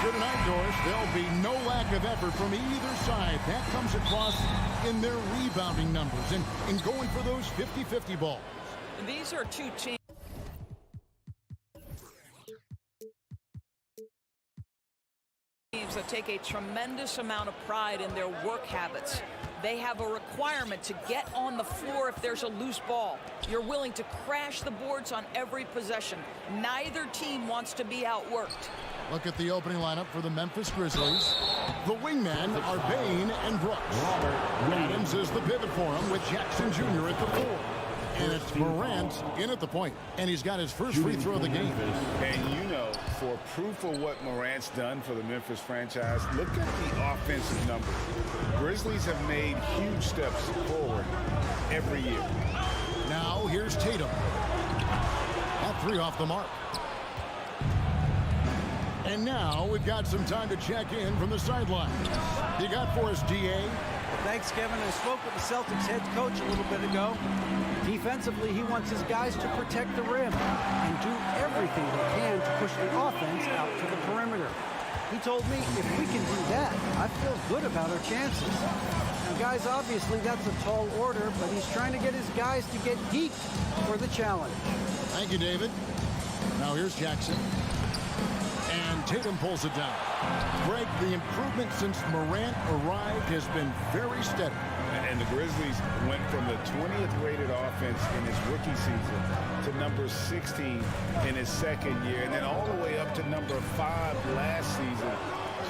for tonight, Doris. There'll be no lack of effort from either side. That comes across in their rebounding numbers and going for those 50-50 balls. These are two teams that take a tremendous amount of pride in their work habits. They have a requirement to get on the floor if there's a loose ball. You're willing to crash the boards on every possession. Neither team wants to be outworked. Look at the opening lineup for the Memphis Grizzlies. The wingmen are Bain and Brooks. Adams is the pivot for him with Jackson Jr. at the 4. And it's Morant in at the point. And he's got his first free throw of the game. And you know, for proof of what Morant's done for the Memphis franchise, look at the offensive numbers. Grizzlies have made huge steps forward every year. Now here's Tatum. That 3 off the mark. And now we've got some time to check in from the sideline. You got for us, DA? Thanks, Kevin. I spoke with the Celtics head coach a little bit ago. Defensively, he wants his guys to protect the rim and do everything they can to push the offense out to the perimeter. He told me if we can do that, I feel good about our chances. Now, guys, obviously that's a tall order, but he's trying to get his guys to get geeked for the challenge. Thank you, David. Now here's Jackson. And Tatum pulls it down. Greg, the improvement since Morant arrived has been very steady. And the Grizzlies went from the 20th rated offense in his rookie season to number 16 in his second year, and then all the way up to number 5 last season.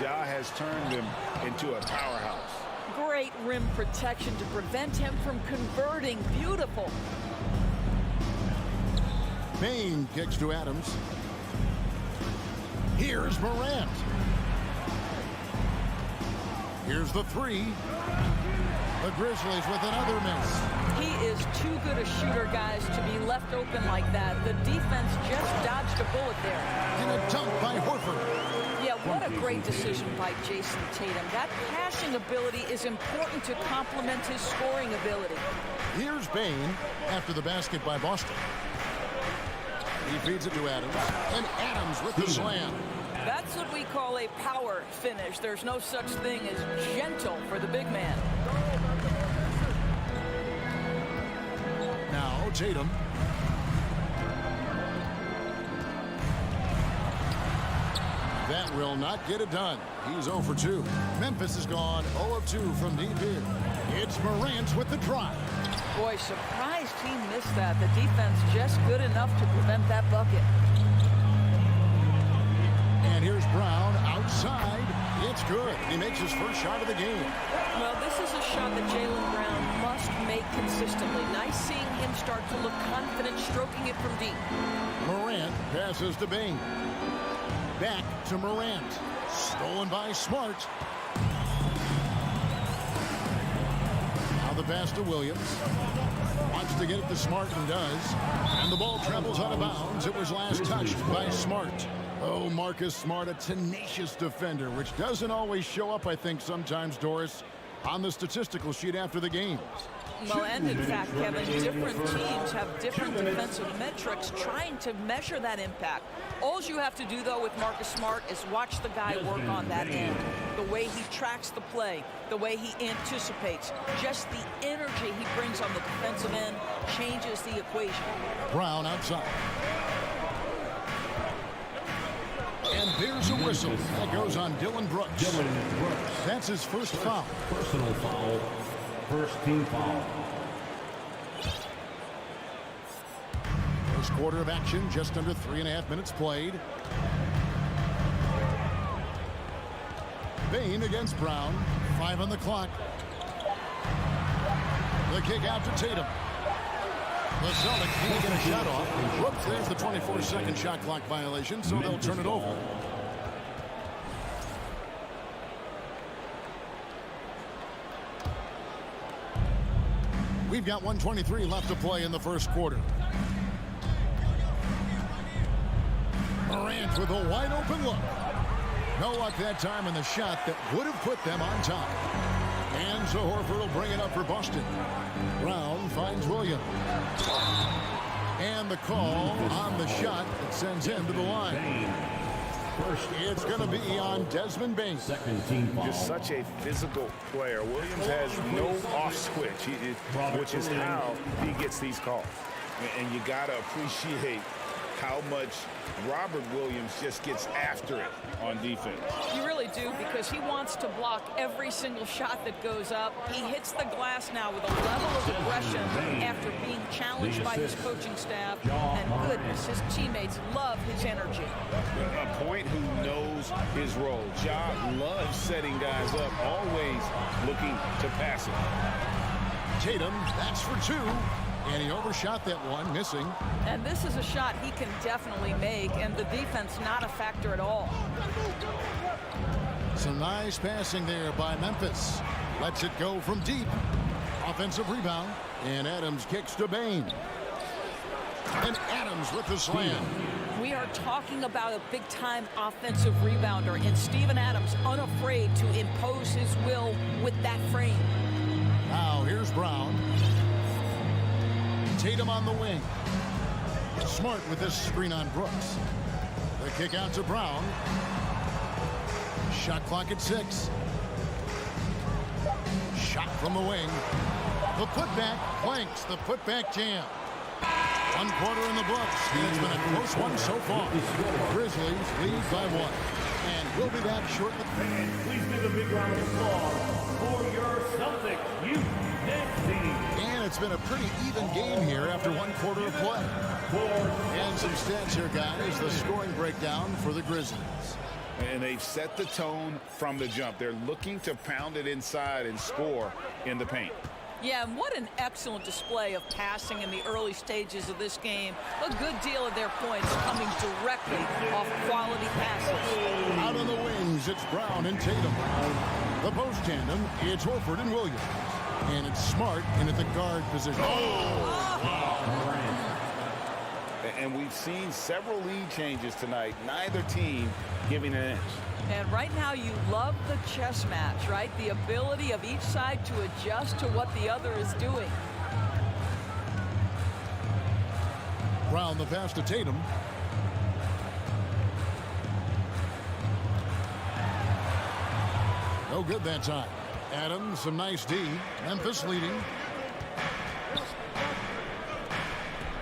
Ja has turned him into a powerhouse. Great rim protection to prevent him from converting. Beautiful. Bain kicks to Adams. Here's Morant. Here's the 3. The Grizzlies with another miss. He is too good a shooter, guys, to be left open like that. The defense just dodged a bullet there. And a dunk by Horford. Yeah, what a great decision by Jason Tatum. That passing ability is important to complement his scoring ability. Here's Bain after the basket by Boston. He feeds it to Adams. And Adams with the slam. That's what we call a power finish. There's no such thing as gentle for the big man. Now Tatum. That will not get it done. He's 0 for 2. Memphis has gone 0 of 2 from deep here. It's Morant with the drive. Boy, surprised he missed that. The defense just good enough to prevent that bucket. And here's Brown outside. It's good. He makes his first shot of the game. Well, this is a shot that Jaylen Brown must make consistently. Nice seeing him start to look confident stroking it from deep. Morant passes to Bain. Back to Morant. Stolen by Smart. Now the pass to Williams. Wants to get it to Smart and does. And the ball travels out of bounds. It was last touched by Smart. Oh, Marcus Smart, a tenacious defender, which doesn't always show up, I think, sometimes, Doris, on the statistical sheet after the game. Well, and in fact, Kevin, different teams have different defensive metrics trying to measure that impact. All you have to do, though, with Marcus Smart is watch the guy work on that end. The way he tracks the play, the way he anticipates, just the energy he brings on the defensive end changes the equation. Brown outside. And there's a whistle that goes on Dylan Brooks. That's his first foul. Personal foul. First team foul. First quarter of action, just under 3.5 minutes played. Bain against Brown. 5 on the clock. The kick out to Tatum. The Celtics can't get a shot off. Whoops, there's the 24-second shot clock violation, so they'll turn it over. We've got 1:23 left to play in the first quarter. Morant with a wide open look. No luck that time in the shot that would have put them on top. And so Horford will bring it up for Boston. Brown finds Williams. And the call on the shot that sends him to the line. First, It's going to be on Desmond Bain. second team foul. Just such a physical player. Williams has no off switch, which is how he gets these calls. And you got to appreciate how much Robert Williams just gets after it on defense. You really do, because he wants to block every single shot that goes up. He hits the glass now with a level of aggression after being challenged by his coaching staff. And goodness, his teammates love his energy. A point who knows his role. Ja loves setting guys up, always looking to pass it. Tatum, that's for two. And he overshot that one, missing. And this is a shot he can definitely make, and the defense not a factor at all. Some nice passing there by Memphis. Lets it go from deep. Offensive rebound. And Adams kicks to Bain. And Adams with the slam. We are talking about a big-time offensive rebounder, and Steven Adams unafraid to impose his will with that frame. Now here's Brown. Tatum on the wing. Smart with this screen on Brooks. The kick out to Brown. Shot clock at 6. Shot from the wing. The putback blanks. The putback jam. 1 quarter in the books. It's been a close one so far. Grizzlies lead by 1. And we'll be back shortly. Please give a big round of applause for your Celtics youth next team. And it's been a pretty even game here after 1 quarter of play. And some stats here, guys. The scoring breakdown for the Grizzlies. And they've set the tone from the jump. They're looking to pound it inside and score in the paint. Yeah, and what an excellent display of passing in the early stages of this game. A good deal of their points coming directly off quality passes. Out on the wings, it's Brown and Tatum. The post tandem, it's Horford and Williams. And it's Smart in at the guard position. And we've seen several lead changes tonight. Neither team giving an inch. And right now you love the chess match, right? The ability of each side to adjust to what the other is doing. Brown the pass to Tatum. No good that time. Adams, some nice D. Memphis leading.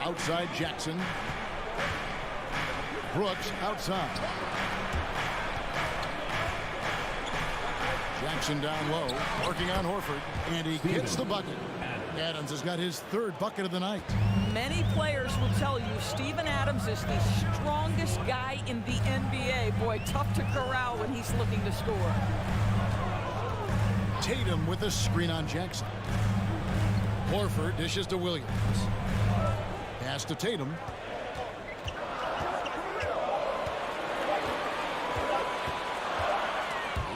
Outside Jackson. Brooks outside. Jackson down low, working on Horford, and he gets the bucket. Adams has got his 3rd bucket of the night. Many players will tell you Steven Adams is the strongest guy in the NBA. Boy, tough to corral when he's looking to score. Tatum with a screen on Jackson. Horford dishes to Williams. Pass to Tatum.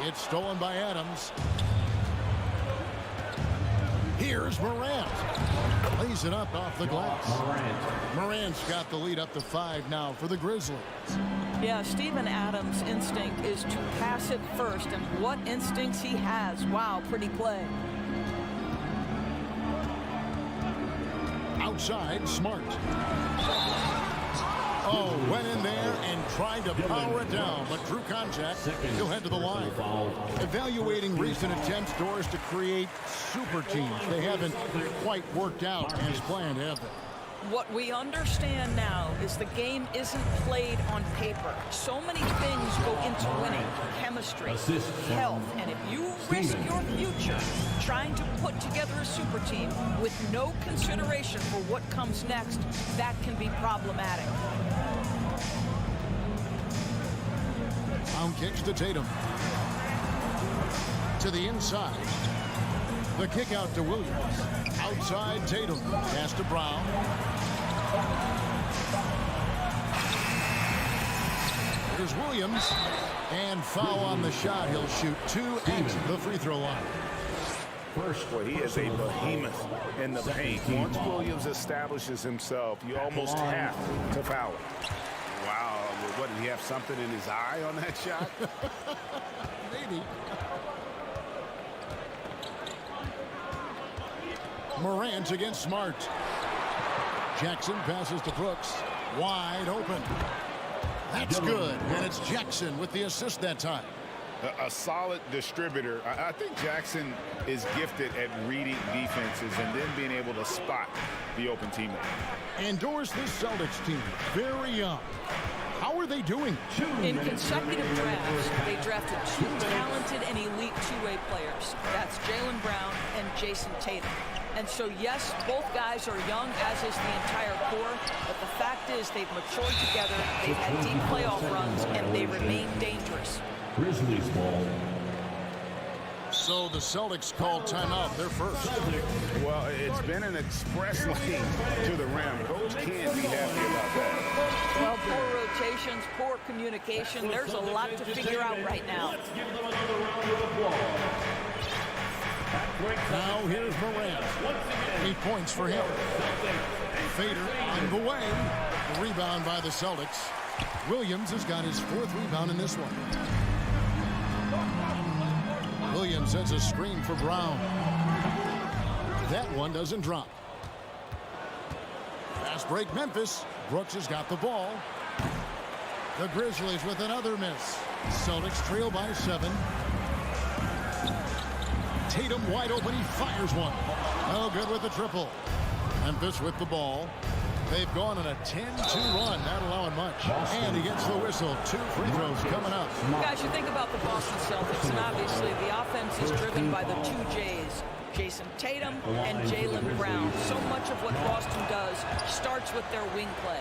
It's stolen by Adams. Here's Morant. Lays it up off the glass. Morant's got the lead up to 5 now for the Grizzlies. Yeah, Steven Adams' instinct is to pass it first, and what instincts he has. Wow, pretty play. Outside, Smart. Oh, went in there and tried to power it down, but drew contact. He'll head to the line. Evaluating recent attempts, Doris, to create super teams. They haven't quite worked out as planned, have they? What we understand now is the game isn't played on paper. So many things go into winning. Chemistry, health, and if you risk your future trying to put together a super team with no consideration for what comes next, that can be problematic. Brown kicks to Tatum. To the inside. The kick out to Williams. Outside Tatum. Pass to Brown. Here's Williams. And foul on the shot. He'll shoot 2 at the free throw line. First, well, he is a behemoth in the paint. Once Williams establishes himself, you almost have to foul him. Wow, what, did he have something in his eye on that shot? Maybe. Morant against Smart. Jackson passes to Brooks. Wide open. That's good, and it's Jackson with the assist that time. A solid distributor. I think Jackson is gifted at reading defenses and then being able to spot the open teammate. Endorse this Celtics team, very young. How are they doing? In consecutive drafts, they drafted 2 talented and elite two-way players. That's Jaylen Brown and Jason Tatum. And so, yes, both guys are young, as is the entire core. But the fact is they've matured together, they've had deep playoff runs, and they remain dangerous. Grizzlies ball. So the Celtics called timeout. They're first. Well, it's been an express lane to the rim. Coach can't be happy about that. Well, poor rotations, poor communication. There's a lot to figure out right now. Let's give them another round of applause. Now here's Morant. 8 points for him. Fader on the way. The rebound by the Celtics. Williams has got his 4th rebound in this one. Williams sets a screen for Brown. That one doesn't drop. Fast break Memphis. Brooks has got the ball. The Grizzlies with another miss. Celtics trail by 7. Tatum wide open. He fires one. No good with the triple. Memphis with the ball. They've gone on a 10-2 run, not allowing much. And he gets the whistle. 2 free throws coming up. Guys, you think about the Boston Celtics, and obviously the offense is driven by the 2 J's, Jason Tatum and Jaylen Brown. So much of what Boston does starts with their wing play.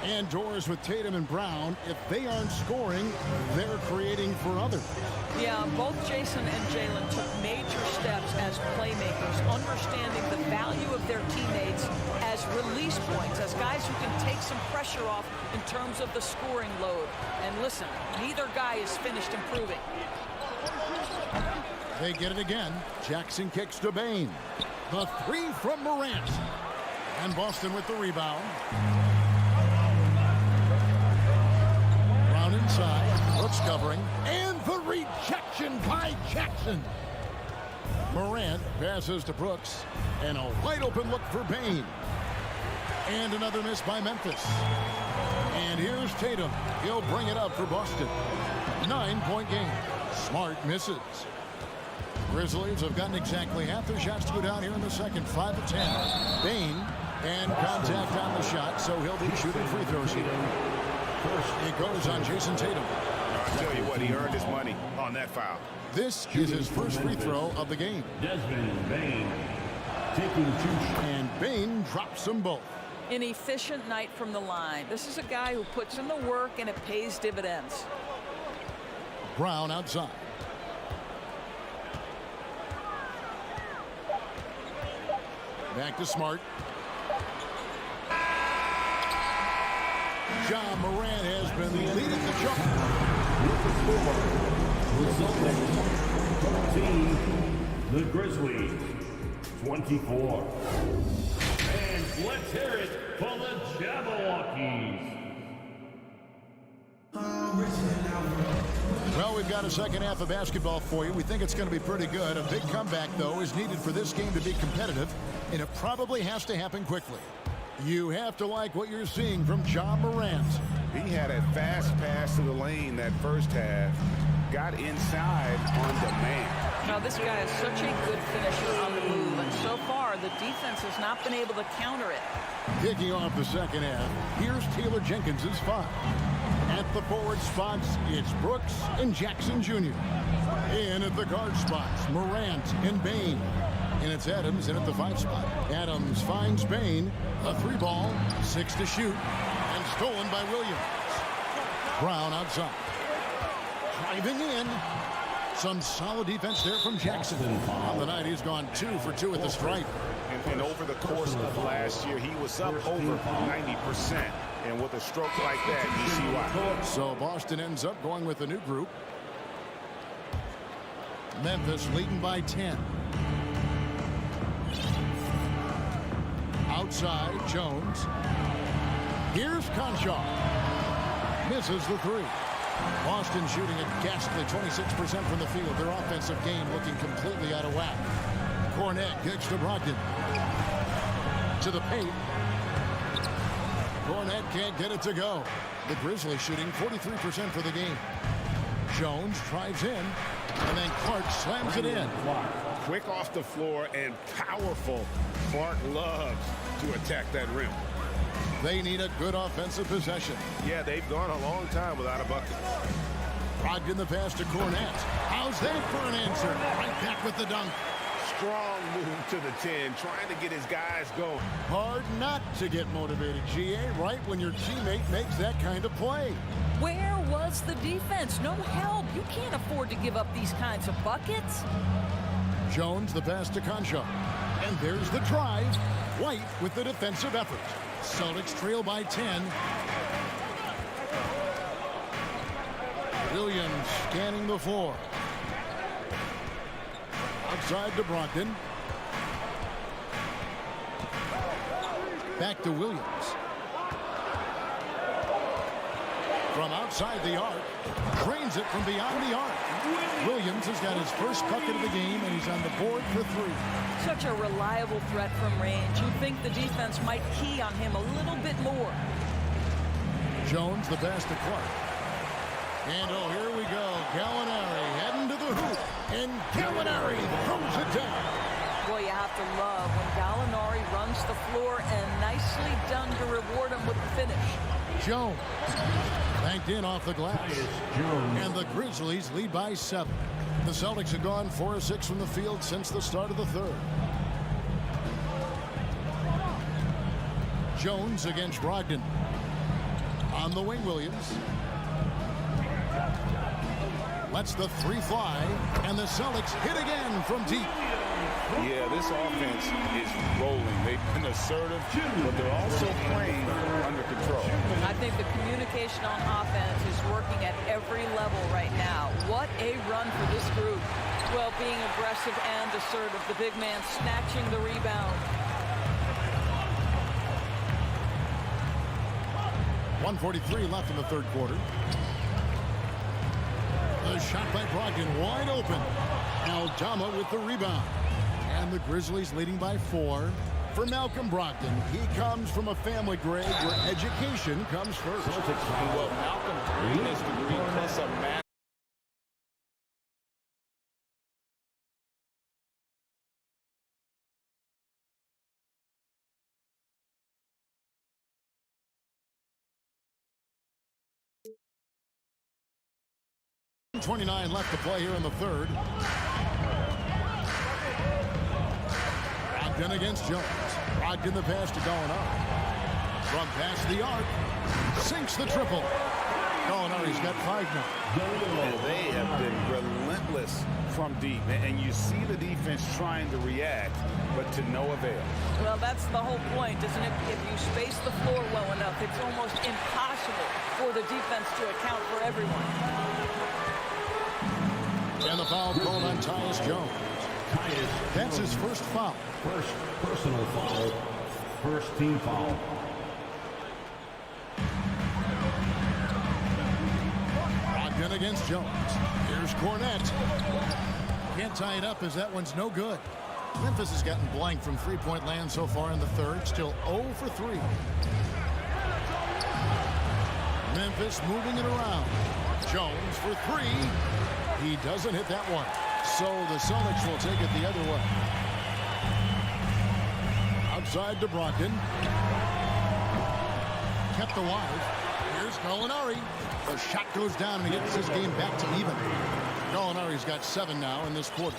And doors with Tatum and Brown. If they aren't scoring, they're creating for others. Yeah, both Jason and Jaylen took major steps as playmakers, understanding the value of their teammates as release points, as guys who can take some pressure off in terms of the scoring load. And listen, neither guy is finished improving. They get it again. Jackson kicks to Bain. The 3 from Morant. And Boston with the rebound. Brown inside. Brooks covering. And the rejection by Jackson. Morant passes to Brooks. And a wide open look for Bain. And another miss by Memphis. And here's Tatum. He'll bring it up for Boston. 9-point game. Smart misses. Grizzlies have gotten exactly half their shots to go down here in the second. 5 of 10. Bain and contact on the shot, so he'll be shooting free throws here. It goes on Jason Tatum. I'll tell you what, he earned his money on that foul. This is his first free throw of the game. Desmond Bain taking 2 shots. And Bain drops them both. An efficient night from the line. This is a guy who puts in the work and it pays dividends. Brown outside. Back to Smart. John Morant has been leading the jump. The Grizzlies 24. And let's hear it for the Jabberwockies. Well, we've got a second half of basketball for you. We think it's going to be pretty good. A big comeback, though, is needed for this game to be competitive, and it probably has to happen quickly. You have to like what you're seeing from John Morant. He had a fast pass to the lane that first half. Got inside on demand. Now, this guy is such a good finisher on the move, and so far, the defense has not been able to counter it. Kicking off the second half, here's Taylor Jenkins' 5. At the forward spots, it's Brooks and Jackson Jr. In at the guard spots, Morant and Bain. And it's Adams in at the 5 spot. Adams finds Bain. A 3-ball, 6 to shoot, and stolen by Williams. Brown outside. Driving in. Some solid defense there from Jackson. On the night, he's gone 2 for 2 at the stripe. And over the course of last year, he was up over 90%. And with a stroke like that, you see why. So Boston ends up going with a new group. Memphis leading by 10. Outside, Jones. Here's Conchar. Misses the 3. Boston shooting a ghastly 26% from the field. Their offensive game looking completely out of whack. Cornette kicks to Brogdon. To the paint. Cornette can't get it to go. The Grizzlies shooting 43% for the game. Jones drives in, and then Clark slams it in. Quick off the floor and powerful. Clark loves to attack that rim. They need a good offensive possession. Yeah, they've gone a long time without a bucket. Brogdon the pass to Cornette. How's that for an answer? Right back with the dunk. Strong move to the 10, trying to get his guys going. Hard not to get motivated, GA, right when your teammate makes that kind of play. Where was the defense? No help. You can't afford to give up these kinds of buckets. Jones the pass to Concho. And there's the drive. White with the defensive effort. Celtics trail by 10. Williams scanning the floor. Outside to Brogdon. Back to Williams. From outside the arc. Drains it from beyond the arc. Williams has got his first bucket of the game, and he's on the board for 3. Such a reliable threat from range. You'd think the defense might key on him a little bit more. Jones the pass to Clark. And oh, here we go. Gallinari heading to the hoop. And Gallinari throws it down. Boy, you have to love when Gallinari runs the floor, and nicely done to reward him with the finish. Jones banked in off the glass. And the Grizzlies lead by 7. The Celtics have gone 4 of 6 from the field since the start of the third. Jones against Brogdon. On the wing, Williams. Lets the 3 fly, and the Celtics hit again from deep. Yeah, this offense is rolling. They've been assertive, but they're also playing under control. I think the communication on offense is working at every level right now. What a run for this group. Well, being aggressive and assertive. The big man snatching the rebound. 1:43 left in the third quarter. The shot by Brogdon wide open. Aldama with the rebound. And the Grizzlies leading by 4. For Malcolm Brogdon, he comes from a family, Greg, where education comes first. Well, Malcolm earned his degree plus a master's. .29 left to play here in the third. Brogdon against Jones. Brogdon the pass to Gallinari. From past the arc. Sinks the triple. Gallinari's got 5 now. And they have been relentless from deep. And you see the defense trying to react, but to no avail. Well, that's the whole point, isn't it? If you space the floor well enough, it's almost impossible for the defense to account for everyone. And the foul called on Tyus Jones. That's his first foul. First personal foul. First team foul. Brogdon against Jones. Here's Cornette. Can't tie it up as that one's no good. Memphis has gotten blank from three-point land so far in the third. Still 0 for 3. Memphis moving it around. Jones for 3. He doesn't hit that one. So the Celtics will take it the other way. Outside to Brogdon. Kept alive. Here's Gallinari. The shot goes down and he gets his game back to even. Gallinari's got 7 now in this quarter.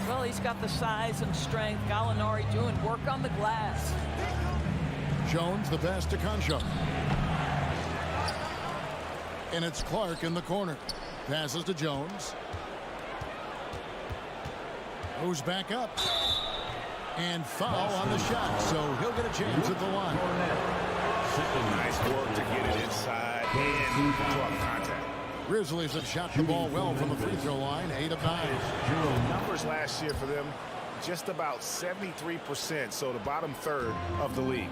Well, he's got the size and strength. Gallinari doing work on the glass. Jones the pass to Concho. And it's Clark in the corner. Passes to Jones. Goes back up. And foul on the shot, so he'll get a chance at the line. Nice work to get it inside and draw contact. Grizzlies have shot the ball well from the free throw line, 8 of 9. Numbers last year for them, just about 73%, so the bottom third of the league.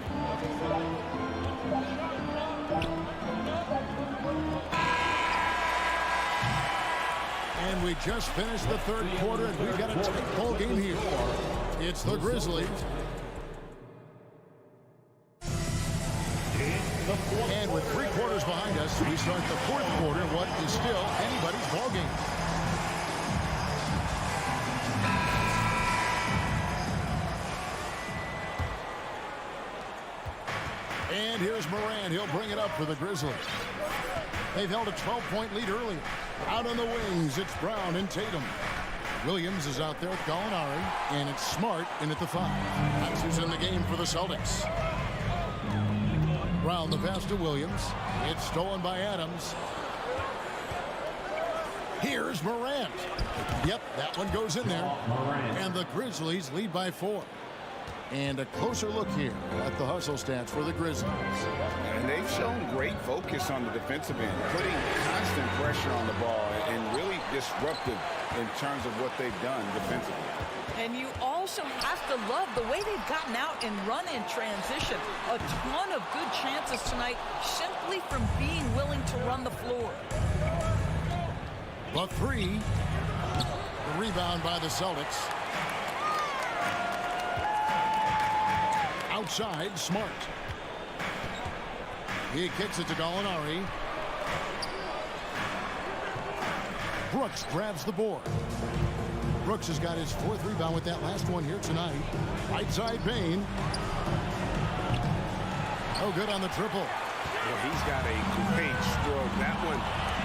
And we just finished the third quarter, and we've got a tight ball game here. It's the Grizzlies. And with 3 quarters behind us. We start the fourth quarter, what is still anybody's ballgame. And here's Moran. He'll bring it up for the Grizzlies. They've held a 12-point lead earlier. Out on the wings, it's Brown and Tatum. Williams is out there with Gallinari, and it's Smart in at the 5. That's who's in the game for the Celtics. Brown, the pass to Williams. It's stolen by Adams. Here's Morant. Yep, that one goes in there. And the Grizzlies lead by 4. And a closer look here at the hustle stats for the Grizzlies. And they've shown great focus on the defensive end, putting constant pressure on the ball and really disruptive in terms of what they've done defensively. And you also have to love the way they've gotten out and run in transition. A ton of good chances tonight simply from being willing to run the floor. The 3. The rebound by the Celtics. Outside, Smart. He kicks it to Gallinari. Brooks grabs the board. Brooks has got his 4th rebound with that last one here tonight. Right side, Bain. Oh, good on the triple. Well, he's got a great stroke. That one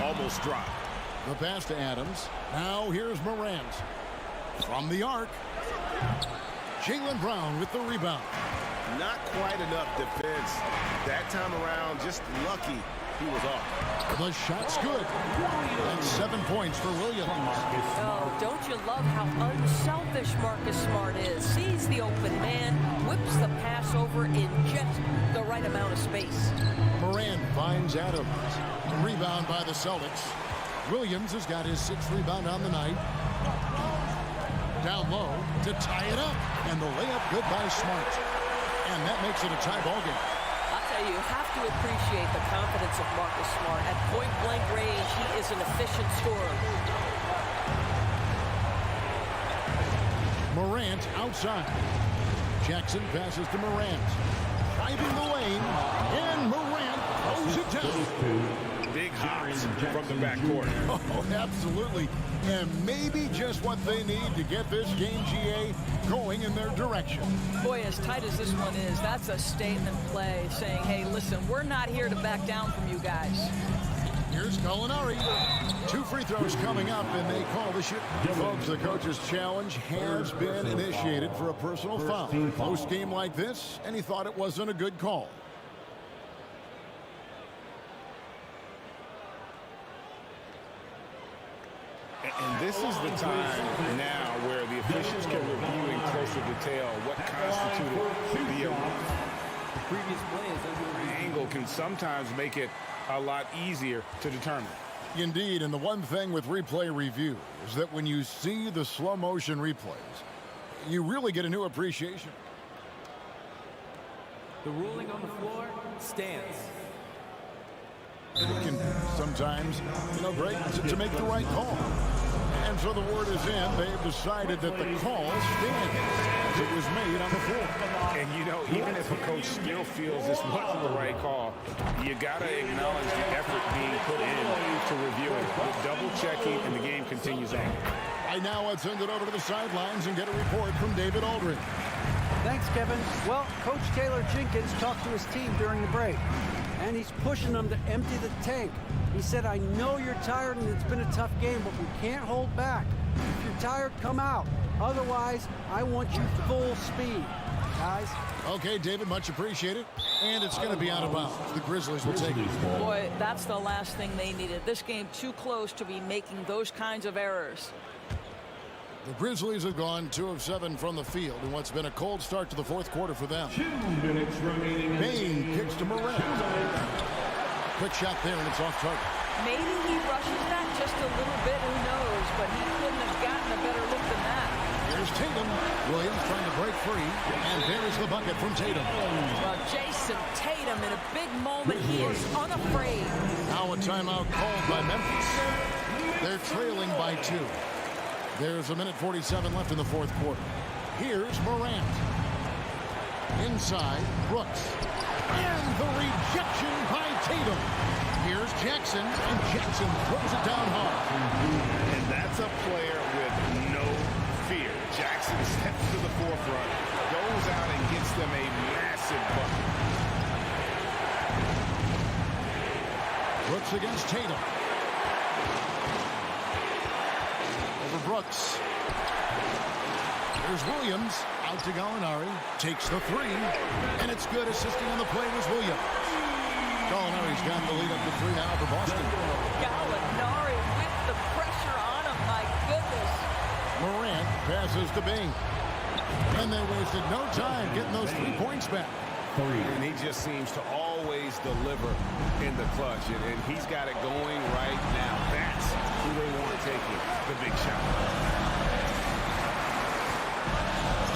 almost dropped. The pass to Adams. Now here's Morant. From the arc. Jaylen Brown with the rebound. Not quite enough defense. That time around, just lucky he was off. The shot's good. That's 7 points for Williams. Oh, don't you love how unselfish Marcus Smart is? Sees the open man, whips the pass over in just the right amount of space. Moran finds Adams. Rebound by the Celtics. Williams has got his 6th rebound on the night. Down low to tie it up. And the layup good by Smart. And that makes it a tie ball game. I'll tell you have to appreciate the confidence of Marcus Smart. At point-blank range, he is an efficient scorer. Morant outside. Jackson passes to Morant. Driving the lane. And Morant throws it down. Big hops from the backcourt. Oh, absolutely. And maybe just what they need to get this game, GA, going in their direction. Boy, as tight as this one is, that's a statement play saying, hey, listen, we're not here to back down from you guys. Here's Gallinari. 2 free throws coming up, and they call the shot. Folks, the coach's challenge has been initiated for a personal foul. Close game like this, and he thought it wasn't a good call. And this is the time now where the officials can review in closer detail what constituted the previous play. Angle can sometimes make it a lot easier to determine. Indeed, and the one thing with replay review is that when you see the slow motion replays, you really get a new appreciation. The ruling on the floor stands. It can sometimes, great to make the right call. And so the word is in. They've decided that the call stands as it was made on the floor. And, even if a coach still feels this wasn't the right call, you got to acknowledge the effort being put in to review it. Double-checking, and the game continues on. Right now, let's send it over to the sidelines and get a report from David Aldridge. Thanks, Kevin. Well, Coach Taylor Jenkins talked to his team during the break, and he's pushing them to empty the tank. He said, I know you're tired and it's been a tough game, but we can't hold back. If you're tired, come out. Otherwise, I want you full speed, guys. Okay, David, much appreciated. And it's going to be out of bounds. The Grizzlies will take it. Boy, that's the last thing they needed. This game too close to be making those kinds of errors. The Grizzlies have gone 2 of 7 from the field in what's been a cold start to the fourth quarter for them. 2 minutes remaining. Bain kicks to Morant. Quick shot there, and it's off target. Maybe he rushes that just a little bit, who knows, but he couldn't have gotten a better look than that. Here's Tatum. Williams trying to break free, and there's the bucket from Tatum. Well, Jason Tatum in a big moment, he is unafraid. Now a timeout called by Memphis. They're trailing by 2. There's 1:47 left in the fourth quarter. Here's Morant. Inside, Brooks. And the rejection by Tatum. Here's Jackson, and Jackson throws it down hard. And that's a player with no fear. Jackson steps to the forefront, goes out and gets them a massive bucket. Brooks against Tatum. Over Brooks. There's Williams. Out to Gallinari. Takes the three. And it's good. Assisting on the play was Williams. Gallinari's got the lead up to 3 now for Boston. Gallinari with the pressure on him. My goodness. Morant passes to Bing. And they wasted no time getting those 3 points back. And he just seems to always deliver in the clutch. And he's got it going right now. That's who they want taking the big shot.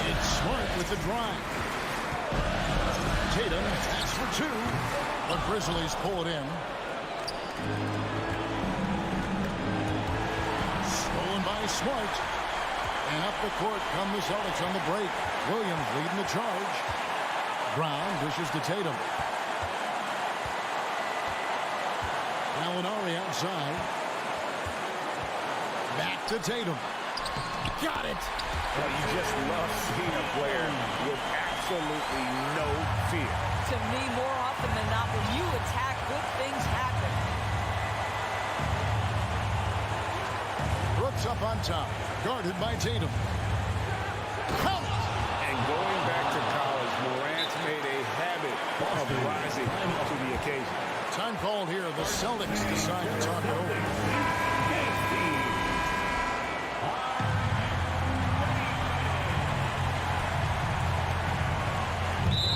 It's Smart with the drive. Tatum, that's for 2. The Grizzlies pull it in. Stolen by Smart. And up the court come the Celtics on the break. Williams leading the charge. Brown dishes to Tatum. Gallinari outside. Back to Tatum. Got it. Well, you just love seeing a player with absolutely no fear. To me, more often than not, when you attack, good things happen. Brooks up on top. Guarded by Tatum. Count it. And going back to college, Morant's made a habit of rising to the occasion. Time called here. The Celtics decide to talk it over.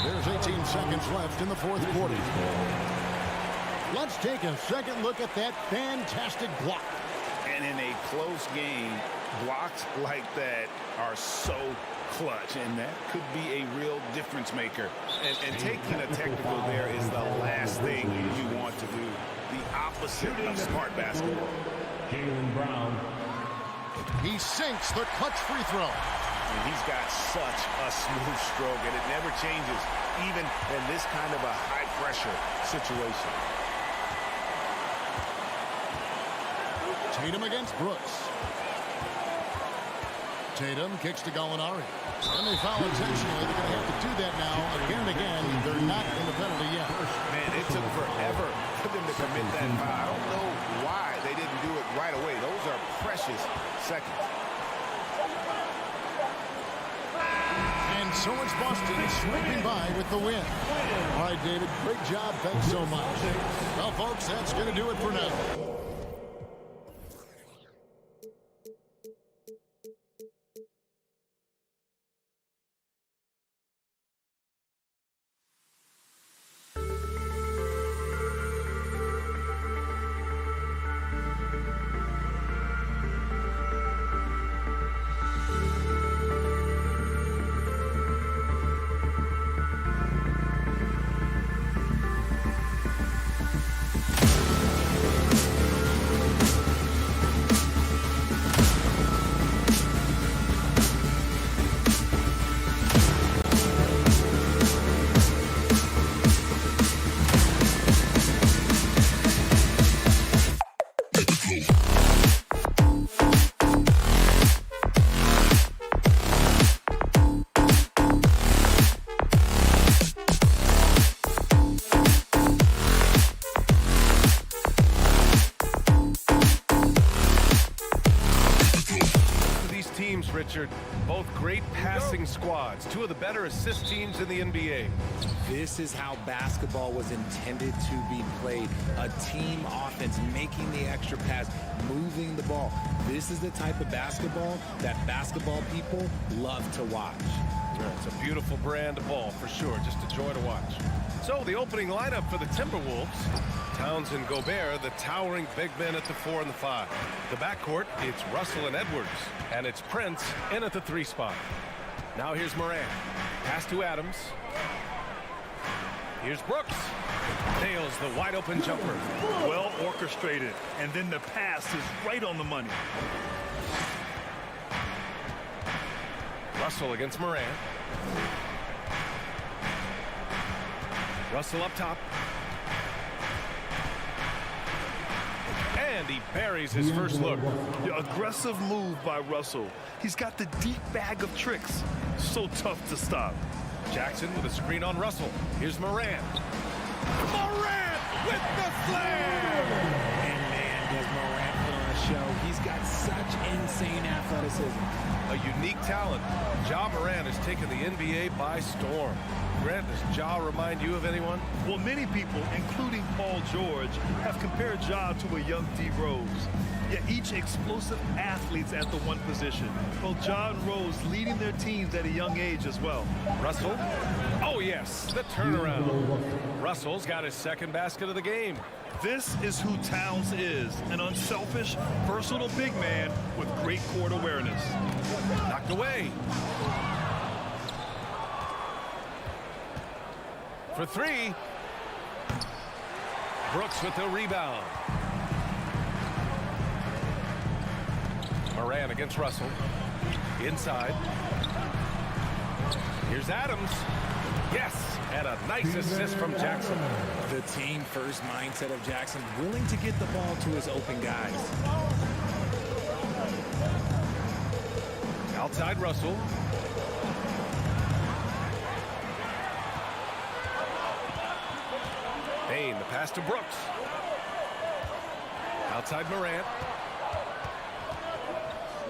There's 18 seconds left in the 4th quarter. Let's take a second look at that fantastic block. And in a close game, blocks like that are so clutch, and that could be a real difference maker. And taking a technical there is the last thing you want to do. The opposite of smart basketball. Jaylen Brown. He sinks the clutch free throw. And he's got such a smooth stroke, and it never changes, even in this kind of a high-pressure situation. Tatum against Brooks. Tatum kicks to Gallinari. And they foul intentionally. They're going to have to do that now again and again. They're not in the penalty yet. Man, it took forever for them to commit that foul. I don't know why they didn't do it right away. Those are precious seconds. And so it's Boston sweeping by with the win. All right, David, great job. Thanks so much. Well, folks, that's going to do it for now. Richard, both great passing squads, 2 of the better assist teams in the NBA. This is how basketball was intended to be played. A team offense, making the extra pass, moving the ball. This is the type of basketball that basketball people love to watch. It's a beautiful brand of ball, for sure. Just a joy to watch. So the opening lineup for the Timberwolves: Towns and Gobert, the towering big men at the 4 and the 5. The backcourt, it's Russell and Edwards, and it's Prince in at the 3 spot. Now here's Morant. Pass to Adams. Here's Brooks. Nails the wide open jumper. Well orchestrated, and then the pass is right on the money. Russell against Morant. Russell up top. And he buries his first look. Yeah, aggressive move by Russell. He's got the deep bag of tricks. So tough to stop. Jackson with a screen on Russell. Here's Morant. Morant with the slam! And man, does Morant put on a show. He's got such insane athleticism. A unique talent. Ja Morant has taken the NBA by storm. Grant, does Ja remind you of anyone? Well, many people, including Paul George, have compared Ja to a young D. Rose. Yet each explosive athletes at the one position. Well, Ja and Rose leading their teams at a young age as well. Russell. Oh, yes, the turnaround. Russell's got his second basket of the game. This is who Towns is, an unselfish, versatile big man with great court awareness. Knocked away. For three. Brooks with the rebound. Morant against Russell. Inside. Here's Adams. Yes, and a nice assist from Jackson. The team first mindset of Jackson, willing to get the ball to his open guys. Outside Russell. Payne, the pass to Brooks. Outside Morant.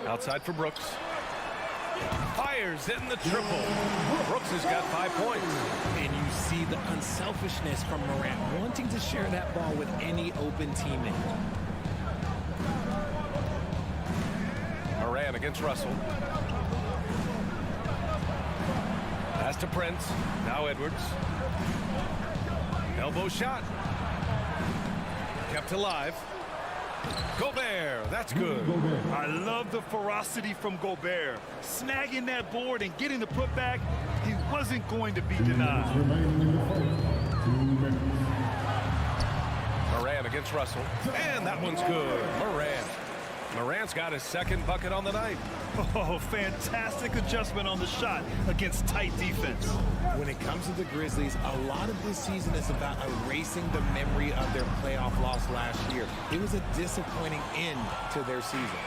Outside for Brooks. Fires in the triple. Brooks has got 5 points. And you see the unselfishness from Morant, wanting to share that ball with any open teammate. Morant against Russell. Pass to Prince. Now Edwards. Elbow shot. Kept alive. Gobert, that's good. I love the ferocity from Gobert. Snagging that board and getting the putback, he wasn't going to be denied. Morant against Russell. And that one's good. Morant's got his second bucket on the night. Oh, fantastic adjustment on the shot against tight defense. When it comes to the Grizzlies, a lot of this season is about erasing the memory of their playoff loss last year. It was a disappointing end to their season.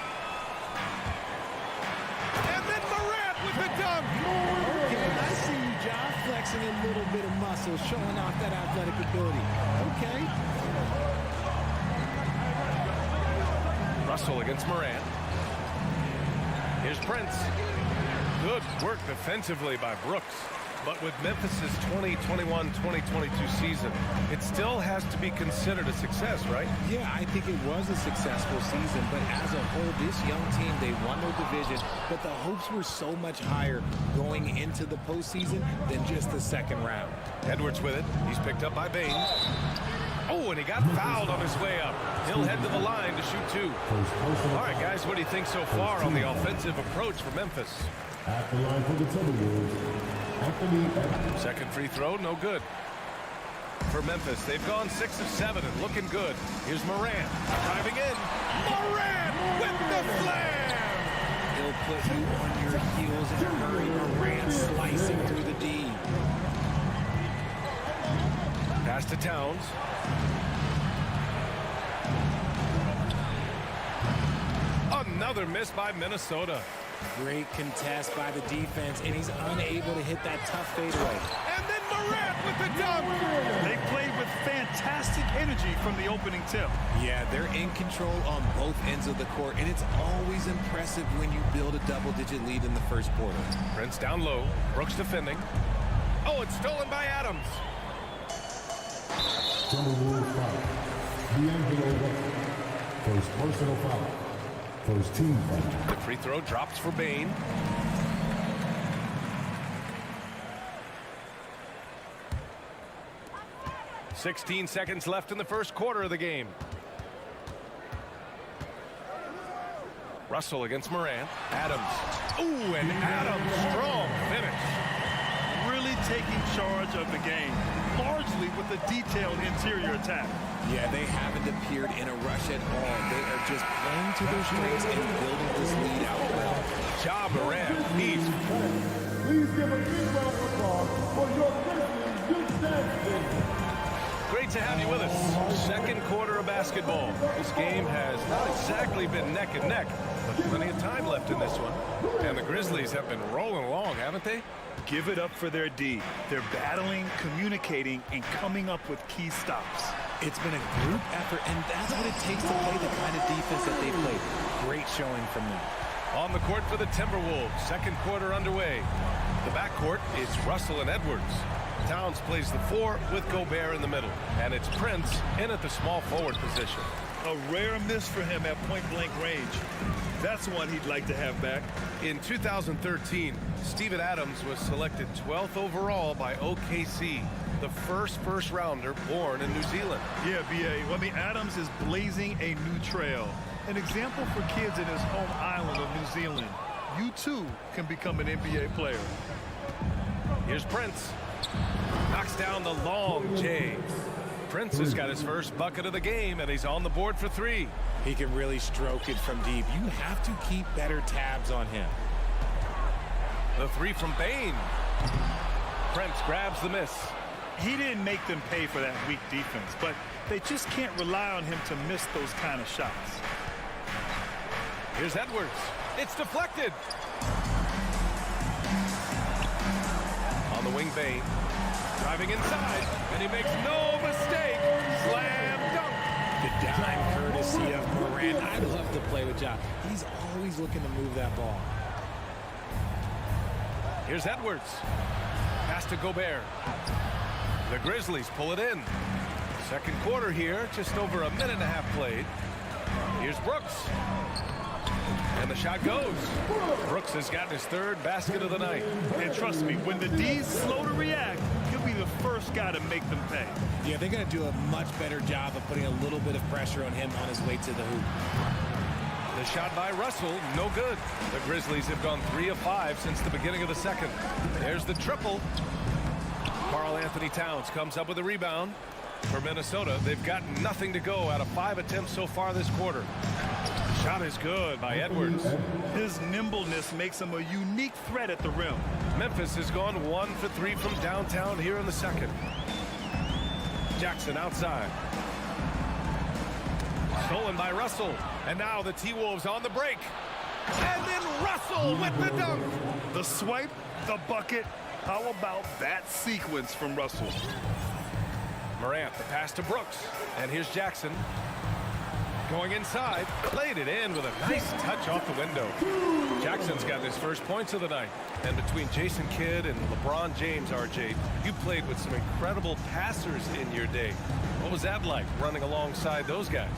And then Morant with the dunk. Okay, I see you, John, flexing a little bit of muscle, showing off that athletic ability. Okay. Russell against Morant. Here's Prince. Good work defensively by Brooks. But with Memphis' 2021-2022 season, it still has to be considered a success, right? Yeah, I think it was a successful season, but as a whole, this young team, they won their division, but the hopes were so much higher going into the postseason than just the second round. Edwards with it. He's picked up by Bain. Oh, and he got fouled on his way up. He'll head to the line to shoot two. All right, guys, what do you think so far on the offensive approach for Memphis? At the line for the Timberwolves, Anthony. Second free throw, no good. For Memphis, they've gone 6 of 7 and looking good. Here's Morant driving in. Morant with the slam! He'll put you on your heels in a hurry. Morant slicing through the D. Pass to Towns. Another miss by Minnesota. Great contest by the defense, and he's unable to hit that tough fadeaway. And then Morant with the dunk. They played with fantastic energy from the opening tip. Yeah, they're in control on both ends of the court, and it's always impressive when you build a double-digit lead in the first quarter. Prince down low. Brooks defending. Oh, it's stolen by Adams. Timberwolves foul. D'Angelo Russell. First personal foul. First team foul. The free throw drops for Bain. "16 seconds left in the first quarter of the game. Russell against Morant. Adams. Ooh, and Adams, strong finish. Really taking charge of the game, largely with a detailed interior attack. Yeah, they haven't appeared in a rush at all. They are just playing to their strengths and building this lead out well. Ja Morant, he's... Please give a big round of applause for your Grizzlies youth dance team. Great to have you with us. Second quarter of basketball. This game has not exactly been neck and neck, but plenty of time left in this one. And the Grizzlies have been rolling along, haven't they? Give it up for their D. They're battling, communicating, and coming up with key stops. It's been a group effort, and that's what it takes to play the kind of defense that they played. Great showing from them. On the court for the Timberwolves. Second quarter underway. The backcourt, it's Russell and Edwards. Towns plays the 4 with Gobert in the middle. And it's Prince in at the small forward position. A rare miss for him at point-blank range. That's one he'd like to have back. In 2013, Steven Adams was selected 12th overall by OKC, the first rounder born in New Zealand. Yeah, B.A. Well, I mean, Adams is blazing a new trail. An example for kids in his home island of New Zealand. You, too, can become an NBA player. Here's Prince. Knocks down the long J. Prince has got his first bucket of the game, and he's on the board for 3. He can really stroke it from deep. You have to keep better tabs on him. The 3 from Bane. Prince grabs the miss. He didn't make them pay for that weak defense, but they just can't rely on him to miss those kind of shots. Here's Edwards. It's deflected. On the wing, Bane. Driving inside, and he makes no mistake. Slam dunk. The dime courtesy of Morant. I love to play with John. He's always looking to move that ball. Here's Edwards. Pass to Gobert. The Grizzlies pull it in. Second quarter here, just over a minute and a half played. Here's Brooks. And the shot goes. Brooks has gotten his 3rd basket of the night. And trust me, when the D's slow to react, he'll be the first guy to make them pay. Yeah, they're going to do a much better job of putting a little bit of pressure on him on his way to the hoop. The shot by Russell, no good. The Grizzlies have gone 3 of 5 since the beginning of the second. There's the triple. Karl Anthony Towns comes up with a rebound. For Minnesota, they've got nothing to go out of 5 attempts so far this quarter. Shot is good by Edwards. His nimbleness makes him a unique threat at the rim. Memphis has gone 1 for 3 from downtown here in the second. Jackson outside. Stolen by Russell. And now the T-Wolves on the break. And then Russell with the dunk. The swipe, the bucket. How about that sequence from Russell? Morant, the pass to Brooks. And here's Jackson. Going inside, played it in with a nice touch off the window. Jackson's got his first points of the night. And between Jason Kidd and LeBron James, RJ, you played with some incredible passers in your day. What was that like, running alongside those guys?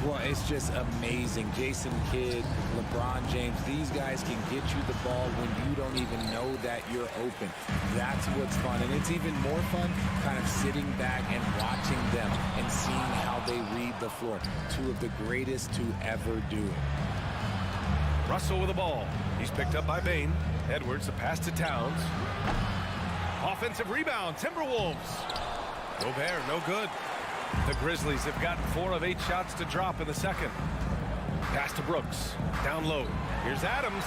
Well, it's just amazing. Jason Kidd, LeBron James, these guys can get you the ball when you don't even know that you're open. That's what's fun. And it's even more fun kind of sitting back and watching them and seeing how they read the floor. 2 of the greatest to ever do it. Russell with the ball. He's picked up by Bane. Edwards, the pass to Towns. Offensive rebound, Timberwolves. Gobert, no good. The Grizzlies have gotten 4 of 8 shots to drop in the second. Pass to Brooks. Down low. Here's Adams.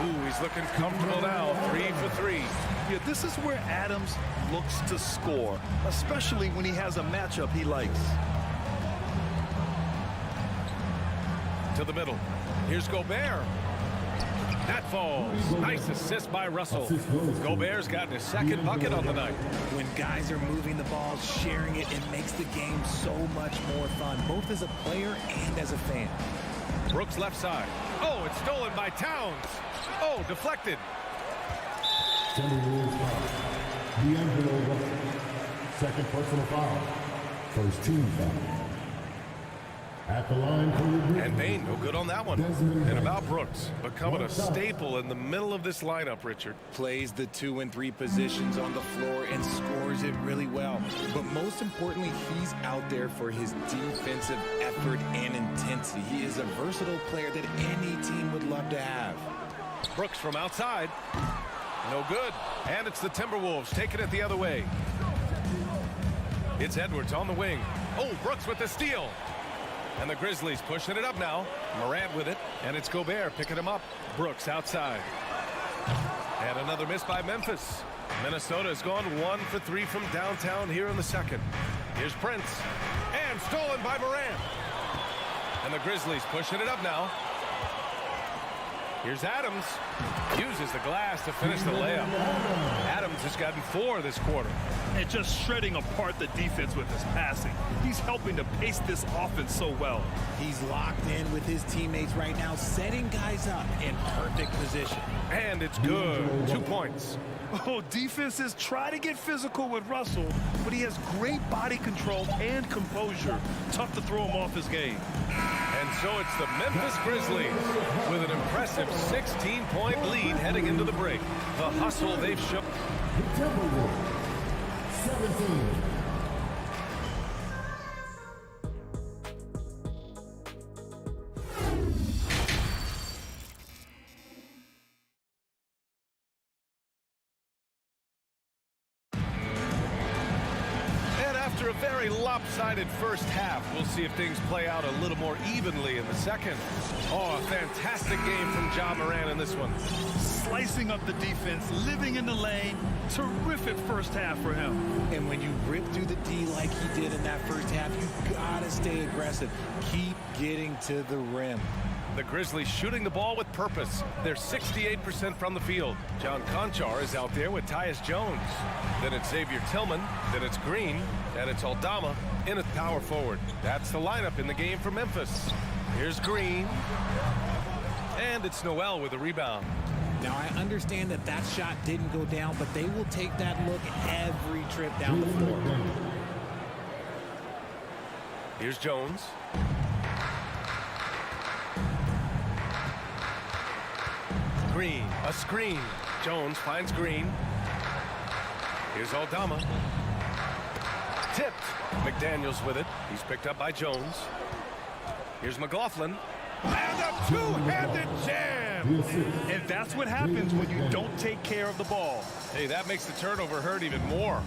Ooh, he's looking comfortable now. 3 for 3. Yeah, this is where Adams looks to score, especially when he has a matchup he likes. To the middle. Here's Gobert. That falls. Nice assist by Russell. Gobert's gotten his 2nd bucket on the night. When guys are moving the ball, sharing it, it makes the game so much more fun, both as a player and as a fan. Brooks left side. Oh, it's stolen by Towns. Oh, deflected. Timberwolves foul. D'Angelo Russell. 2nd personal foul. 1st team foul. At the line for the Grizzlies. And Bane, no good on that one. And about Brooks, becoming a staple in the middle of this lineup, Richard. Plays the 2 and 3 positions on the floor and scores it really well. But most importantly, he's out there for his defensive effort and intensity. He is a versatile player that any team would love to have. Brooks from outside. No good. And it's the Timberwolves taking it the other way. It's Edwards on the wing. Oh, Brooks with the steal. And the Grizzlies pushing it up now. Morant with it. And it's Gobert picking him up. Brooks outside. And another miss by Memphis. Minnesota has gone 1 for 3 from downtown here in the second. Here's Prince. And stolen by Morant. And the Grizzlies pushing it up now. Here's Adams. Uses the glass to finish the layup. Adams has gotten 4 this quarter. And just shredding apart the defense with his passing. He's helping to pace this offense so well. He's locked in with his teammates right now, setting guys up in perfect position. And it's good. 2 points. Oh, defenses try to get physical with Russell, but he has great body control and composure. Tough to throw him off his game. And so it's the Memphis Grizzlies with an impressive 16-point lead heading into the break. The hustle they've shown. The Timberwolves, 17. After a very lopsided first half, we'll see if things play out a little more evenly in the second. Oh, a fantastic game from Ja Morant in this one. Slicing up the defense, living in the lane. Terrific first half for him. And when you rip through the D like he did in that first half, you gotta stay aggressive. Keep getting to the rim. The Grizzlies shooting the ball with purpose. They're 68% from the field. John Conchar is out there with Tyus Jones. Then it's Xavier Tillman. Then it's Green. And it's Aldama in at power forward. That's the lineup in the game for Memphis. Here's Green. And it's Noel with a rebound. Now, I understand that that shot didn't go down, but they will take that look every trip down the floor. Here's Jones. Green, a screen. Jones finds Green. Here's Aldama. Tipped. McDaniels with it. He's picked up by Jones. Here's McLaughlin. And a two-handed jam. And that's what happens when you don't take care of the ball. Hey, that makes the turnover hurt even more.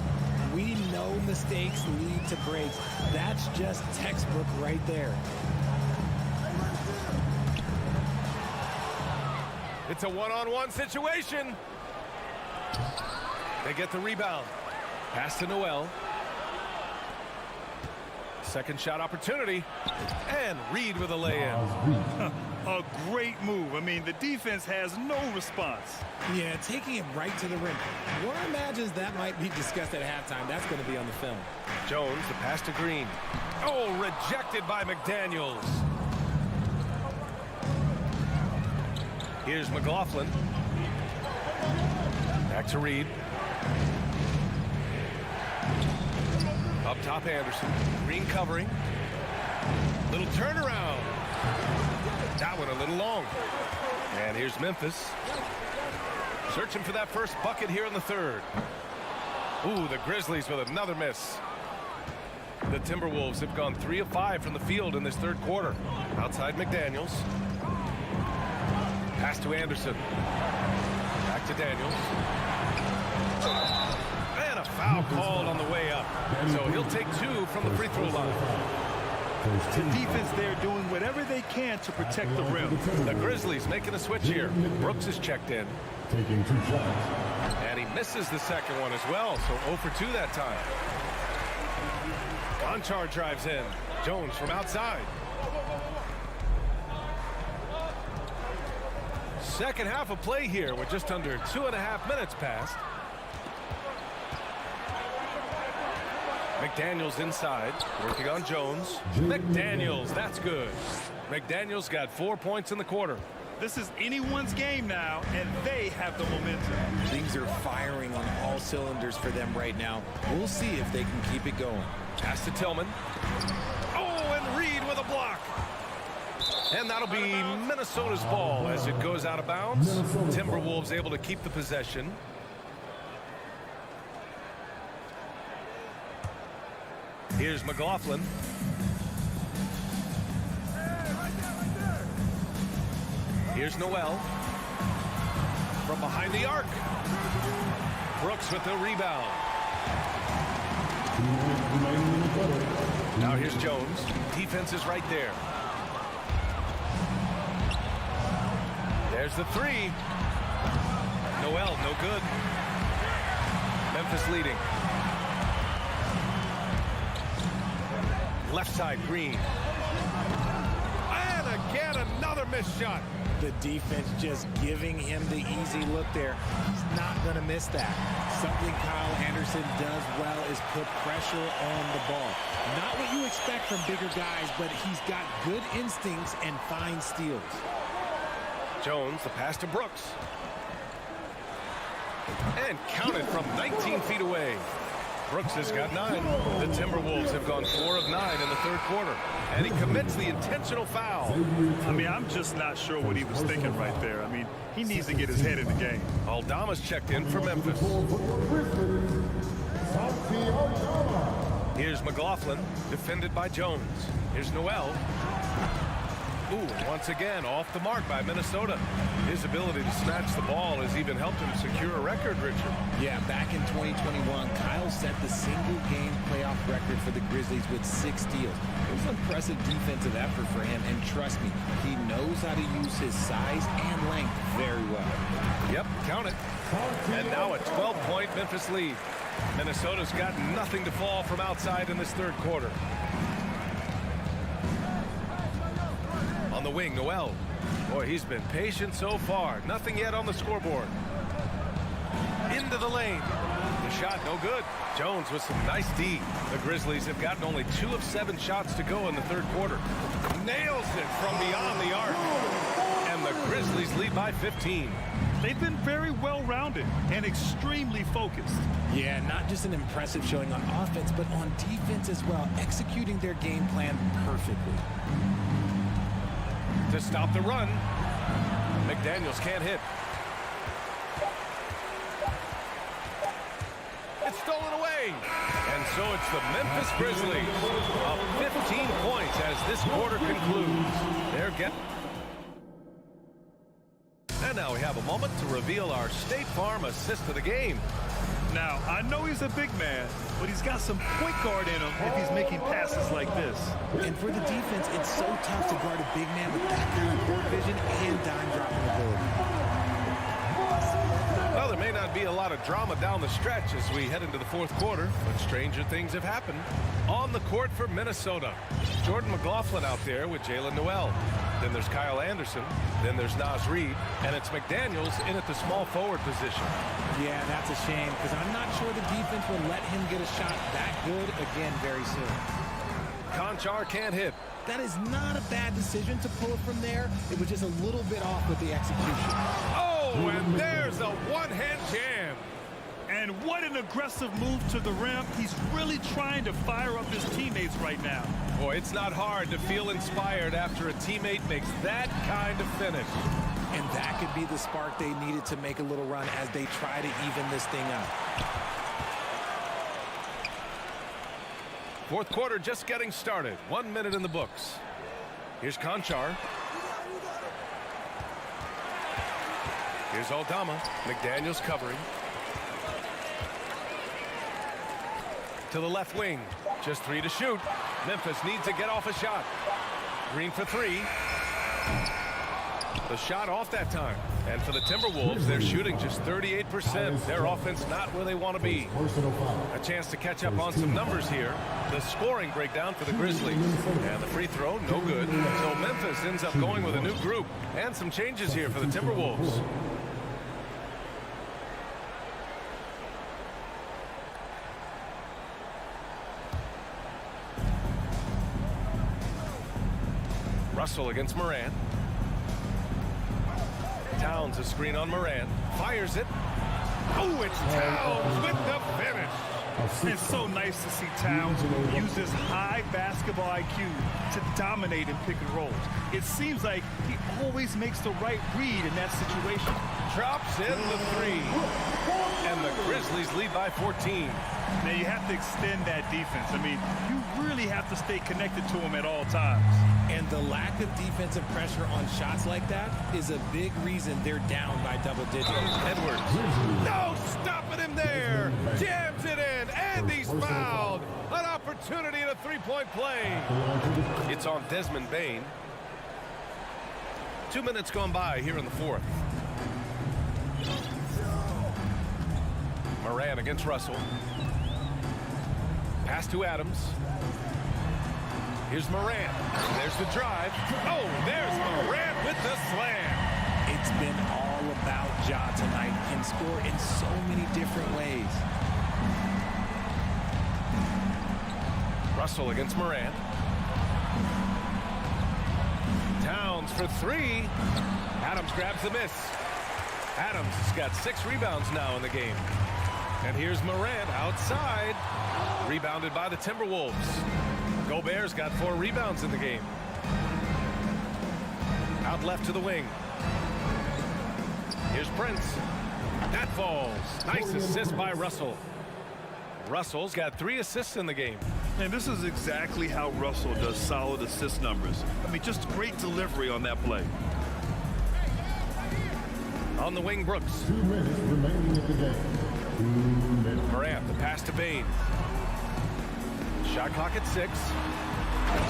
We know mistakes lead to breaks. That's just textbook right there. It's a one-on-one situation. They get the rebound. Pass to Noel. Second shot opportunity. And Reed with a lay-in. A great move. I mean, the defense has no response. Yeah, taking it right to the rim. One imagines that might be discussed at halftime. That's going to be on the film. Jones, the pass to Green. Oh, rejected by McDaniels. Here's McLaughlin. Back to Reed. Up top, Anderson. Green covering. Little turnaround. That one a little long. And here's Memphis. Searching for that first bucket here in the third. Ooh, the Grizzlies with another miss. The Timberwolves have gone 3 of 5 from the field in this third quarter. Outside McDaniels. Pass to Anderson. Back to Daniels. And a foul called on the way up. So he'll take 2 from the free throw line. The defense there doing whatever they can to protect the rim. The Grizzlies making a switch here. Brooks is checked in. Taking 2 shots. And he misses the second one as well. So 0 for 2 that time. Conchar drives in. Jones from outside. Second half of play here with just under 2.5 minutes passed. McDaniels inside, working on Jones. McDaniels, that's good. McDaniels got 4 points in the quarter. This is anyone's game now, and they have the momentum. Things are firing on all cylinders for them right now. We'll see if they can keep it going. Pass to Tillman. Oh, and Reed with a block. And that'll be Minnesota's ball as it goes out of bounds. Timberwolves able to keep the possession. Here's McLaughlin. Here's Noel. From behind the arc. Brooks with the rebound. Now here's Jones. Defense is right there. There's the 3. Noel, no good. Memphis leading. Left side, Green. And again, another missed shot. The defense just giving him the easy look there. He's not going to miss that. Something Kyle Anderson does well is put pressure on the ball. Not what you expect from bigger guys, but he's got good instincts and fine steals. Jones, the pass to Brooks. And counted from 19 feet away. Brooks has got 9. The Timberwolves have gone 4 of 9 in the third quarter. And he commits the intentional foul. I mean, I'm just not sure what he was thinking right there. I mean, he needs to get his head in the game. Aldama's checked in for Memphis. Here's McLaughlin, defended by Jones. Here's Noel. Ooh, once again, off the mark by Minnesota. His ability to snatch the ball has even helped him secure a record, Richard. Yeah, back in 2021, Kyle set the single-game playoff record for the Grizzlies with 6 steals. It was an impressive defensive effort for him, and trust me, he knows how to use his size and length very well. Yep, count it. And now a 12-point Memphis lead. Minnesota's got nothing to fall from outside in this third quarter. On the wing, Noel. Boy, he's been patient so far. Nothing yet on the scoreboard. Into the lane. The shot no good. Jones with some nice D. The Grizzlies have gotten only 2 of 7 shots to go in the third quarter. Nails it from beyond the arc. And the Grizzlies lead by 15. They've been very well-rounded and extremely focused. Yeah, not just an impressive showing on offense, but on defense as well, executing their game plan perfectly. To stop the run, McDaniels can't hit. It's stolen away. And so it's the Memphis Grizzlies up 15 points as this quarter concludes. They're getting... And now we have a moment to reveal our State Farm assist of the game. Now, I know he's a big man, but he's got some point guard in him if he's making passes like this. And for the defense, it's so tough to guard a big man with that kind of court vision and dime dropping ability. Well, there may not be a lot of drama down the stretch as we head into the fourth quarter, but stranger things have happened. On the court for Minnesota, Jordan McLaughlin out there with Jalen Noel. Then there's Kyle Anderson. Then there's Naz Reid. And it's McDaniels in at the small forward position. Yeah, that's a shame because I'm not sure the defense will let him get a shot that good again very soon. Conchar can't hit. That is not a bad decision to pull it from there. It was just a little bit off with the execution. Oh, and there's a one-hand jam. And what an aggressive move to the rim. He's really trying to fire up his teammates right now. Boy, it's not hard to feel inspired after a teammate makes that kind of finish. And that could be the spark they needed to make a little run as they try to even this thing up. Fourth quarter just getting started. 1 minute in the books. Here's Conchar. Here's Aldama. McDaniels covering. To the left wing. Just 3 to shoot. Memphis needs to get off a shot. Green for 3. The shot off that time. And for the Timberwolves, they're shooting just 38%. Their offense not where they want to be. A chance to catch up on some numbers here. The scoring breakdown for the Grizzlies. And the free throw, no good. So Memphis ends up going with a new group. And some changes here for the Timberwolves. Russell against Moran. Towns a screen on Moran. Fires it. Oh, it's Towns with the finish. It's so nice to see Towns use his high basketball IQ to dominate in pick and rolls. It seems like he always makes the right read in that situation. Drops in the 3. And the Grizzlies lead by 14. Now you have to extend that defense. I mean, you really have to stay connected to him at all times. And the lack of defensive pressure on shots like that is a big reason they're down by double digits. Edwards. No, stopping him there. Jams it in, and he's fouled. An opportunity in a three-point play. It's on Desmond Bane. 2 minutes gone by here in the fourth. Moran against Russell. Pass to Adams. Here's Morant. There's the drive. Oh, there's Morant with the slam. It's been all about Ja tonight. Can score in so many different ways. Russell against Morant. Towns for three. Adams grabs the miss. Adams has got 6 rebounds now in the game. And here's Morant outside. Rebounded by the Timberwolves. Gobert's got 4 rebounds in the game. Out left to the wing. Here's Prince. That falls. Nice assist by Russell. Russell's got 3 assists in the game. And this is exactly how Russell does solid assist numbers. I mean, just great delivery on that play. On the wing, Brooks. 2 minutes remaining in the game. 2 minutes. Morant, the pass to Bane. Shot clock at 6.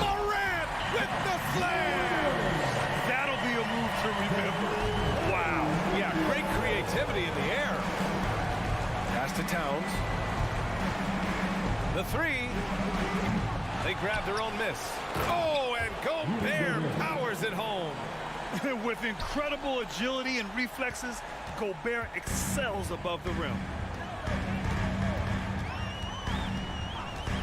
Morant with the slam! That'll be a move to remember. Wow. Yeah, great creativity in the air. Pass to Towns. The 3. They grab their own miss. Oh, and Gobert powers it home. With incredible agility and reflexes, Gobert excels above the rim.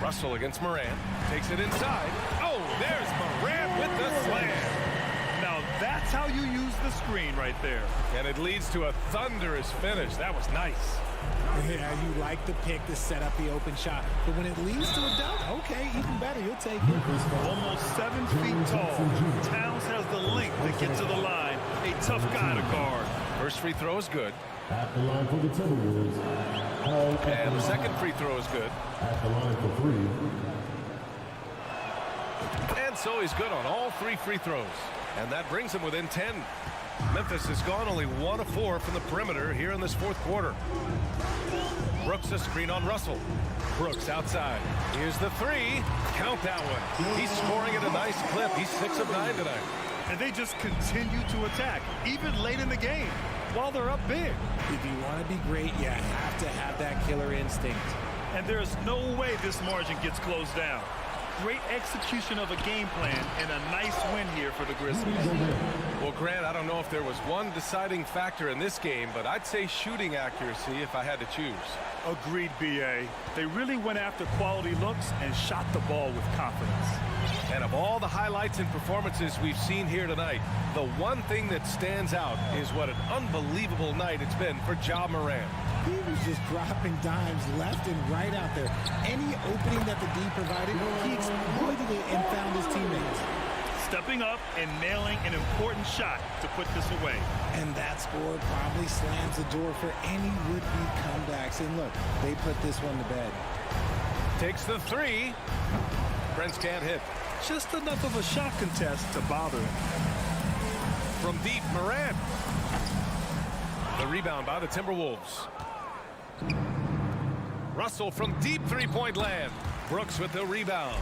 Russell against Morant. Takes it inside. Oh, there's Morant with the slam. Now that's how you use the screen right there. And it leads to a thunderous finish. That was nice. Yeah, you like the pick to set up the open shot. But when it leads to a dunk, okay, even better. You'll take it. Almost 7 feet tall. Towns has the length to get to the line. A tough guy to guard. First free throw is good. At the line for the Timberwolves. And the second free throw is good. At the line for 3. And so he's good on all 3 free throws. And that brings him within 10. Memphis has gone only 1 of 4 from the perimeter here in this 4th quarter. Brooks a screen on Russell. Brooks outside. Here's the 3. Count that one. He's scoring at a nice clip. He's 6 of 9 tonight. And they just continue to attack, even late in the game, while they're up big. If you want to be great, you have to have that killer instinct. And there's no way this margin gets closed down. Great execution of a game plan and a nice win here for the Grizzlies. Well, Grant, I don't know if there was one deciding factor in this game, but I'd say shooting accuracy if I had to choose. Agreed, B.A. They really went after quality looks and shot the ball with confidence. And of all the highlights and performances we've seen here tonight, the one thing that stands out is what an unbelievable night it's been for Ja Morant. He was just dropping dimes left and right out there. Any opening that the D provided, he exploited it and found his teammates. Stepping up and nailing an important shot to put this away. And that score probably slams the door for any would-be comebacks. And look, they put this one to bed. Takes the 3. Prince can't hit. Just enough of a shot contest to bother him. From deep, Morant. The rebound by the Timberwolves. Russell from deep 3-point land. Brooks with the rebound.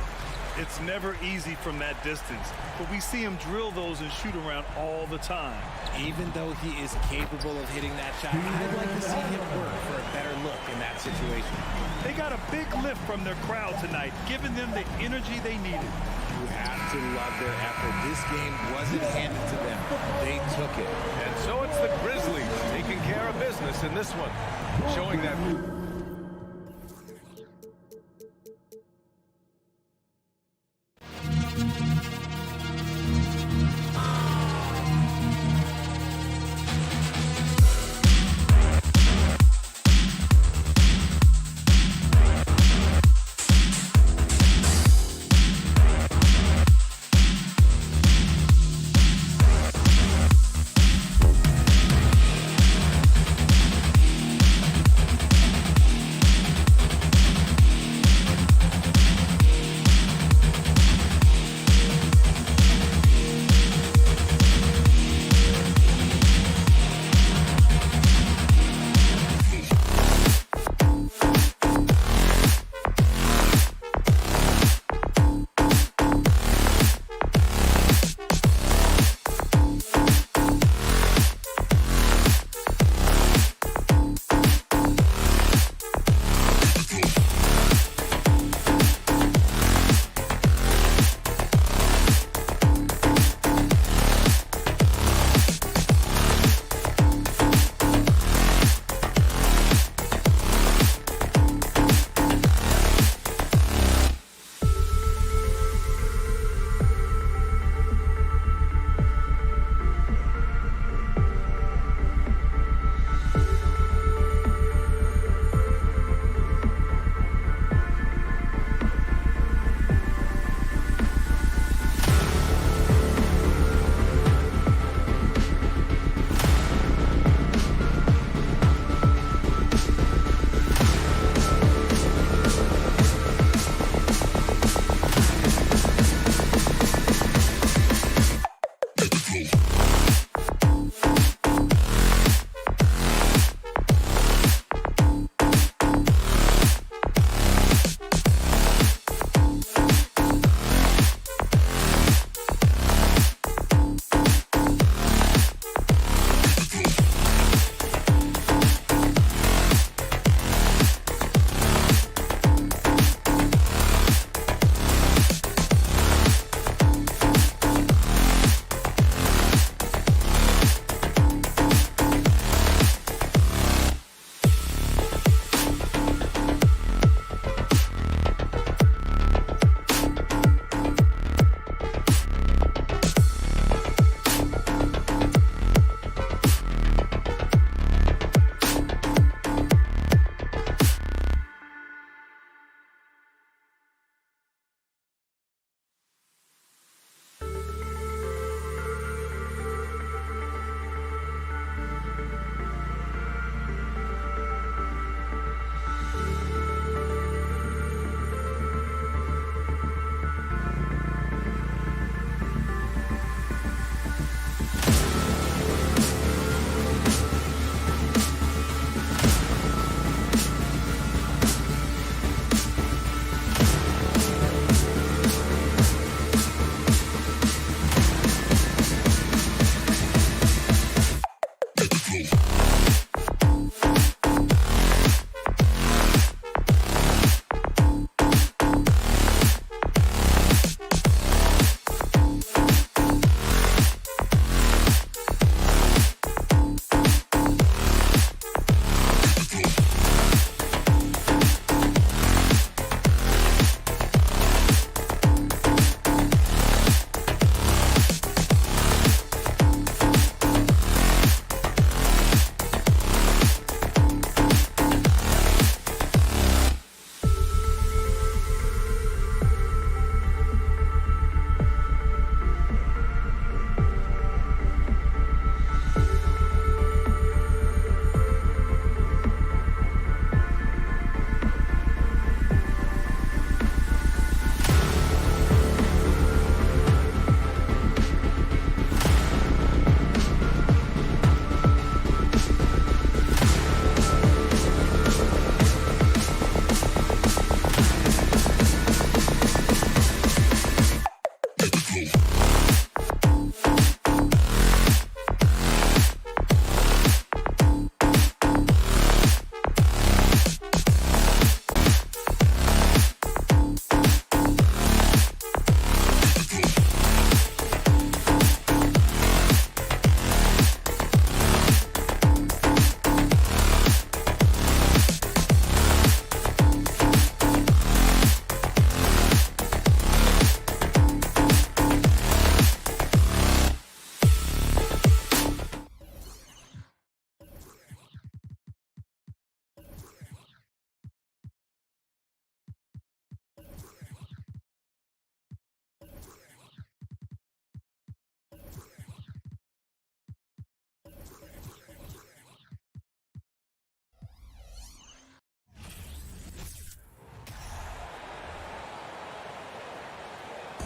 It's never easy from that distance, but we see him drill those and shoot around all the time. Even though he is capable of hitting that shot, I'd like to see him work for a better look in that situation. They got a big lift from their crowd tonight, giving them the energy they needed. You have to love their effort. This game wasn't handed to them. They took it. And so it's the Grizzlies taking care of business in this one, showing that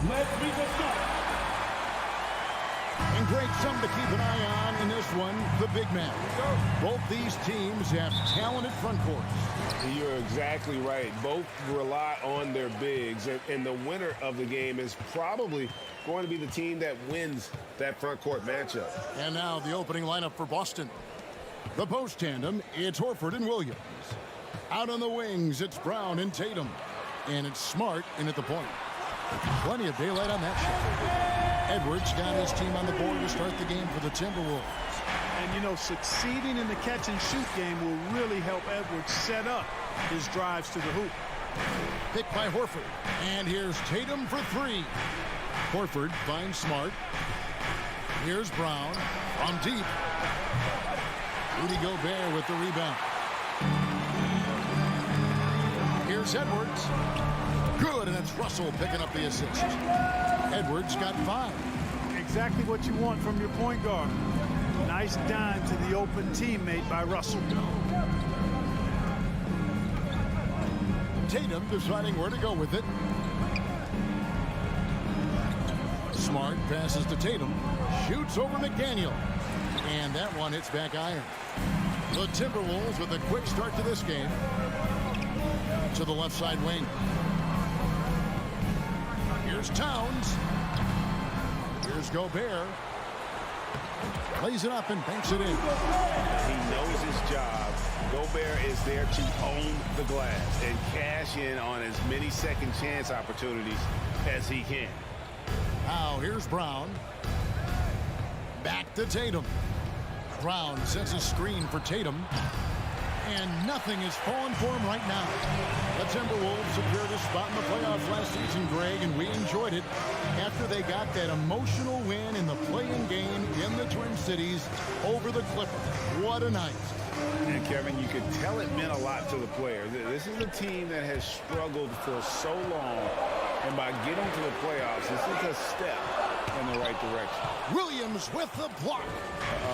Let's meet the start. And great something to keep an eye on in this one, the big man. Both these teams have talented front courts. You're exactly right. Both rely on their bigs, and the winner of the game is probably going to be the team that wins that front court matchup. And now the opening lineup for Boston. The post tandem, it's Horford and Williams. Out on the wings, it's Brown and Tatum. And it's Smart in at the point. Plenty of daylight on that shot. Edwards got his team on the board to start the game for the Timberwolves. And, you know, succeeding in the catch-and-shoot game will really help Edwards set up his drives to the hoop. Picked by Horford. And here's Tatum for three. Horford finds Smart. Here's Brown from deep. Rudy Gobert with the rebound. Here's Edwards. Good, and it's Russell picking up the assist. Edwards got 5. Exactly what you want from your point guard. Nice dime to the open teammate by Russell. Tatum deciding where to go with it. Smart passes to Tatum. Shoots over McDaniel. And that one hits back iron. The Timberwolves with a quick start to this game. To the left side wing. Here's Towns. Here's Gobert. Plays it up and banks it in. He knows his job. Gobert is there to own the glass and cash in on as many second chance opportunities as he can. Now here's Brown. Back to Tatum. Brown sets a screen for Tatum. And nothing is falling for him right now. The Timberwolves secured a spot in the playoffs last season, Greg, and we enjoyed it after they got that emotional win in the play-in game in the Twin Cities over the Clippers. What a night. And Kevin, you could tell it meant a lot to the players. This is a team that has struggled for so long, and by getting to the playoffs, this is a step in the right direction. Williams with the block.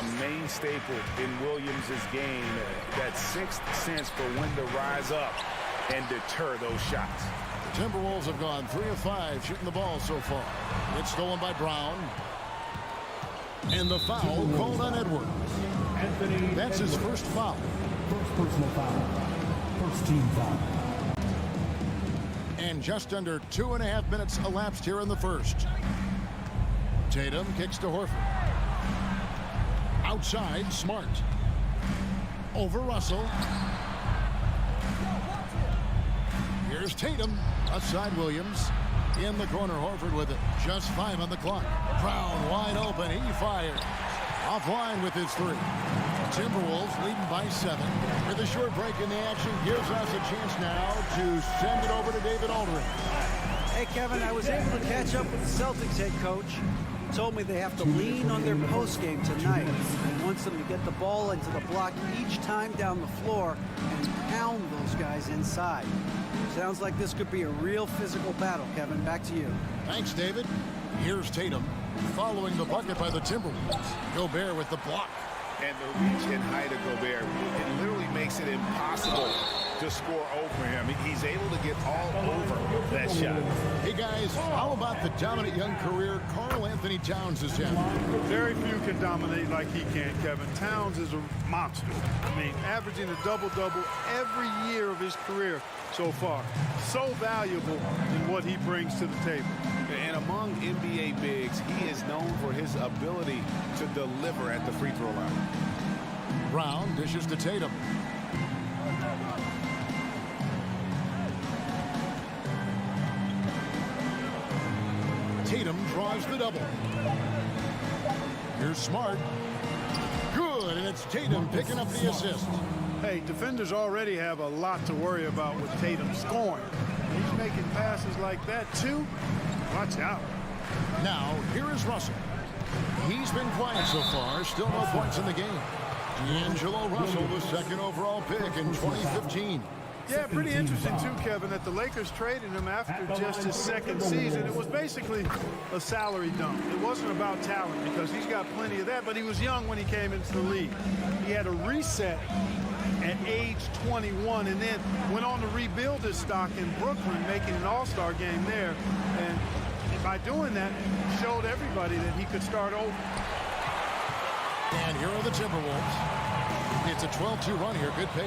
A main staple in Williams' game, that sixth sense for when to rise up and deter those shots. The Timberwolves have gone 3 of 5 shooting the ball so far. It's stolen by Brown. And the foul called on Edwards. That's his first foul. First personal foul. First team foul. And just under 2.5 minutes elapsed here in the first. Tatum kicks to Horford. Outside, Smart. over Russell. Here's Tatum. Outside Williams. In the corner, Horford with it. Just 5 on the clock. Brown wide open. He fires. Offline with his 3. Timberwolves leading by 7. With a short break in the action, gives us a chance now to send it over to David Aldridge. Hey, Kevin, I was able to catch up with the Celtics head coach. He told me they have to lean on their post game tonight. He wants them to get the ball into the block each time down the floor and pound those guys inside. Sounds like this could be a real physical battle, Kevin. Back to you. Thanks, David. Here's Tatum following the bucket by the Timberwolves. Gobert with the block. And the reach and height of Gobert, it literally makes it impossible to score over him. He's able to get all over that shot. Hey, guys, how about the dominant young career Karl Anthony Towns has had? Very few can dominate like he can, Kevin. Towns is a monster. I mean, averaging a double-double every year of his career so far. So valuable in what he brings to the table. And among NBA bigs, he is known for his ability to deliver at the free throw line. Brown dishes to Tatum. Tatum draws the double. Here's Smart. Good, and it's Tatum picking up the assist. Hey, defenders already have a lot to worry about with Tatum scoring. He's making passes like that, too. Watch out. Now, here is Russell. He's been quiet so far. Still no points in the game. D'Angelo Russell, the second overall pick in 2015. Yeah, pretty interesting, too, Kevin, that the Lakers traded him after just his second season. It was basically a salary dump. It wasn't about talent because he's got plenty of that, but he was young when he came into the league. He had a reset at age 21 and then went on to rebuild his stock in Brooklyn, making an all-star game there. And by doing that, showed everybody that he could start over. And here are the Timberwolves. It's a 12-2 run here. Good pace.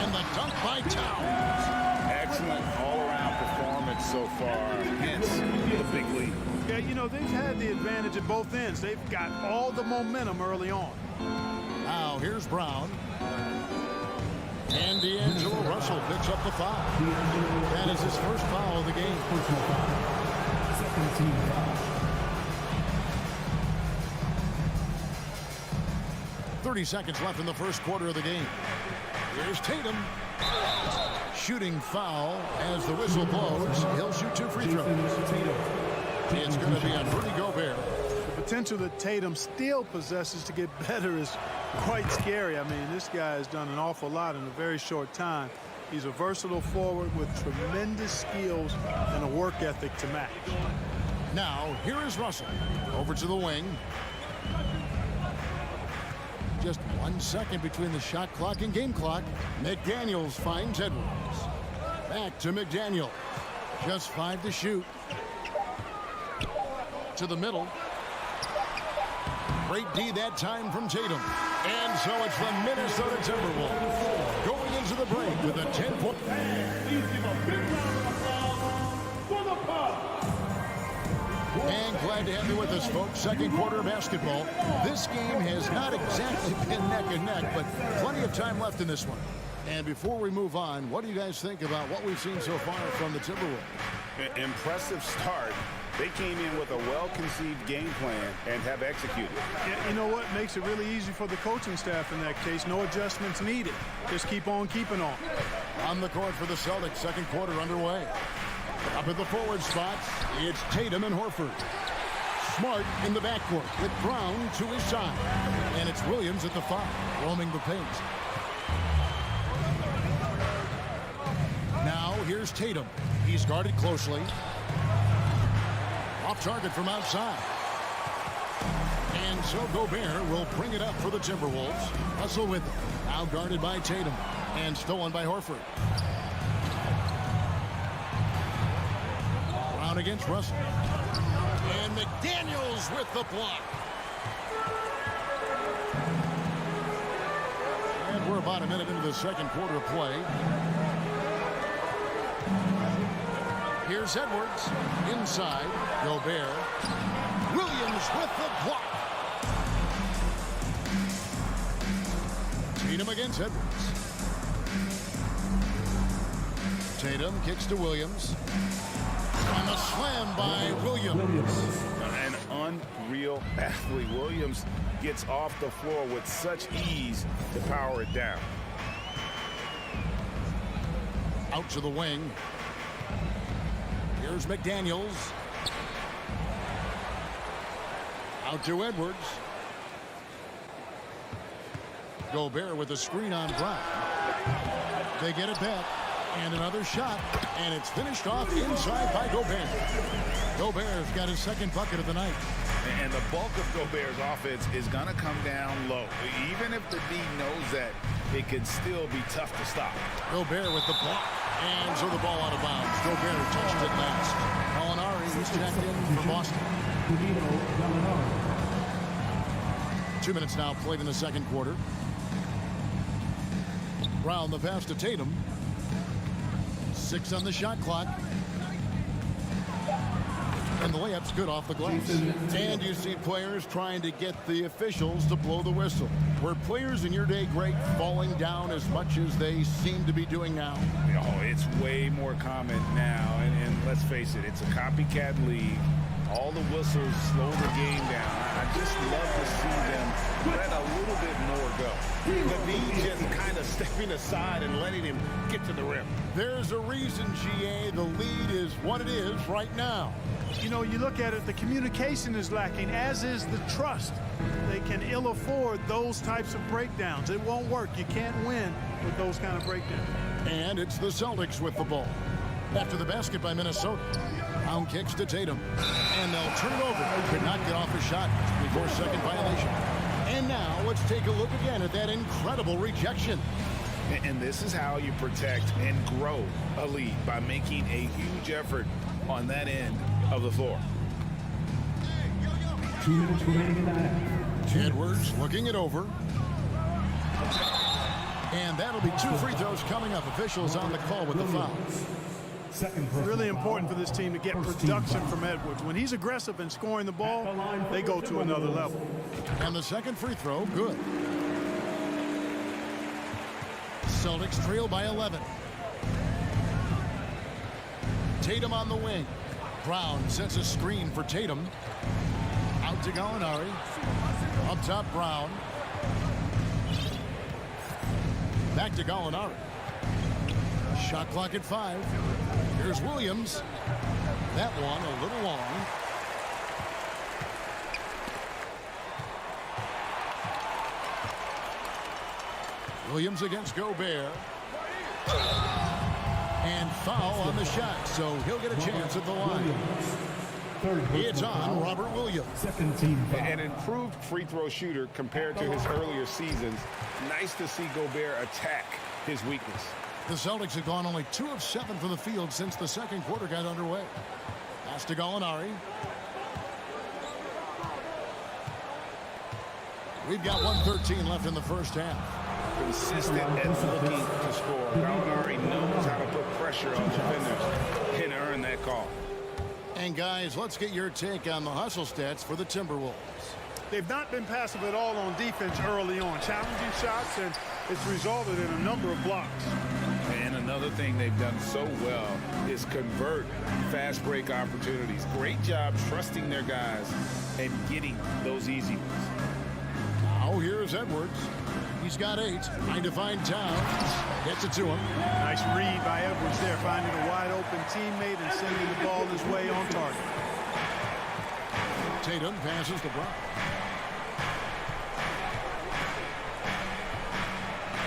And the dunk by Towns. Excellent all-around performance so far. Hence the big lead. Yeah, you know, they've had the advantage at both ends. They've got all the momentum early on. Now, here's Brown. And D'Angelo Russell picks up the foul. That is his first foul of the game. Second team foul. 30 seconds left in the first quarter of the game. Here's Tatum. Shooting foul as the whistle blows. He'll shoot 2 free throws. It's going to be on Rudy Gobert. The potential that Tatum still possesses to get better is quite scary. I mean, this guy has done an awful lot in a very short time. He's a versatile forward with tremendous skills and a work ethic to match. Now, here is Russell. Over to the wing. Just 1 second between the shot clock and game clock. McDaniels finds Edwards. Back to McDaniel. Just 5 to shoot. To the middle. Great D that time from Tatum. And so it's the Minnesota Timberwolves going into the break with a 10-point. Please give a big round of applause for the Pub. And glad to have you with us, folks. Second quarter of basketball. This game has not exactly been neck and neck, but plenty of time left in this one. And before we move on, what do you guys think about what we've seen so far from the Timberwolves? Impressive start. They came in with a well-conceived game plan and have executed. Yeah, you know what makes it really easy for the coaching staff in that case? No adjustments needed. Just keep on keeping on. On the court for the Celtics, second quarter underway. Up at the forward spots, it's Tatum and Horford. Smart in the backcourt with Brown to his side. And it's Williams at the 5, roaming the paint. Now here's Tatum. He's guarded closely. Off target from outside. And so Gobert will bring it up for the Timberwolves. Russell with it. Now guarded by Tatum. And stolen by Horford. Brown against Russell. And McDaniels with the block. And we're about a minute into the second quarter of play. Here's Edwards inside. Gobert. Williams with the block. Tatum against Edwards. Tatum kicks to Williams. And a slam by Williams. An unreal athlete. Williams gets off the floor with such ease to power it down. Out to the wing. Here's McDaniels. Out to Edwards. Gobert with a screen on Brown. They get it back. And another shot. And it's finished off inside by Gobert. Gobert's got his second bucket of the night. And the bulk of Gobert's offense is going to come down low. Even if the D knows that, it can still be tough to stop. Gobert with the block. And so the ball out of bounds. Gobert touched it last. Gallinari, who's checked in for Boston. 2 minutes now played in the second quarter. Brown the pass to Tatum. 6 on the shot clock. And the layup's good off the glass. And you see players trying to get the officials to blow the whistle. Were players in your day great falling down as much as they seem to be doing now? Oh, it's way more common now. And let's face it, it's a copycat league. All the whistles slow the game down. I just love to see them let a little bit more go. The D just kind of stepping aside and letting him get to the rim. There's a reason, GA, the lead is what it is right now. You know, you look at it, the communication is lacking, as is the trust. They can ill afford those types of breakdowns. It won't work. You can't win with those kind of breakdowns. And it's the Celtics with the ball. After the basket by Minnesota. Brown kicks to Tatum. And they'll turn it over. Could not get off a shot before second violation. And now let's take a look again at that incredible rejection. And this is how you protect and grow a lead, by making a huge effort on that end of the floor. 2 minutes remaining in the half. Edwards looking it over. And that'll be 2 free throws coming up. Officials on the call with the foul. Really important for this team to get production from Edwards. When he's aggressive and scoring the ball, they go to another level. And the second free throw, good. Celtics trail by 11. Tatum on the wing. Brown sets a screen for Tatum. Out to Gallinari. Up top, Brown. Back to Gallinari. Shot clock at 5. Here's Williams. That one a little long. Williams against Gobert. And foul on the shot, so he'll get a chance at the line. It's on Robert Williams. An improved free throw shooter compared to his earlier seasons. Nice to see Gobert attack his weakness. The Celtics have gone only 2 of 7 from the field since the second quarter got underway. Pass to Gallinari. We've got 1:13 left in the first half. Consistent and looking to score. Gallinari knows how to put pressure on defenders and earn that call. And guys, let's get your take on the hustle stats for the Timberwolves. They've not been passive at all on defense early on. Challenging shots, and it's resulted in a number of blocks. And another thing they've done so well is convert fast break opportunities. Great job trusting their guys and getting those easy ones. Now here's Edwards. He's got 8. Trying to find Towns. Gets it to him. Nice read by Edwards there, finding a wide open teammate and sending the ball his way on target. Tatum passes to Brown.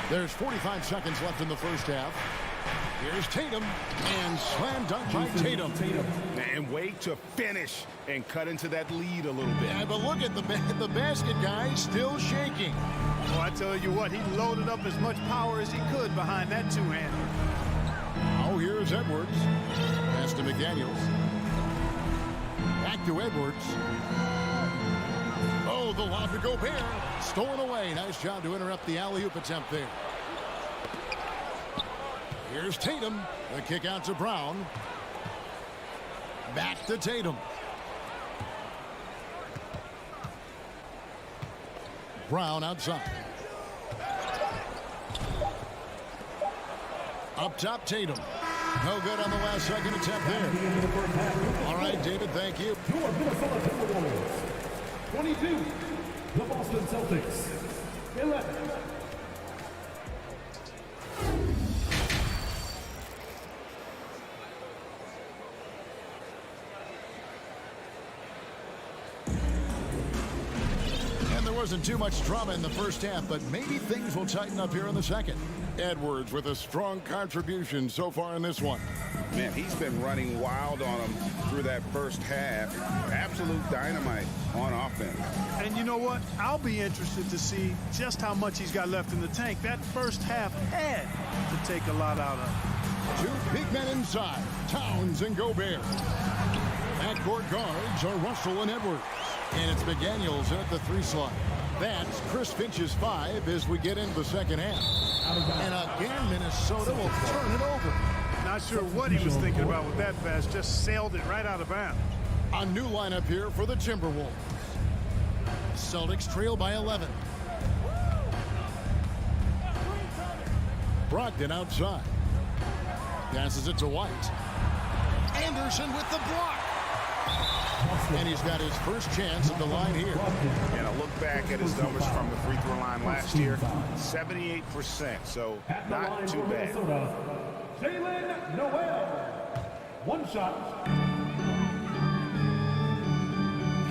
There's 45 seconds left in the first half. Here's Tatum, and slam dunk by Tatum. And wait to finish and cut into that lead a little bit. Yeah, but look at the basket guy still shaking. Well, I tell you what, he loaded up as much power as he could behind that two-hander. Now here's Edwards. Pass to McDaniels. Back to Edwards. Oh, the lob to Gobert. Stolen away. Nice job to interrupt the alley-oop attempt there. Here's Tatum. The kick out to Brown. Back to Tatum. Brown outside. Up top, Tatum. No good on the last second attempt there. All right, David, thank you. Your Minnesota Timberwolves. 22, the Boston Celtics. 11. And there wasn't too much drama in the first half, but maybe things will tighten up here in the second. Edwards with a strong contribution so far in this one. Man, he's been running wild on him through that first half. Absolute dynamite on offense. And you know what? I'll be interested to see just how much he's got left in the tank. That first half had to take a lot out of him. Two big men inside, Towns and Gobert. Backcourt guards are Russell and Edwards. And it's McDaniels in at the 3 slot. That's Chris Finch's 5 as we get into the second half. And again, Minnesota will turn it over. Not sure what he was thinking about with that pass. Just sailed it right out of bounds. A new lineup here for the Timberwolves. Celtics trail by 11. Brogdon outside. Passes it to White. Anderson with the block. And he's got his first chance at the line here. And a look back at his numbers from the free throw line last year, 78%, so not too bad. Jalen Noel. 1 shot.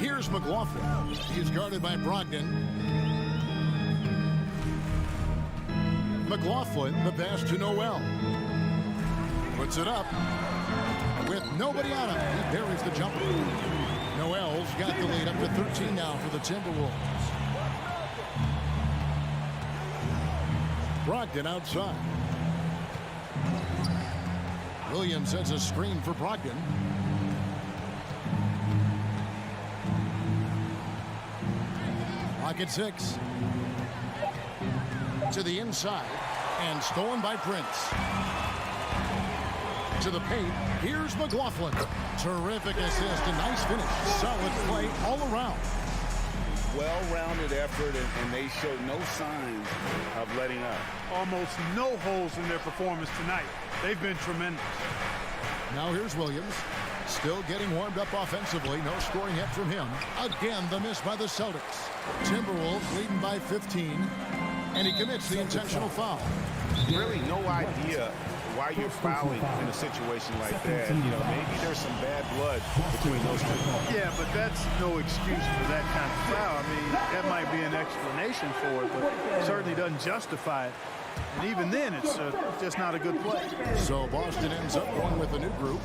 Here's McLaughlin. He's guarded by Brogdon. McLaughlin, the pass to Noel. Puts it up. With nobody on him, he buries the jumper. Noel's got the lead up to 13 now for the Timberwolves. Brogdon outside. Williams sets a screen for Brogdon. Pocket 6. To the inside. And stolen by Prince. To the paint. Here's McLaughlin. Terrific assist. A nice finish. Solid play all around. Well-rounded effort, and they showed no signs of letting up. Almost no holes in their performance tonight. They've been tremendous. Now here's Williams. Still getting warmed up offensively. No scoring yet from him. Again, the miss by the Celtics. Timberwolves leading by 15. And he commits the intentional foul. Really no idea why you're fouling in a situation like that. You know, maybe there's some bad blood between those two. Yeah, but that's no excuse for that kind of foul. I mean, that might be an explanation for it, but it certainly doesn't justify it. And even then, it's just not a good play. So Boston ends up going with a new group.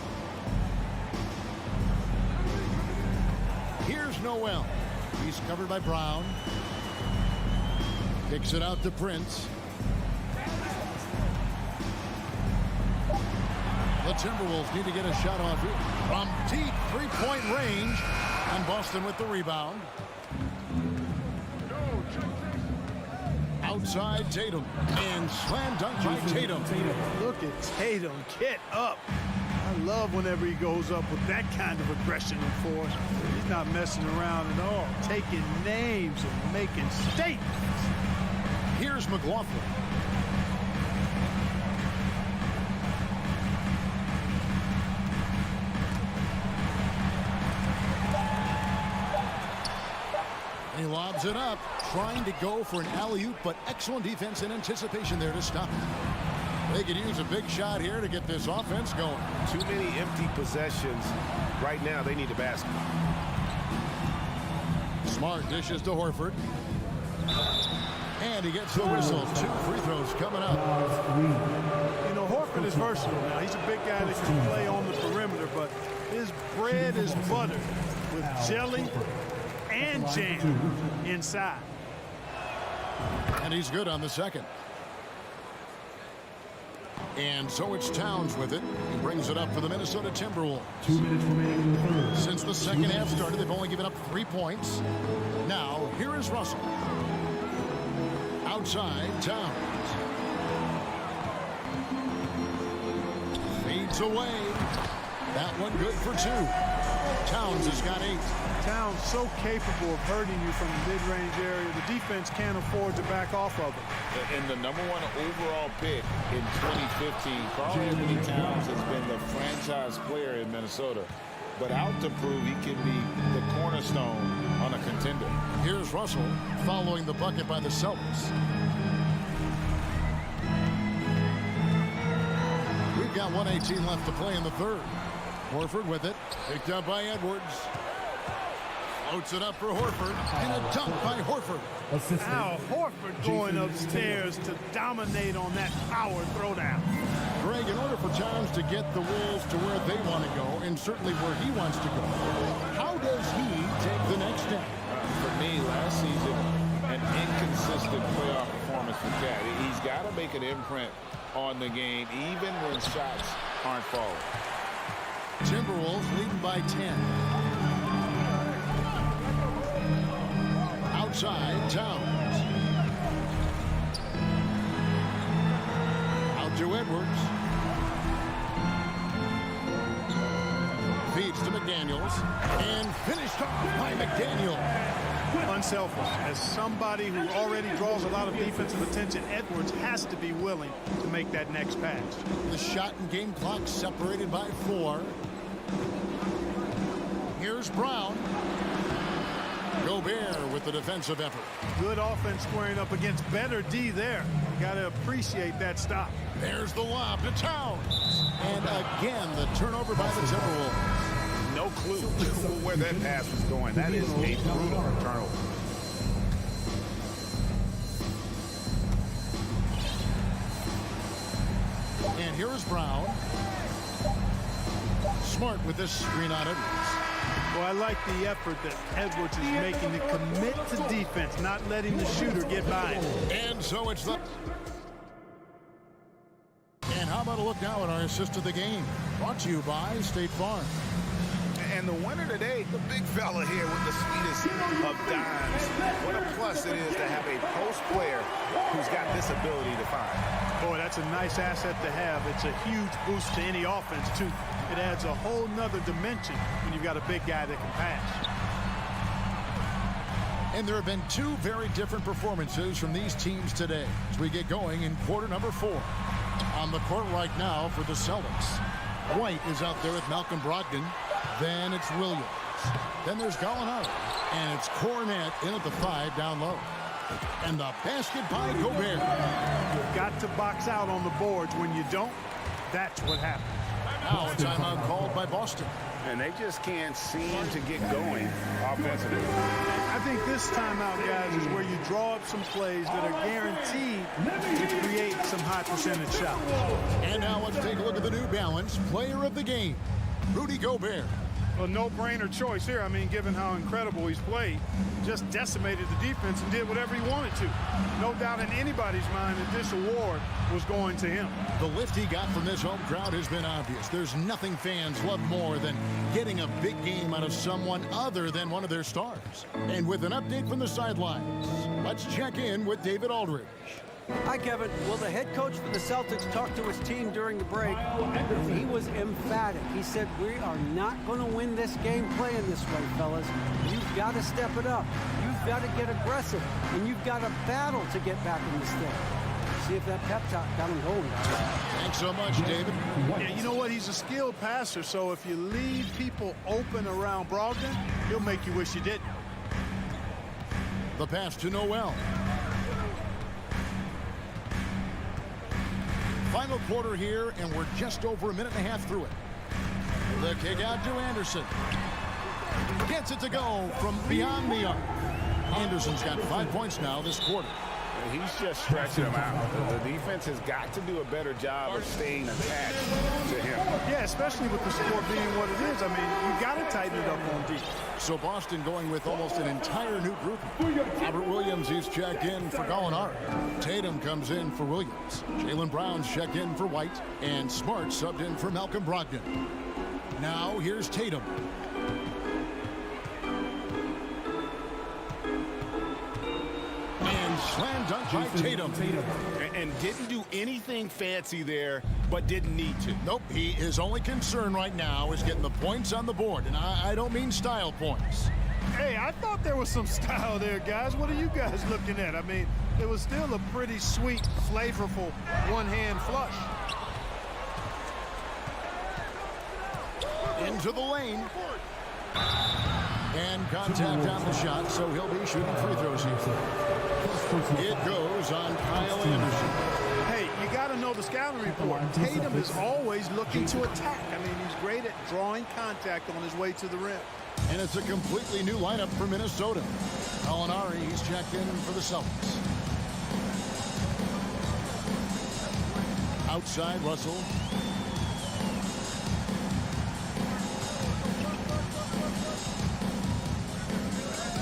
Here's Noel. He's covered by Brown. Kicks it out to Prince. The Timberwolves need to get a shot off here from deep three-point range. And Boston with the rebound. Outside Tatum. And slam dunk by Tatum. Look at Tatum. Get up. I love whenever he goes up with that kind of aggression and force. He's not messing around at all. Taking names and making statements. Here's McLaughlin. He lobs it up, trying to go for an alley-oop, but excellent defense and anticipation there to stop it. They could use a big shot here to get this offense going. Too many empty possessions. Right now, they need a basket. Smart dishes to Horford. And he gets the whistle. 2 free throws coming up. You know, Horford is versatile now. He's a big guy that can play on the perimeter, but his bread is buttered with jelly and jam inside. And he's good on the second. And so it's Towns with it. He brings it up for the Minnesota Timberwolves. 2 minutes remaining in the third. Since the second half started, they've only given up 3 points. Now, here is Russell. Outside, Towns. Fades away. That one good for 2. Towns has got 8. Towns so capable of hurting you from the mid-range area. The defense can't afford to back off of him. And the #1 overall pick in 2015, Karl Anthony Towns has been the franchise player in Minnesota, but out to prove he can be the cornerstone on a contender. Here's Russell following the bucket by the Celtics. We've got 1:18 left to play in the third. Horford with it, picked up by Edwards. Floats it up for Horford, and a dunk by Horford. Now Horford going upstairs to dominate on that power throwdown. Greg, in order for Towns to get the Wolves to where they want to go, and certainly where he wants to go, how does he take the next step? For me, last season, an inconsistent playoff performance for Cat. He's got to make an imprint on the game, even when shots aren't falling. Timberwolves leading by 10. Outside, Towns. Out to Edwards. Feeds to McDaniels. And finished off by McDaniel. Unselfish. As somebody who already draws a lot of defensive attention, Edwards has to be willing to make that next pass. The shot and game clock separated by 4. Here's Brown. Gobert with the defensive effort. Good offense squaring up against better D there. Got to appreciate that stop. There's the lob to Towns. And again, the turnover by the Timberwolves. No clue where that pass was going. That is a brutal turnover. And here is Brown. Smart with this screen on Edwards. Well, I like the effort that Edwards is making to commit to defense, not letting the shooter get by him. And so it's the... And how about a look now at our assist of the game? Brought to you by State Farm. And the winner today, the big fella here with the sweetest of dimes. What a plus it is to have a post player who's got this ability to find. Boy, that's a nice asset to have. It's a huge boost to any offense, too. It adds a whole nother dimension when you've got a big guy that can pass. And there have been 2 very different performances from these teams today as we get going in quarter number 4. On the court right now for the Celtics, White is out there with Malcolm Brogdon. Then it's Williams. Then there's Gallinari. And it's Cornette in at the 5 down low. And the basket by Gobert. You've got to box out on the boards. When you don't, that's what happens. Now a timeout called by Boston. And they just can't seem to get going offensively. I think this timeout, guys, is where you draw up some plays that are guaranteed to create some high percentage shots. And now let's take a look at the New Balance player of the game, Rudy Gobert. A no-brainer choice here. I mean, given how incredible he's played, just decimated the defense and did whatever he wanted to. No doubt in anybody's mind that this award was going to him. The lift he got from this home crowd has been obvious. There's nothing fans love more than getting a big game out of someone other than one of their stars. And with an update from the sidelines, let's check in with David Aldridge. Hi, Kevin. Well, the head coach for the Celtics talked to his team during the break. He was emphatic. He said, we are not going to win this game playing this way, fellas. You've got to step it up. You've got to get aggressive. And you've got to battle to get back in this thing. See if that pep talk got him going, guys. Thanks so much, David. Yeah, you know what? He's a skilled passer, so if you leave people open around Brogdon, he'll make you wish you didn't. The pass to Noel. Final quarter here, and we're just over a minute and a half through it. The kick out to Anderson. Gets it to go from beyond the arc. Anderson's got 5 points now this quarter. He's just stretching them out. The defense has got to do a better job of staying attached to him. Yeah, especially with the score being what it is. I mean, you got to tighten it up on defense. So Boston going with almost an entire new group. Robert Williams is checked in for Gallinari. Tatum comes in for Williams. Jaylen Brown's checked in for White. And Smart subbed in for Malcolm Brogdon. Now here's Tatum. And slam dunk by Tatum. And didn't do anything fancy there, but didn't need to. Nope, his only concern right now is getting the points on the board. And I don't mean style points. Hey, I thought there was some style there, guys. What are you guys looking at? I mean, it was still a pretty sweet, flavorful one-hand flush. Into the lane. And contact on the shot, so he'll be shooting free throws here. It goes on Kyle Anderson. Hey, you got to know the scouting report. Tatum is always looking to attack. I mean, he's great at drawing contact on his way to the rim. And it's a completely new lineup for Minnesota. Gallinari, he's checked in for the Celtics. Outside, Russell.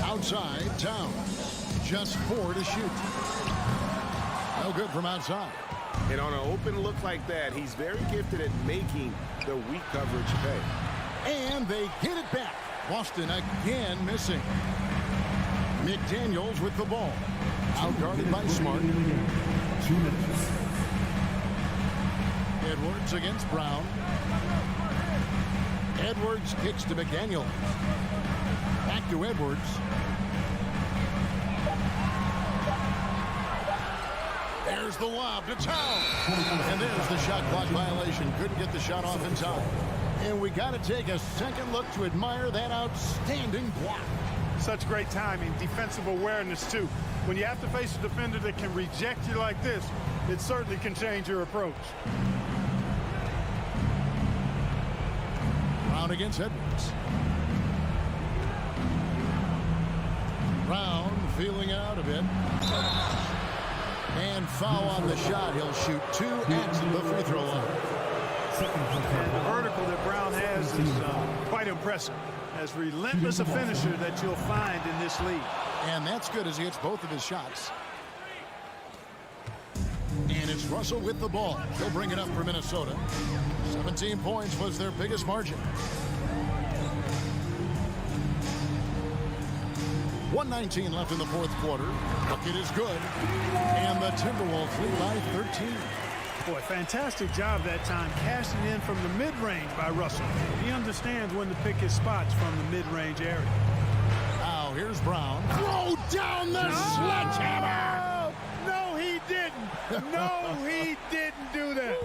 Outside, Towns. Just 4 to shoot. No good from outside. And on an open look like that, he's very gifted at making the weak coverage pay. And they get it back. Boston again missing. McDaniels with the ball. Outguarded by Smart. 2 minutes. Edwards against Brown. Edwards kicks to McDaniels. Back to Edwards. There's the lob to Towns. And there's the shot clock violation. Couldn't get the shot off in time. And we got to take a second look to admire that outstanding block. Such great timing, defensive awareness, too. When you have to face a defender that can reject you like this, it certainly can change your approach. Brown against Edwards. Brown feeling out a bit. And foul on the shot. He'll shoot 2 at the free throw line. And the vertical that Brown has is quite impressive. As relentless a finisher that you'll find in this league. And that's good as he hits both of his shots. And it's Russell with the ball. He'll bring it up for Minnesota. 17 points was their biggest margin. 1:19 left in the fourth quarter. Bucket is good. And the Timberwolves lead by 13. Boy, fantastic job that time cashing in from the mid-range by Russell. He understands when to pick his spots from the mid-range area. Now here's Brown. Throw down the sledgehammer! No, he didn't. No, he didn't do that.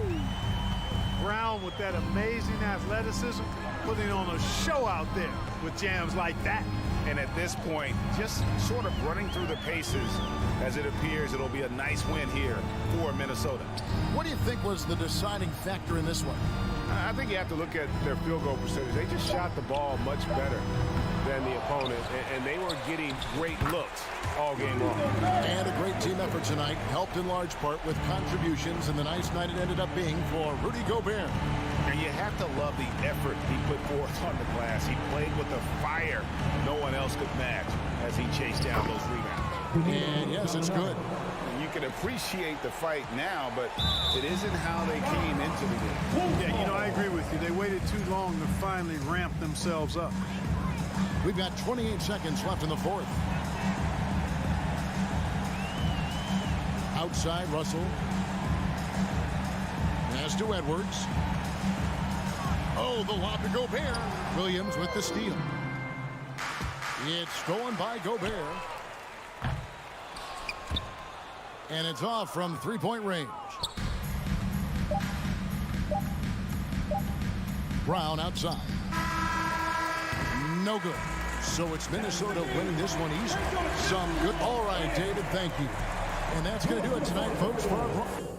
Brown with that amazing athleticism, putting on a show out there with jams like that. And at this point, just sort of running through the paces, as it appears it'll be a nice win here for Minnesota. What do you think was the deciding factor in this one? I think you have to look at their field goal percentage. They just shot the ball much better than the opponent, and they were getting great looks all game long. And a great team effort tonight, helped in large part with contributions, and the nice night it ended up being for Rudy Gobert. And you have to love the effort he put forth on the glass. He played with a fire no one else could match as he chased down those rebounds. And yes, it's good. You can appreciate the fight now, but it isn't how they came into the game. Yeah, you know, I agree with you. They waited too long to finally ramp themselves up. We've got 28 seconds left in the fourth. Outside, Russell. Pass to Edwards. Oh, the lob to Gobert. Williams with the steal. It's stolen by Gobert. And it's off from three-point range. Brown outside. No good. So it's Minnesota winning this one easy. Some good. All right, David, thank you. And that's going to do it tonight, folks, for our...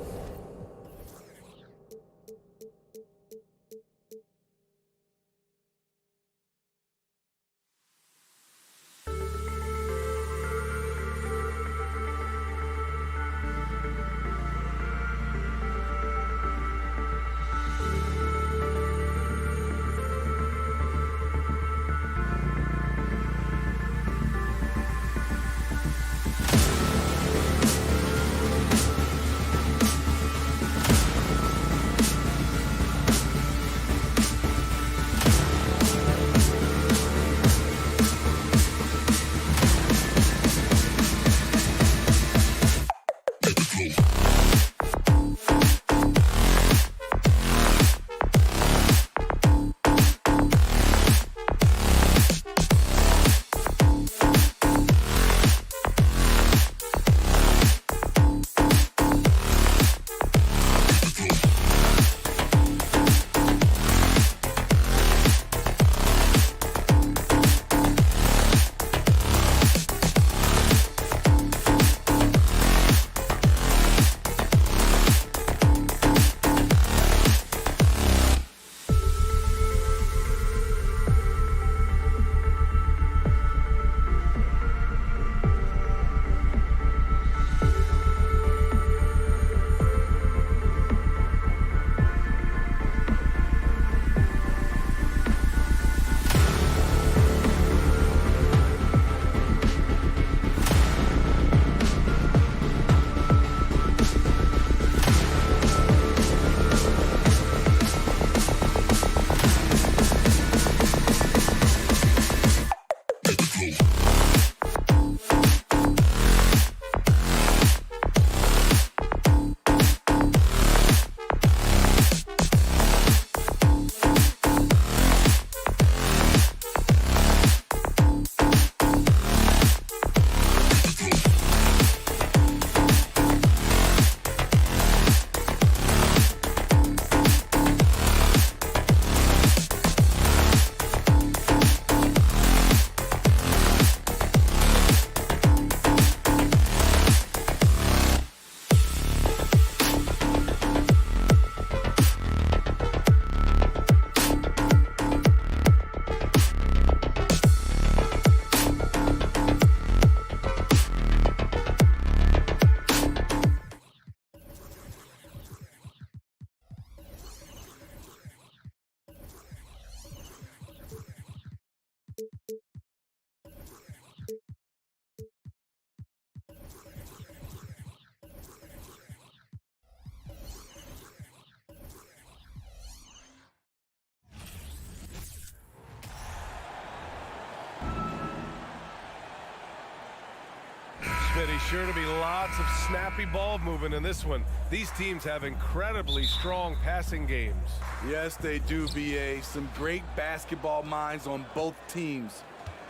Smitty, sure to be lots of snappy ball movement in this one. These teams have incredibly strong passing games. Yes, they do, BA. Some great basketball minds on both teams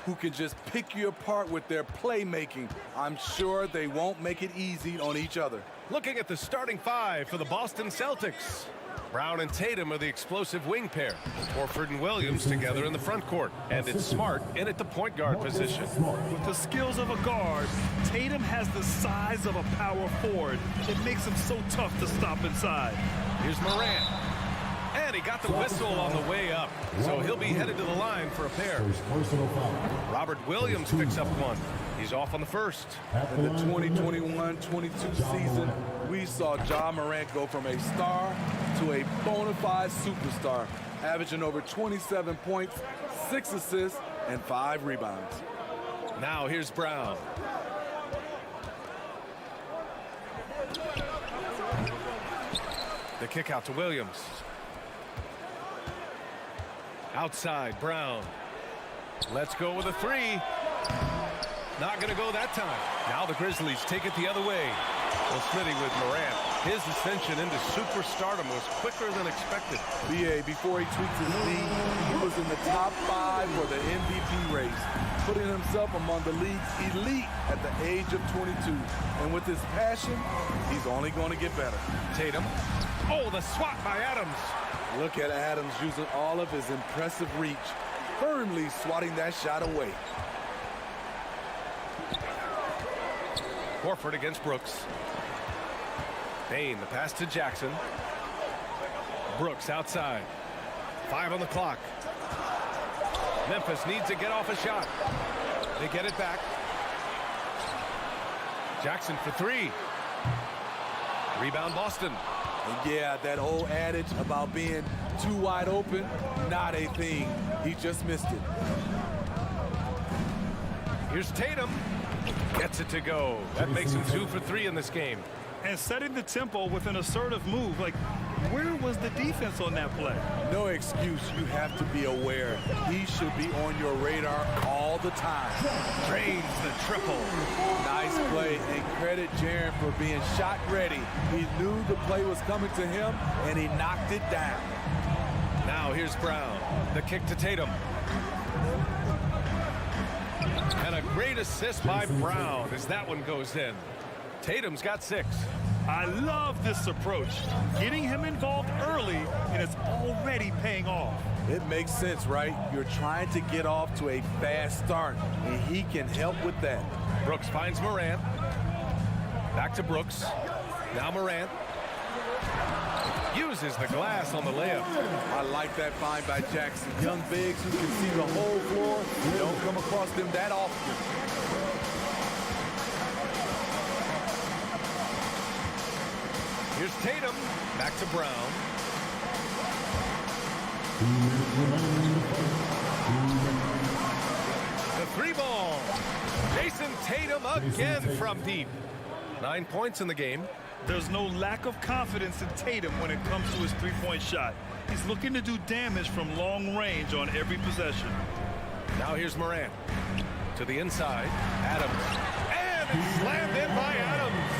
who can just pick you apart with their playmaking. I'm sure they won't make it easy on each other. Looking at the starting five for the Boston Celtics. Brown and Tatum are the explosive wing pair. Horford and Williams together in the front court. And it's Smart in at the point guard position. With the skills of a guard, Tatum has the size of a power forward. It makes him so tough to stop inside. Here's Morant. And he got the whistle on the way up. So he'll be headed to the line for a pair. Robert Williams picks up one. He's off on the first. In the 2021-22 season, we saw Ja Morant go from a star to a bona fide superstar, averaging over 27 points, 6 assists, and 5 rebounds. Now here's Brown. The kick out to Williams. Outside, Brown. Let's go with a three. Not going to go that time. Now the Grizzlies take it the other way. Well, Smitty with Morant. His ascension into superstardom was quicker than expected. BA, before he tweaked his knee, he was in the top 5 for the MVP race, putting himself among the league's elite at the age of 22. And with his passion, he's only going to get better. Tatum. Oh, the swat by Adams. Look at Adams using all of his impressive reach, firmly swatting that shot away. Horford against Brooks. Bain, the pass to Jackson. Brooks outside. 5 on the clock. Memphis needs to get off a shot. They get it back. Jackson for 3. Rebound Boston. And yeah, that old adage about being too wide open, not a thing. He just missed it. Here's Tatum. Gets it to go. That makes him 2 for 3 in this game. And setting the tempo with an assertive move. Like, where was the defense on that play? No excuse. You have to be aware. He should be on your radar all the time. Drains the triple. Nice play, and credit Jaren for being shot ready. He knew the play was coming to him, and he knocked it down. Now here's Brown. The kick to Tatum. And a great assist by Brown as that one goes in. Tatum's got 6. I love this approach. Getting him involved early, and it's already paying off. It makes sense, right? You're trying to get off to a fast start, and he can help with that. Brooks finds Morant. Back to Brooks. Now Morant. Uses the glass on the layup. I like that find by Jackson. Young bigs who can see the whole floor. You don't come across them that often. Here's Tatum. Back to Brown. The 3 ball. Jason Tatum again from deep. 9 points in the game. There's no lack of confidence in Tatum when it comes to his three-point shot. He's looking to do damage from long range on every possession. Now here's Morant. To the inside. Adams. And it's slammed in by Adams.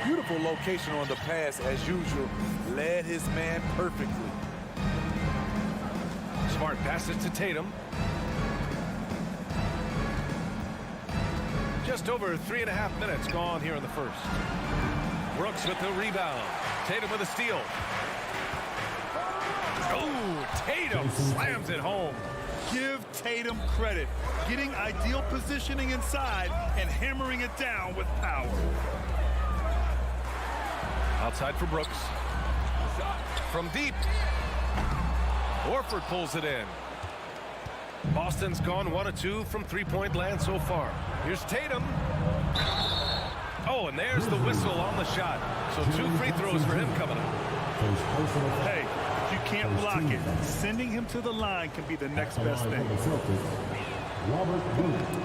Beautiful location on the pass as usual. Led his man perfectly. Smart passes to Tatum. Just over 3.5 minutes gone here in the first. Brooks with the rebound. Tatum with a steal. Oh, Tatum slams it home. Give Tatum credit. Getting ideal positioning inside and hammering it down with power. Outside for Brooks. From deep. Horford pulls it in. Boston's gone 1 of 2 from three-point land so far. Here's Tatum. Oh, and there's the whistle on the shot. So 2 free throws for him coming up. Hey, if you can't block it, sending him to the line can be the next best thing.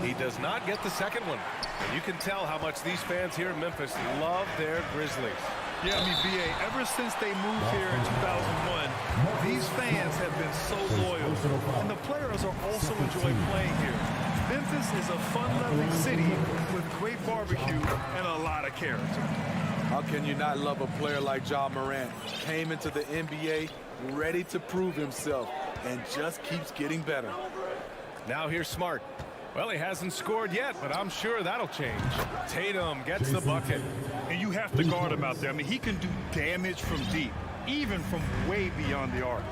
He does not get the second one. And you can tell how much these fans here in Memphis love their Grizzlies. Yeah, I mean, BA, ever since they moved here in 2001, these fans have been so loyal. And the players are also enjoying playing here. Memphis is a fun-loving city with great barbecue and a lot of character. How can you not love a player like Ja Morant? Came into the NBA ready to prove himself and just keeps getting better. Now here's Smart. Well, he hasn't scored yet, but I'm sure that'll change. Tatum gets the bucket. And you have to guard him out there. I mean, he can do damage from deep, even from way beyond the arc.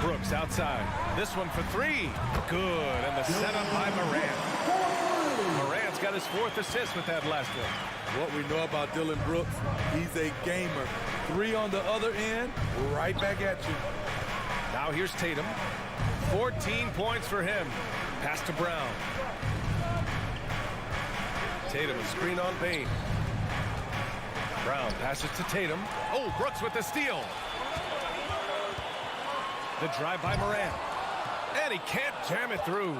Brooks outside. This one for three. Good, and the setup by Morant. Morant's got his 4th assist with that last one. What we know about Dylan Brooks, he's a gamer. 3 on the other end, right back at you. Now here's Tatum. 14 points for him. Pass to Brown. Tatum, screen on Bane. Brown passes to Tatum. Oh, Brooks with the steal. The drive by Morant. And he can't jam it through.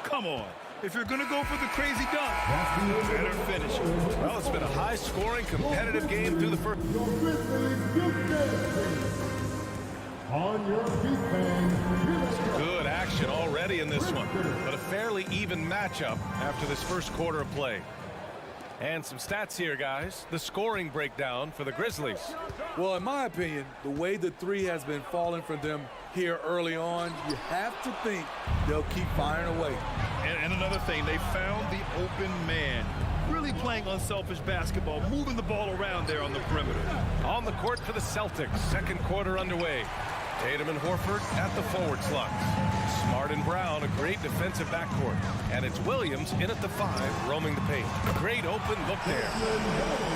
Come on. If you're going to go for the crazy dunk, better finish it. Well, it's been a high-scoring, competitive game through the first. On your feet, fans. Good action already in this one, but a fairly even matchup after this first quarter of play. And some stats here, guys. The scoring breakdown for the Grizzlies. Well, in my opinion, the way the 3 has been falling for them here early on, you have to think they'll keep firing away. And another thing, they found the open man. Really playing unselfish basketball, moving the ball around there on the perimeter. On the court for the Celtics, second quarter underway. Tatum and Horford at the forward slots. Smart and Brown, a great defensive backcourt. And it's Williams in at the 5, roaming the paint. Great open look there.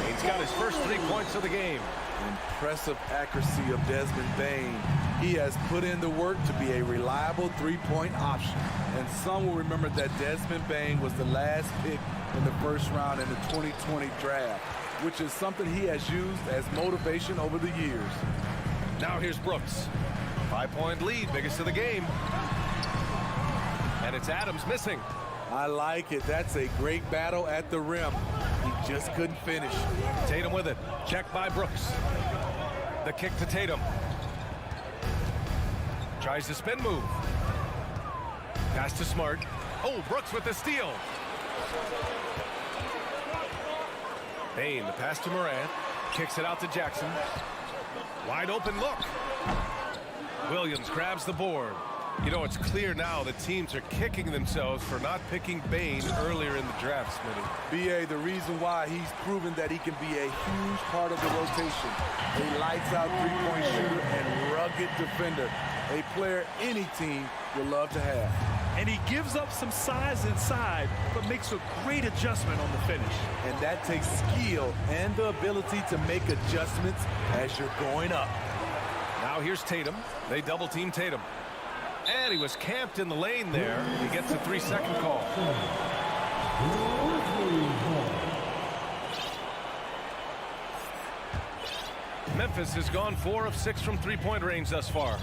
He's got his first 3 points of the game. Impressive accuracy of Desmond Bane. He has put in the work to be a reliable 3-point option. And some will remember that Desmond Bane was the last pick in the first round in the 2020 draft, which is something he has used as motivation over the years. Now here's Brooks. 5-point lead, biggest of the game. And it's Adams missing. I like it. That's a great battle at the rim. He just couldn't finish. Tatum with it. Checked by Brooks. The kick to Tatum. Tries the spin move. Pass to Smart. Oh, Brooks with the steal. Bane, the pass to Morant. Kicks it out to Jackson. Wide open look. Williams grabs the board. You know, it's clear now that teams are kicking themselves for not picking Bane earlier in the draft, Smitty. B.A., the reason why he's proven that he can be a huge part of the rotation. A lights-out 3-point shooter and rugged defender. A player any team would love to have. And he gives up some size inside, but makes a great adjustment on the finish. And that takes skill and the ability to make adjustments as you're going up. Now here's Tatum. They double-team Tatum. And he was camped in the lane there. He gets a 3-second call. Memphis has gone 4 of 6 from 3-point range thus far.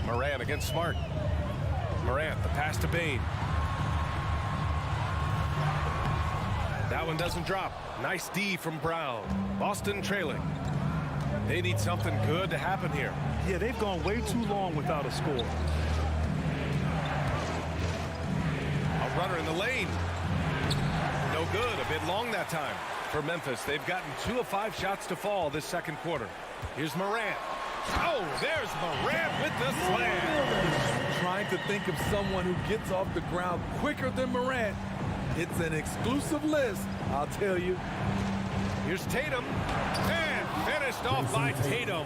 Morant against Smart. Morant, the pass to Bane. That one doesn't drop. Nice D from Brown. Boston trailing. They need something good to happen here. Yeah, they've gone way too long without a score. A runner in the lane. No good. A bit long that time for Memphis. They've gotten 2 of 5 shots to fall this second quarter. Here's Morant. Oh, there's Morant with the slam. Trying to think of someone who gets off the ground quicker than Morant. It's an exclusive list, I'll tell you. Here's Tatum. And finished off by Tatum.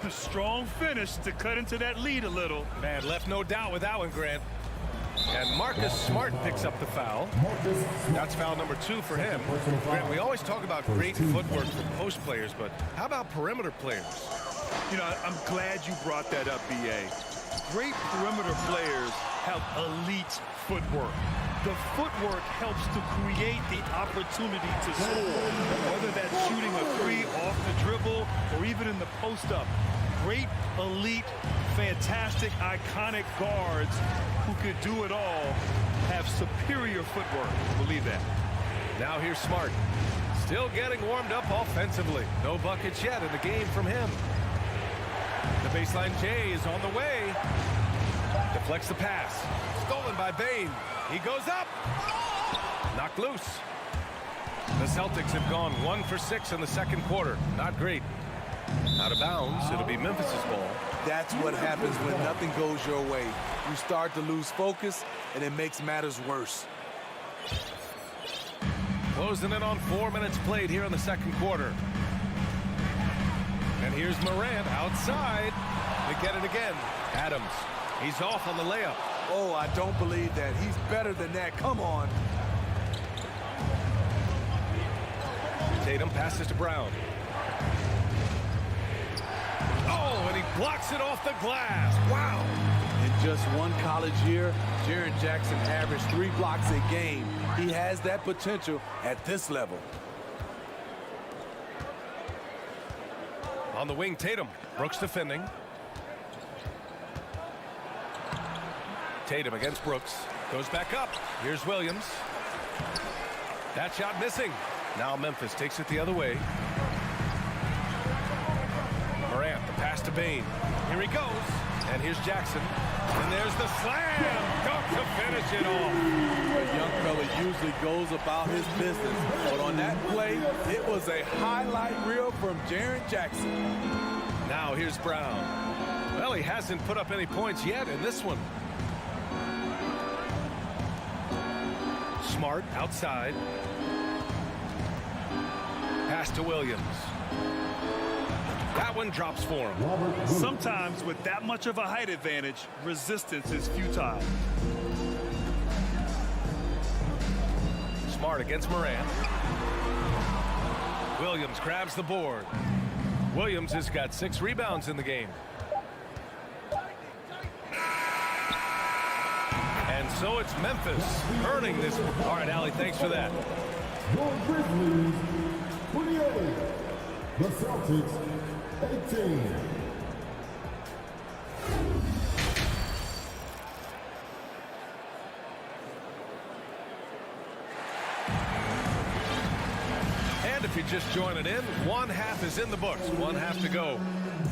A strong finish to cut into that lead a little. Man, left no doubt with that one, Grant. And Marcus Smart picks up the foul. That's foul number 2 for him. Grant, we always talk about great footwork from post players, but how about perimeter players? You know, I'm glad you brought that up, B.A. Great perimeter players have elite footwork. The footwork helps to create the opportunity to score, whether that's shooting a 3 off the dribble or even in the post-up. Great, elite, fantastic, iconic guards who could do it all have superior footwork. Believe that. Now here's Smart. Still getting warmed up offensively. No buckets yet in the game from him. The The baseline J is on the way. Deflects the pass. Stolen by Bain. He goes up. Knocked loose. The Celtics have gone 1 for 6 in the second quarter. Not great. Out of bounds. It'll be Memphis's ball. That's what happens when nothing goes your way. You start to lose focus, and it makes matters worse. Closing in on 4 minutes played here in the second quarter. And here's Morant outside. They get it again. Adams. He's off on the layup. Oh, I don't believe that. He's better than that. Come on. Tatum passes to Brown. Oh, and he blocks it off the glass. Wow. In just one college year, Jaren Jackson averaged 3 blocks a game. He has that potential at this level. On the wing, Tatum. Brooks defending. Tatum against Brooks. Goes back up. Here's Williams. That shot missing. Now Memphis takes it the other way. Morant, the pass to Bain. Here he goes. And here's Jackson. And there's the slam. Dunk to finish it off. The young fella usually goes about his business. But on that play, it was a highlight reel from Jaren Jackson. Now here's Brown. Well, he hasn't put up any points yet in this one. Smart outside. Pass to Williams. That one drops for him. Sometimes with that much of a height advantage, resistance is futile. Smart against Morant. Williams grabs the board. Williams has got 6 rebounds in the game. And so it's Memphis earning this. All right, Allie, thanks for that. Your Grizzlies, 28. The Celtics, 18. And if you're just joining in, 1/2 is in the books. 1/2 to go.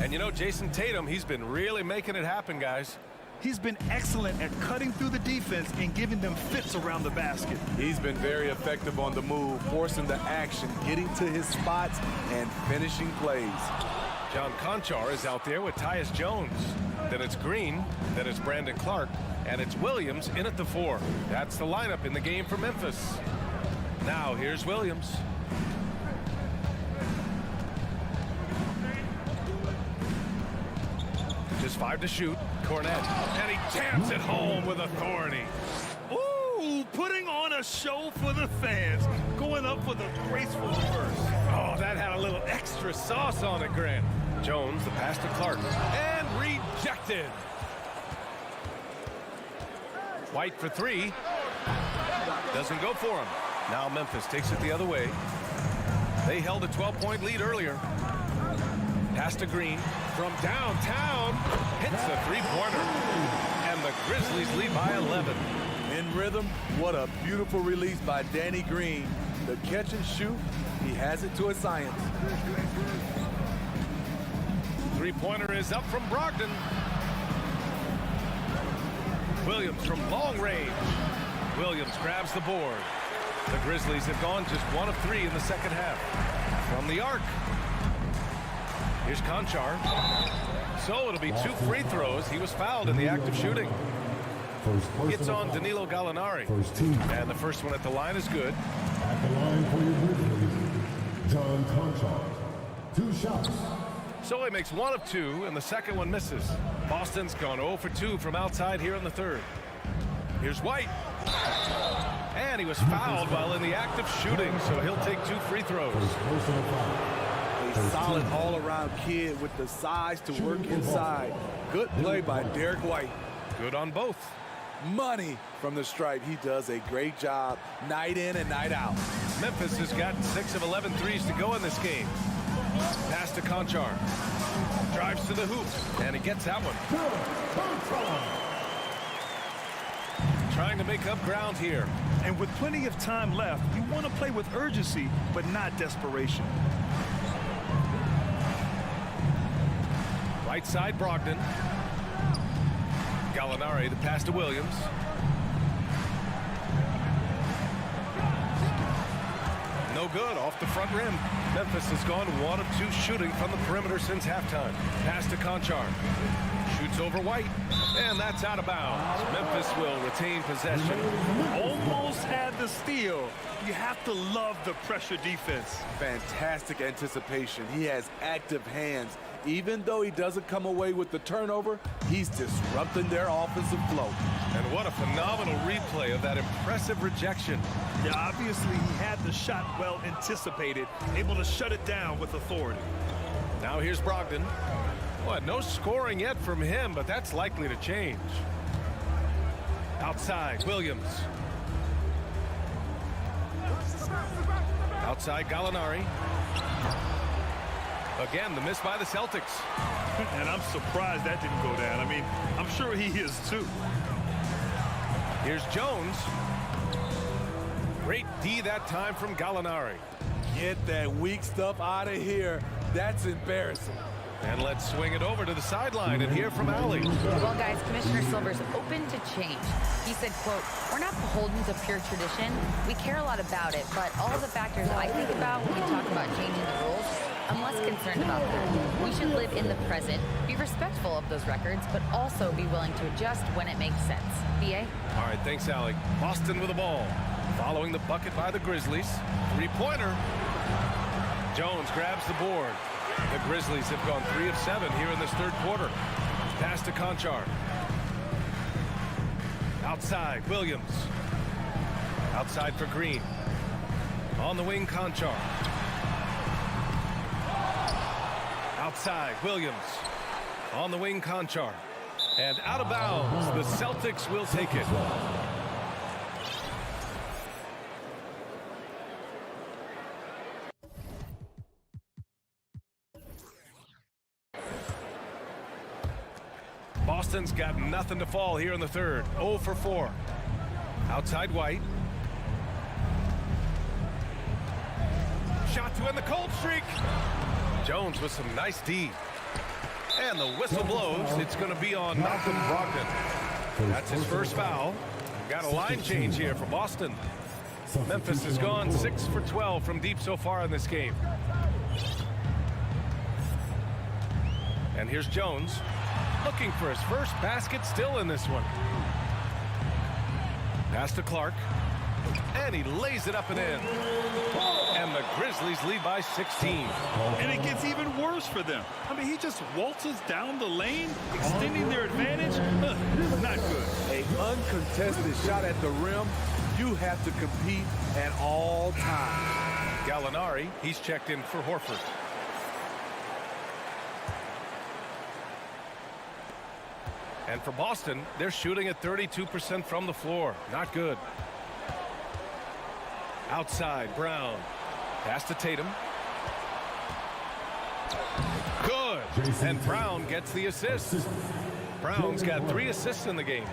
And you know, Jason Tatum, he's been really making it happen, guys. He's been excellent at cutting through the defense and giving them fits around the basket. He's been very effective on the move, forcing the action, getting to his spots, and finishing plays. John Conchar is out there with Tyus Jones. Then it's Green, then it's Brandon Clark, and it's Williams in at the 4. That's the lineup in the game for Memphis. Now here's Williams. Just 5 to shoot. Cornette. And he jams it home with authority. Ooh, putting on a show for the fans. Going up with a graceful reverse. Oh, that had a little extra sauce on it, Grant. Jones, the pass to Clark. And rejected. White for 3. Doesn't go for him. Now Memphis takes it the other way. They held a 12-point lead earlier. Pass to Green from downtown. Hits the 3-pointer. And the Grizzlies lead by 11. In rhythm, what a beautiful release by Danny Green. The catch and shoot, he has it to a science. 3-pointer is up from Brogdon. Williams from long range. Williams grabs the board. The Grizzlies have gone just 1 of 3 in the second half. From the arc. Here's Conchar. So it'll be 2 free throws. He was fouled in the act of shooting. Gets on Danilo Gallinari. And the first one at the line is good. At the line for your Grizzlies, John Conchar. 2 shots. So he makes 1 of 2, and the second one misses. Boston's gone 0 for 2 from outside here in the third. Here's White. And he was fouled while in the act of shooting, so he'll take 2 free throws. A solid all-around kid with the size to work inside. Good play by Derek White. Good on both. Money from the stripe. He does a great job night in and night out. Memphis has gotten 6 of 11 threes to go in this game. Pass to Conchar. Drives to the hoop, and he gets that one. Trying to make up ground here. And with plenty of time left, you want to play with urgency, but not desperation. Right side, Brogdon. Gallinari, the pass to Williams. No good, off the front rim. Memphis has gone 1 of 2 shooting from the perimeter since halftime. Pass to Conchar. Shoots over White, and that's out of bounds. Memphis will retain possession. Almost had the steal. You have to love the pressure defense. Fantastic anticipation. He has active hands. Even though he doesn't come away with the turnover, he's disrupting their offensive flow. And what a phenomenal replay of that impressive rejection. Yeah, obviously he had the shot well anticipated, able to shut it down with authority. Now here's Brogdon. What, no scoring yet from him, but that's likely to change. Outside, Williams. Outside, Gallinari. Again, the miss by the Celtics. And I'm surprised that didn't go down. I mean, I'm sure he is too. Here's Jones. Great D that time from Gallinari. Get that weak stuff out of here. That's embarrassing. And let's swing it over to the sideline and hear from Allie. Well, guys, Commissioner Silver's open to change. He said, quote, "We're not beholden to pure tradition. We care a lot about it, but all the factors I think about when we talk about changing the rules, I'm less concerned about that. We should live in the present, be respectful of those records, but also be willing to adjust when it makes sense." BA? All right, thanks, Allie. Boston with the ball. Following the bucket by the Grizzlies. Three-pointer. Jones grabs the board. The Grizzlies have gone 3 of 7 here in this third quarter. Pass to Conchar. Outside, Williams. Outside for Green. On the wing, Conchar. Outside, Williams. On the wing, Conchar. And out of bounds, the Celtics will take it. Boston's got nothing to fall here in the third. 0 for 4. Outside White. Shot to end the cold streak. Jones with some nice D. And the whistle blows. It's going to be on Malcolm Brogdon. That's his first foul. Got a line change here for Boston. Memphis has gone 6 for 12 from deep so far in this game. And here's Jones. Looking for his first basket still in this one. Pass to Clark. And he lays it up and in. And the Grizzlies lead by 16. And it gets even worse for them. I mean, he just waltzes down the lane, extending their advantage. Not good. An uncontested shot at the rim. You have to compete at all times. Gallinari, he's checked in for Horford. And for Boston, they're shooting at 32% from the floor. Not good. Outside, Brown. Pass to Tatum. Good. And Brown gets the assist. Brown's got 3 assists in the game.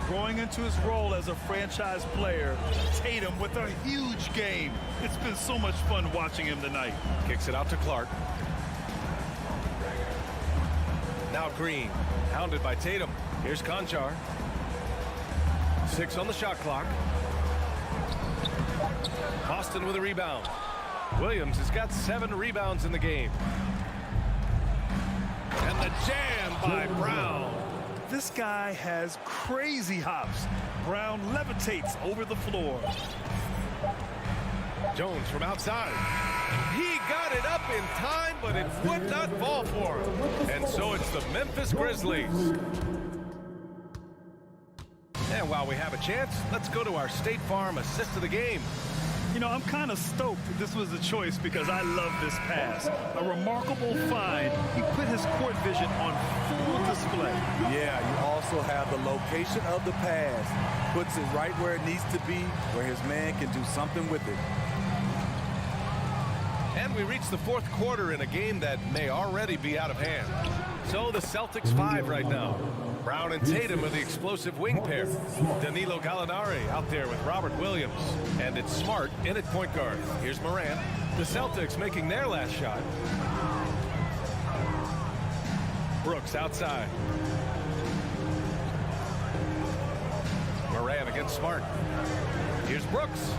Growing into his role as a franchise player, Tatum with a huge game. It's been so much fun watching him tonight. Kicks it out to Clark. Now Green, hounded by Tatum. Here's Conchar. 6 on the shot clock. Boston with a rebound. Williams has got 7 rebounds in the game. And the jam by Brown. This guy has crazy hops. Brown levitates over the floor. Jones from outside. He got it up in time, but it would not fall for him. And so it's the Memphis Grizzlies. And while we have a chance, let's go to our State Farm assist of the game. You know, I'm kind of stoked this was a choice because I love this pass. A remarkable find. He put his court vision on full display. Yeah, you also have the location of the pass. Puts it right where it needs to be, where his man can do something with it. And we reach the fourth quarter in a game that may already be out of hand. So the Celtics 5 right now. Brown and Tatum are the explosive wing pair. Danilo Gallinari out there with Robert Williams. And it's Smart in at point guard. Here's Morant. The Celtics making their last shot. Brooks outside. Moran against Smart. Here's Brooks.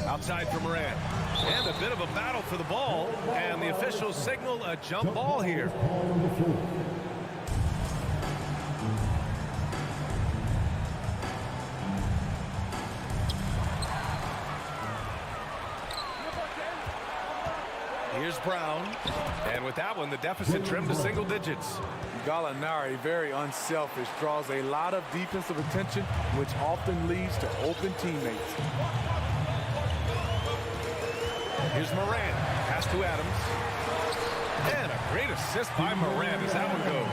Outside for Moran. And a bit of a battle for the ball. And the officials signal a jump ball here. Here's Brown. And with that one, the deficit trimmed to single digits. Gallinari, very unselfish, draws a lot of defensive attention, which often leads to open teammates. Here's Moran. Pass to Adams. And a great assist by Moran as that one goes.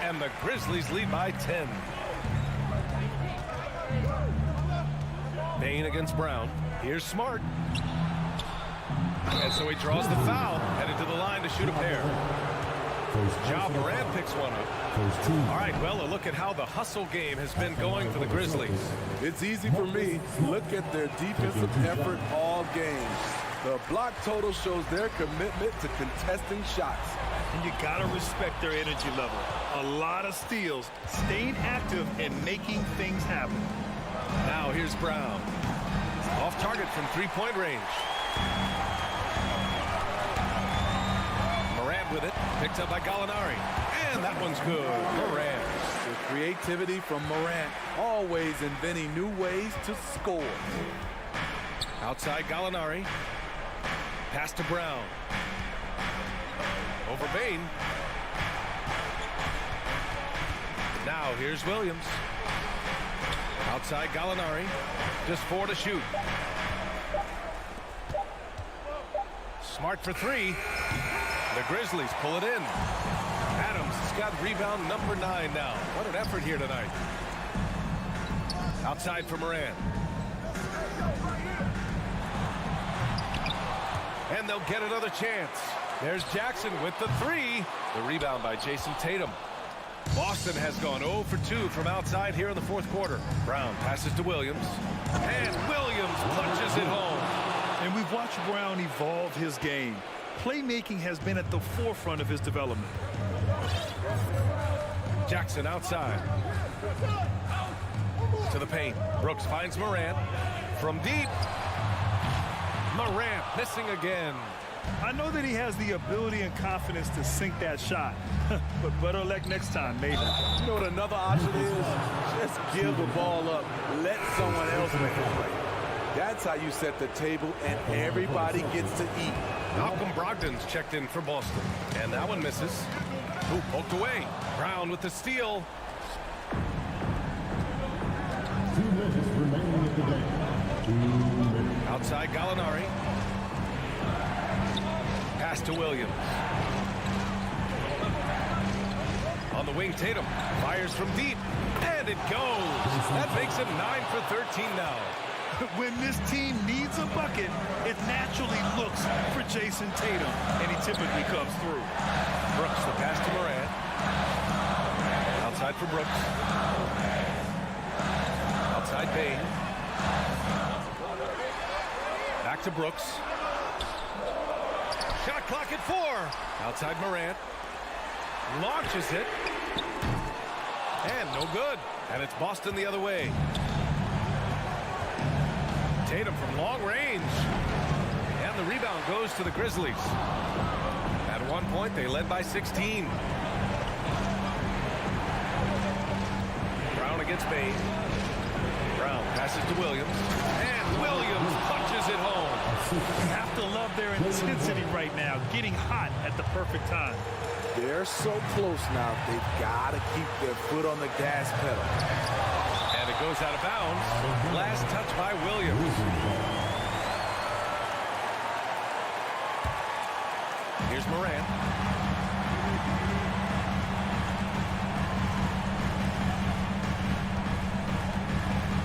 And the Grizzlies lead by 10. Bain against Brown. Here's Smart. And so he draws the foul, headed to the line to shoot a pair. Ja Morant picks one up. All right, well, a look at how the hustle game has been going for the Grizzlies. It's easy for me. Look at their defensive effort all game. The block total shows their commitment to contesting shots. And you got to respect their energy level. A lot of steals, staying active, and making things happen. Now here's Brown. Off target from three-point range. Morant with it. Picked up by Gallinari. And that one's good. Morant. The creativity from Morant, always inventing new ways to score. Outside Gallinari. Pass to Brown. Over Bain. Now here's Williams. Outside Gallinari. Just 4 to shoot. Smart for 3. The Grizzlies pull it in. Adams has got rebound number 9 now. What an effort here tonight. Outside for Moran. And they'll get another chance. There's Jackson with the 3. The rebound by Jason Tatum. Boston has gone 0 for 2 from outside here in the fourth quarter. Brown passes to Williams. And Williams punches it home. And we've watched Brown evolve his game. Playmaking has been at the forefront of his development. Jackson outside. To the paint. Brooks finds Morant. From deep. Morant missing again. I know that he has the ability and confidence to sink that shot. But better luck next time, maybe. You know what another option is? Just give the ball up. Let someone else make a play. That's how you set the table and everybody gets to eat. Malcolm Brogdon's checked in for Boston. And that one misses. Ooh, poked away. Brown with the steal. 2 minutes remaining in the game. 2 minutes. Outside Gallinari. Pass to Williams. On the wing, Tatum fires from deep. And it goes. That makes it 9 for 13 now. When this team needs a bucket, it naturally looks for Jason Tatum, and he typically comes through. Brooks, the pass to Morant. Outside for Brooks. Outside Bain. Back to Brooks. Shot clock at 4. Outside Morant. Launches it. And no good. And it's Boston the other way. Tatum from long range. And the rebound goes to the Grizzlies. At one point, they led by 16. Brown against Bain. Brown passes to Williams. And Williams punches it home. You have to love their intensity right now, getting hot at the perfect time. They're so close now, they've got to keep their foot on the gas pedal. And it goes out of bounds. Last touch by Williams. Here's Morant.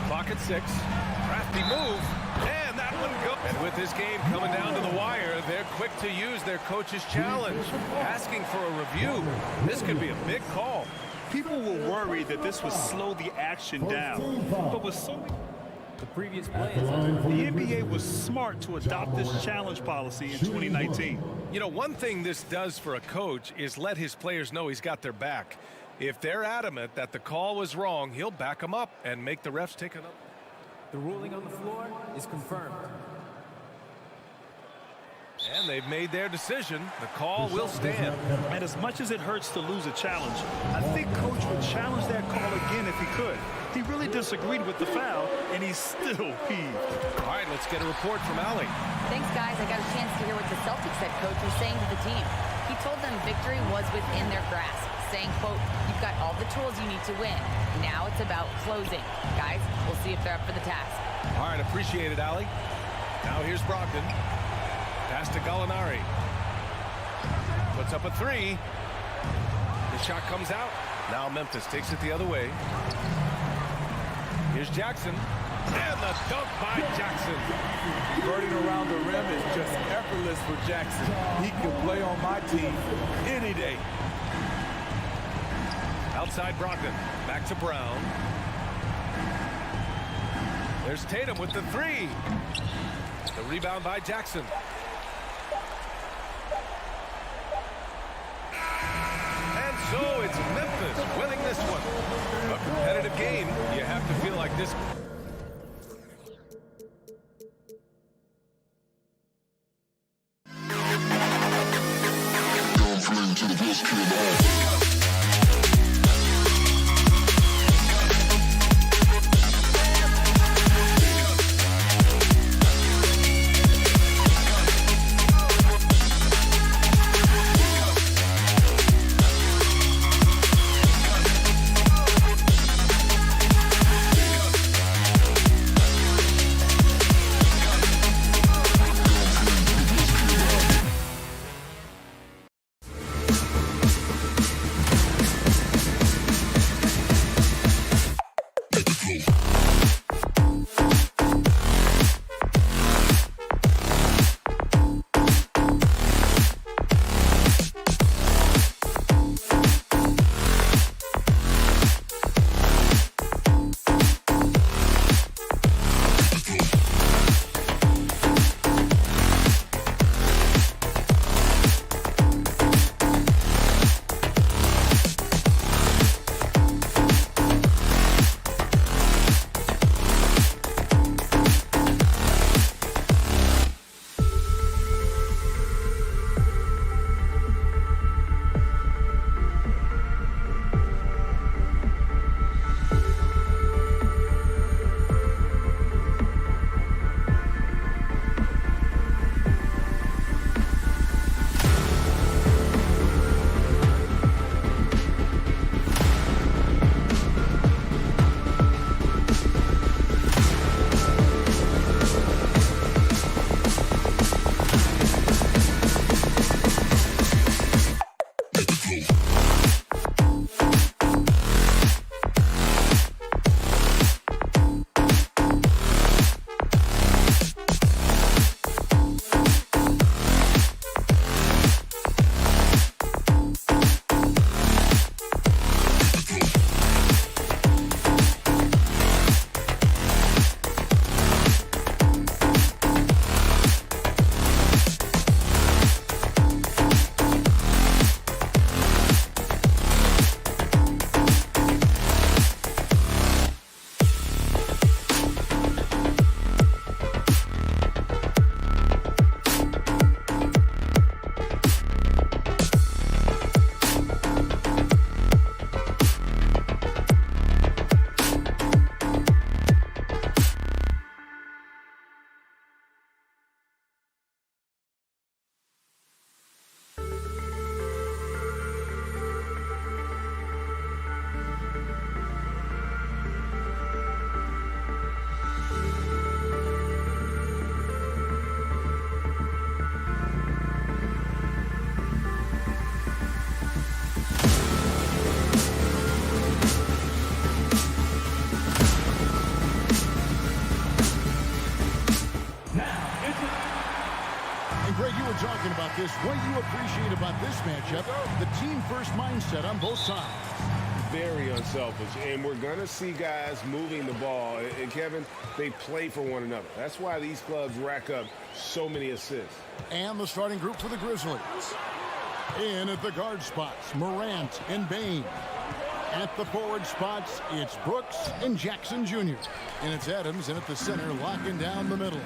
Clock at 6. Crafty move. And that one goes. And with this game coming down to the wire, they're quick to use their coach's challenge. Asking for a review. This could be a big call. People were worried that this would slow the action down. But with so many... The previous play The NBA was smart to adopt this challenge policy in 2019. You know, one thing this does for a coach is let his players know he's got their back. If they're adamant that the call was wrong, he'll back them up and make the refs take it up. The ruling on the floor is confirmed. And they've made their decision. The call will stand. And as much as it hurts to lose a challenge, I think Coach would challenge that call again if he could. He really disagreed with the foul, and he's still peeved. All right, let's get a report from Allie. Thanks, guys. I got a chance to hear what the Celtics head coach was saying to the team. He told them victory was within their grasp, saying, quote, "You've got all the tools you need to win. Now it's about closing. Guys, we'll see if they're up for the task." All right, appreciate it, Allie. Now here's Brogdon. Pass to Gallinari. Puts up a three. The shot comes out. Now Memphis takes it the other way. Here's Jackson. And the dunk by Jackson. Converting around the rim is just effortless for Jackson. He can play on my team any day. Outside Brogdon. Back to Brown. There's Tatum with the three. The rebound by Jackson. And so it's Memphis winning this one. A competitive game. You have to feel like this. talking about this. What you appreciate about this matchup, the team-first mindset on both sides. very unselfish, and we're going to see guys moving the ball. And, Kevin, they play for one another. That's why these clubs rack up so many assists. And the starting group for the Grizzlies. In at the guard spots, Morant and Bain. At the forward spots, it's Brooks and Jackson Jr. And it's Adams in at the center, locking down the middle.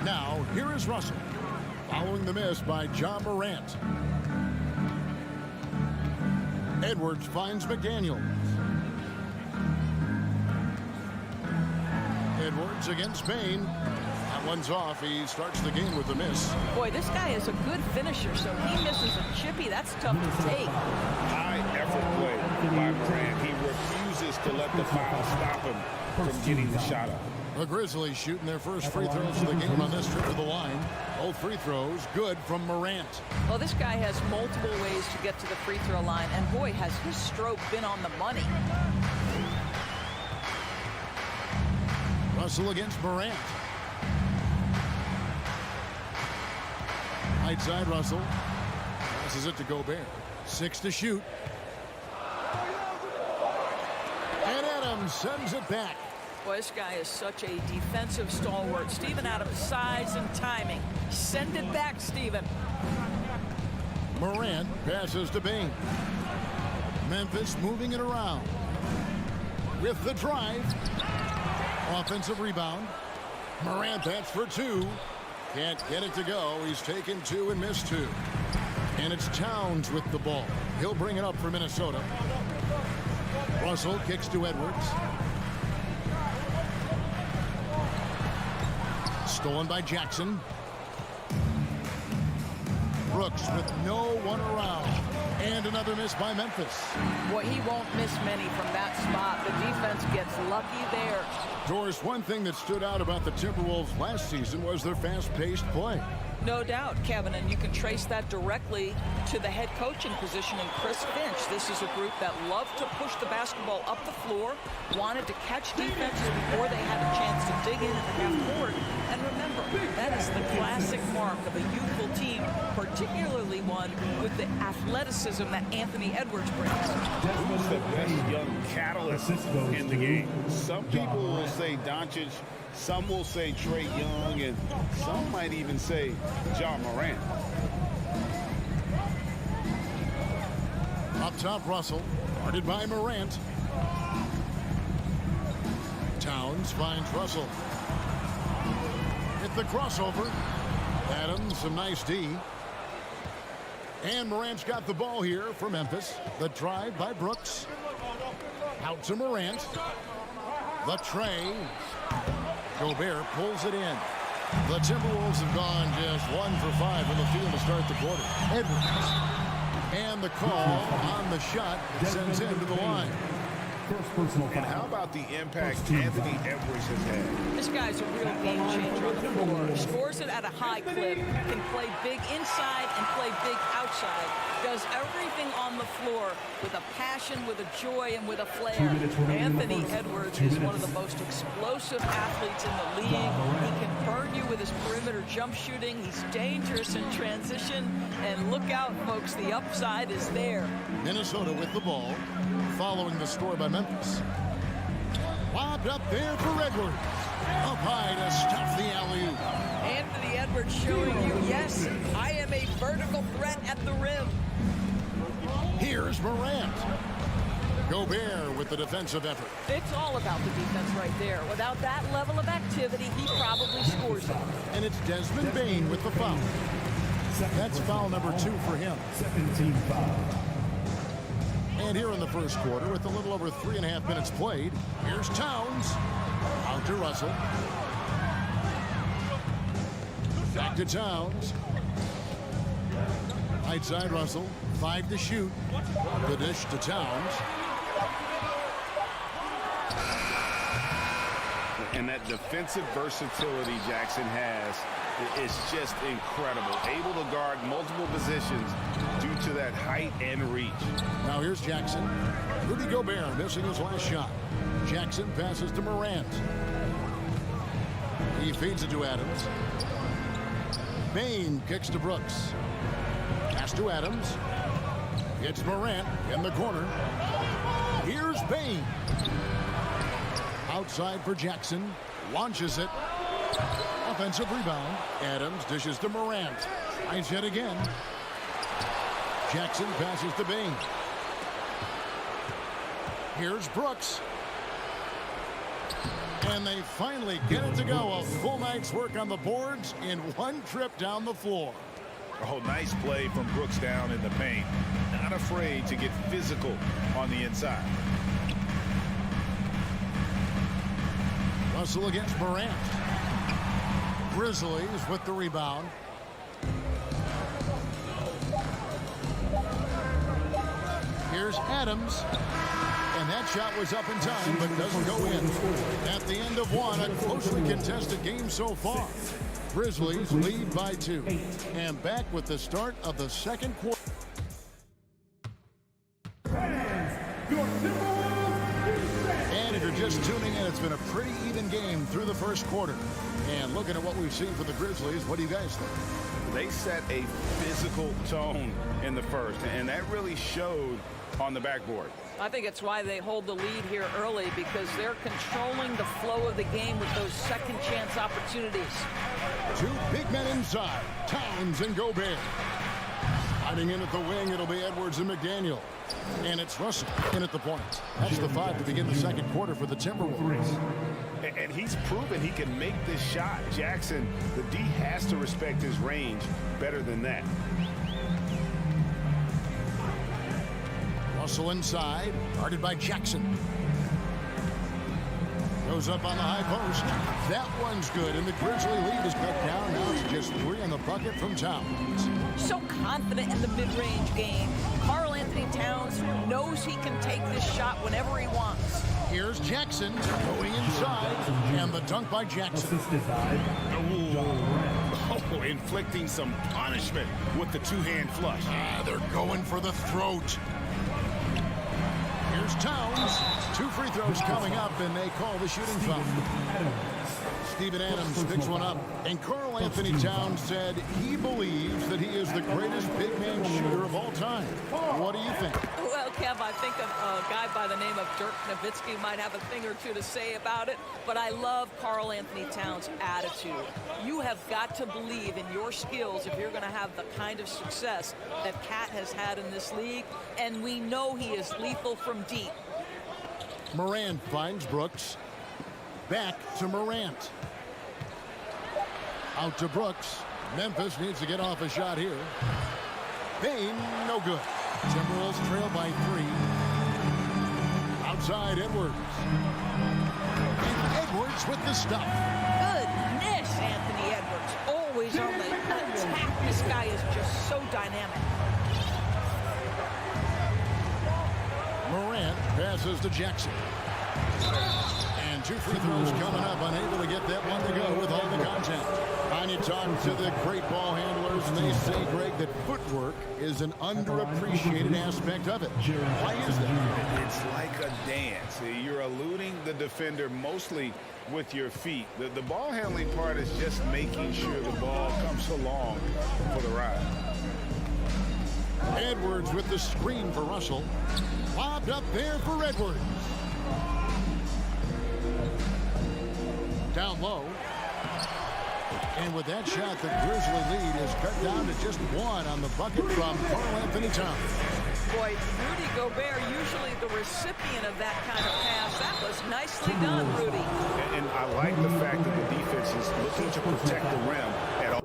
Now, here is Russell, following the miss by John Morant. Edwards finds McDaniel. Edwards against Bain. That one's off. He starts the game with a miss. Boy, this guy is a good finisher, so he misses a chippy. That's tough to take. High effort play by Morant. He refuses to let the foul stop him from getting the shot up. The Grizzlies shooting their first free throws of the game on this trip to the line. Both free throws good from Morant. Well, this guy has multiple ways to get to the free throw line, and boy, has his stroke been on the money. Russell against Morant. Right side, Russell. Passes it to Gobert. 6 to shoot. And Adams sends it back. Boy, this guy is such a defensive stalwart. Steven Adams, size and timing. Send it back, Steven. Morant passes to Bain. Memphis moving it around. With the drive. Offensive rebound. Morant, that's for 2. Can't get it to go. He's taken 2 and missed 2. And it's Towns with the ball. He'll bring it up for Minnesota. Russell kicks to Edwards. Stolen by Jackson. Brooks with no one around. And another miss by Memphis. Boy, he won't miss many from that spot. The defense gets lucky there. Doris, one thing that stood out about the Timberwolves last season was their fast-paced play. No doubt, Kevin, and you can trace that directly to the head coaching position in Chris Finch. This is a group that loved to push the basketball up the floor, wanted to catch defenses before they had a chance to dig in at the half court. And remember, that is the classic mark of a youthful team, particularly one with the athleticism that Anthony Edwards brings. Who's the best young catalyst in the game? Some people will say Doncic, some will say Trae Young, and some might even say John Morant. Up top, Russell, guarded by Morant. Towns finds Russell. Hit the crossover. Adams, some nice D. And Morant's got the ball here for Memphis. The drive by Brooks. Out to Morant. The tray. Gobert pulls it in. The Timberwolves have gone just 1 for 5 in the field to start the quarter. Edwards. And the call on the shot sends him to the line. And how about the impact Anthony Edwards has had? This guy's a real game changer on the floor. Scores it at a high clip, can play big inside and play big outside. Does everything on the floor with a passion, with a joy, and with a flair. Anthony Edwards is one of the most explosive athletes in the league. He can burn you with his perimeter jump shooting. He's dangerous in transition. And look out, folks, the upside is there. Minnesota with the ball, following the score by Memphis. Lobbed up there for Edwards. Up high to stop the alley-oop. Anthony Edwards showing you, yes, I am a vertical threat at the rim. Here's Morant. Gobert with the defensive effort. It's all about the defense right there. Without that level of activity, he probably scores it. And it's Desmond Bain with the foul. That's foul number 2 for him. 17 foul. And here in the first quarter, with a little over 3.5 minutes played, here's Towns. Out to Russell. Back to Towns. Right side, Russell. 5 to shoot. The dish to Towns. And that defensive versatility Jackson has is just incredible. Able to guard multiple positions due to that height and reach. Now here's Jackson. Rudy Gobert missing his last shot. Jackson passes to Morant. He feeds it to Adams. Bain kicks to Brooks. Pass to Adams. It's Morant in the corner. Here's Bain. Outside for Jackson. Launches it. Offensive rebound. Adams dishes to Morant. Finds it again. Jackson passes to Bain. Here's Brooks. And they finally get it to go. A full night's work on the boards in one trip down the floor. Oh, nice play from Brooks down in the paint. Not afraid to get physical on the inside. Russell against Morant. Grizzlies with the rebound. Here's Adams. And that shot was up in time, but doesn't go in. At the end of one, a closely contested game so far. Grizzlies lead by 2. And back with the start of the second quarter. And if you're just tuning in, it's been a pretty even game through the first quarter. And looking at what we've seen for the Grizzlies, what do you guys think? They set a physical tone in the first, and that really showed on the backboard. I think it's why they hold the lead here early, because they're controlling the flow of the game with those second chance opportunities. 2 big men inside, Towns and Gobert. Hiding in at the wing, it'll be Edwards and McDaniel. And it's Russell in at the point. That's the 5 to begin the second quarter for the Timberwolves. And he's proven he can make this shot. Jackson, the D has to respect his range better than that. Russell inside, guarded by Jackson. Goes up on the high post. That one's good, and the Grizzly lead is cut down. Now it's just 3 on the bucket from Towns. So confident in the mid-range game. Karl Anthony Towns knows he can take this shot whenever he wants. Here's Jackson going inside, and the dunk by Jackson. Oh, inflicting some punishment with the two-hand flush. They're going for the throat. Here's Towns. 2 free throws coming up, and they call the shooting foul. Steven Adams picks one up, and Karl Anthony Towns said he believes that he is the greatest big man shooter of all time. What do you think? Well, Kev, I think a guy by the name of Dirk Nowitzki might have a thing or two to say about it, but I love Karl Anthony Towns' attitude. You have got to believe in your skills if you're going to have the kind of success that Cat has had in this league, and we know he is lethal from deep. Morant finds Brooks. Back to Morant. Out to Brooks. Memphis needs to get off a shot here. Bain, no good. Timberwolves trail by 3. Outside Edwards. And Edwards with the stuff. Goodness, Anthony Edwards. Always on the attack. This guy is just so dynamic. Morant passes to Jackson. And 2 free throws coming up, unable to get that one to go with all the contact. And you talk to the great ball handlers, and they say, Greg, that footwork is an underappreciated aspect of it. Why is that? It's like a dance. You're eluding the defender mostly with your feet. The ball handling part is just making sure the ball comes along for the ride. Edwards with the screen for Russell. Lobbed up there for Edwards. Down low. And with that shot, the Grizzly lead is cut down to just 1 on the bucket from Karl Anthony Towns. Boy, Rudy Gobert, usually the recipient of that kind of pass. That was nicely done, Rudy. And I like the fact that the defense is looking to protect the rim at all.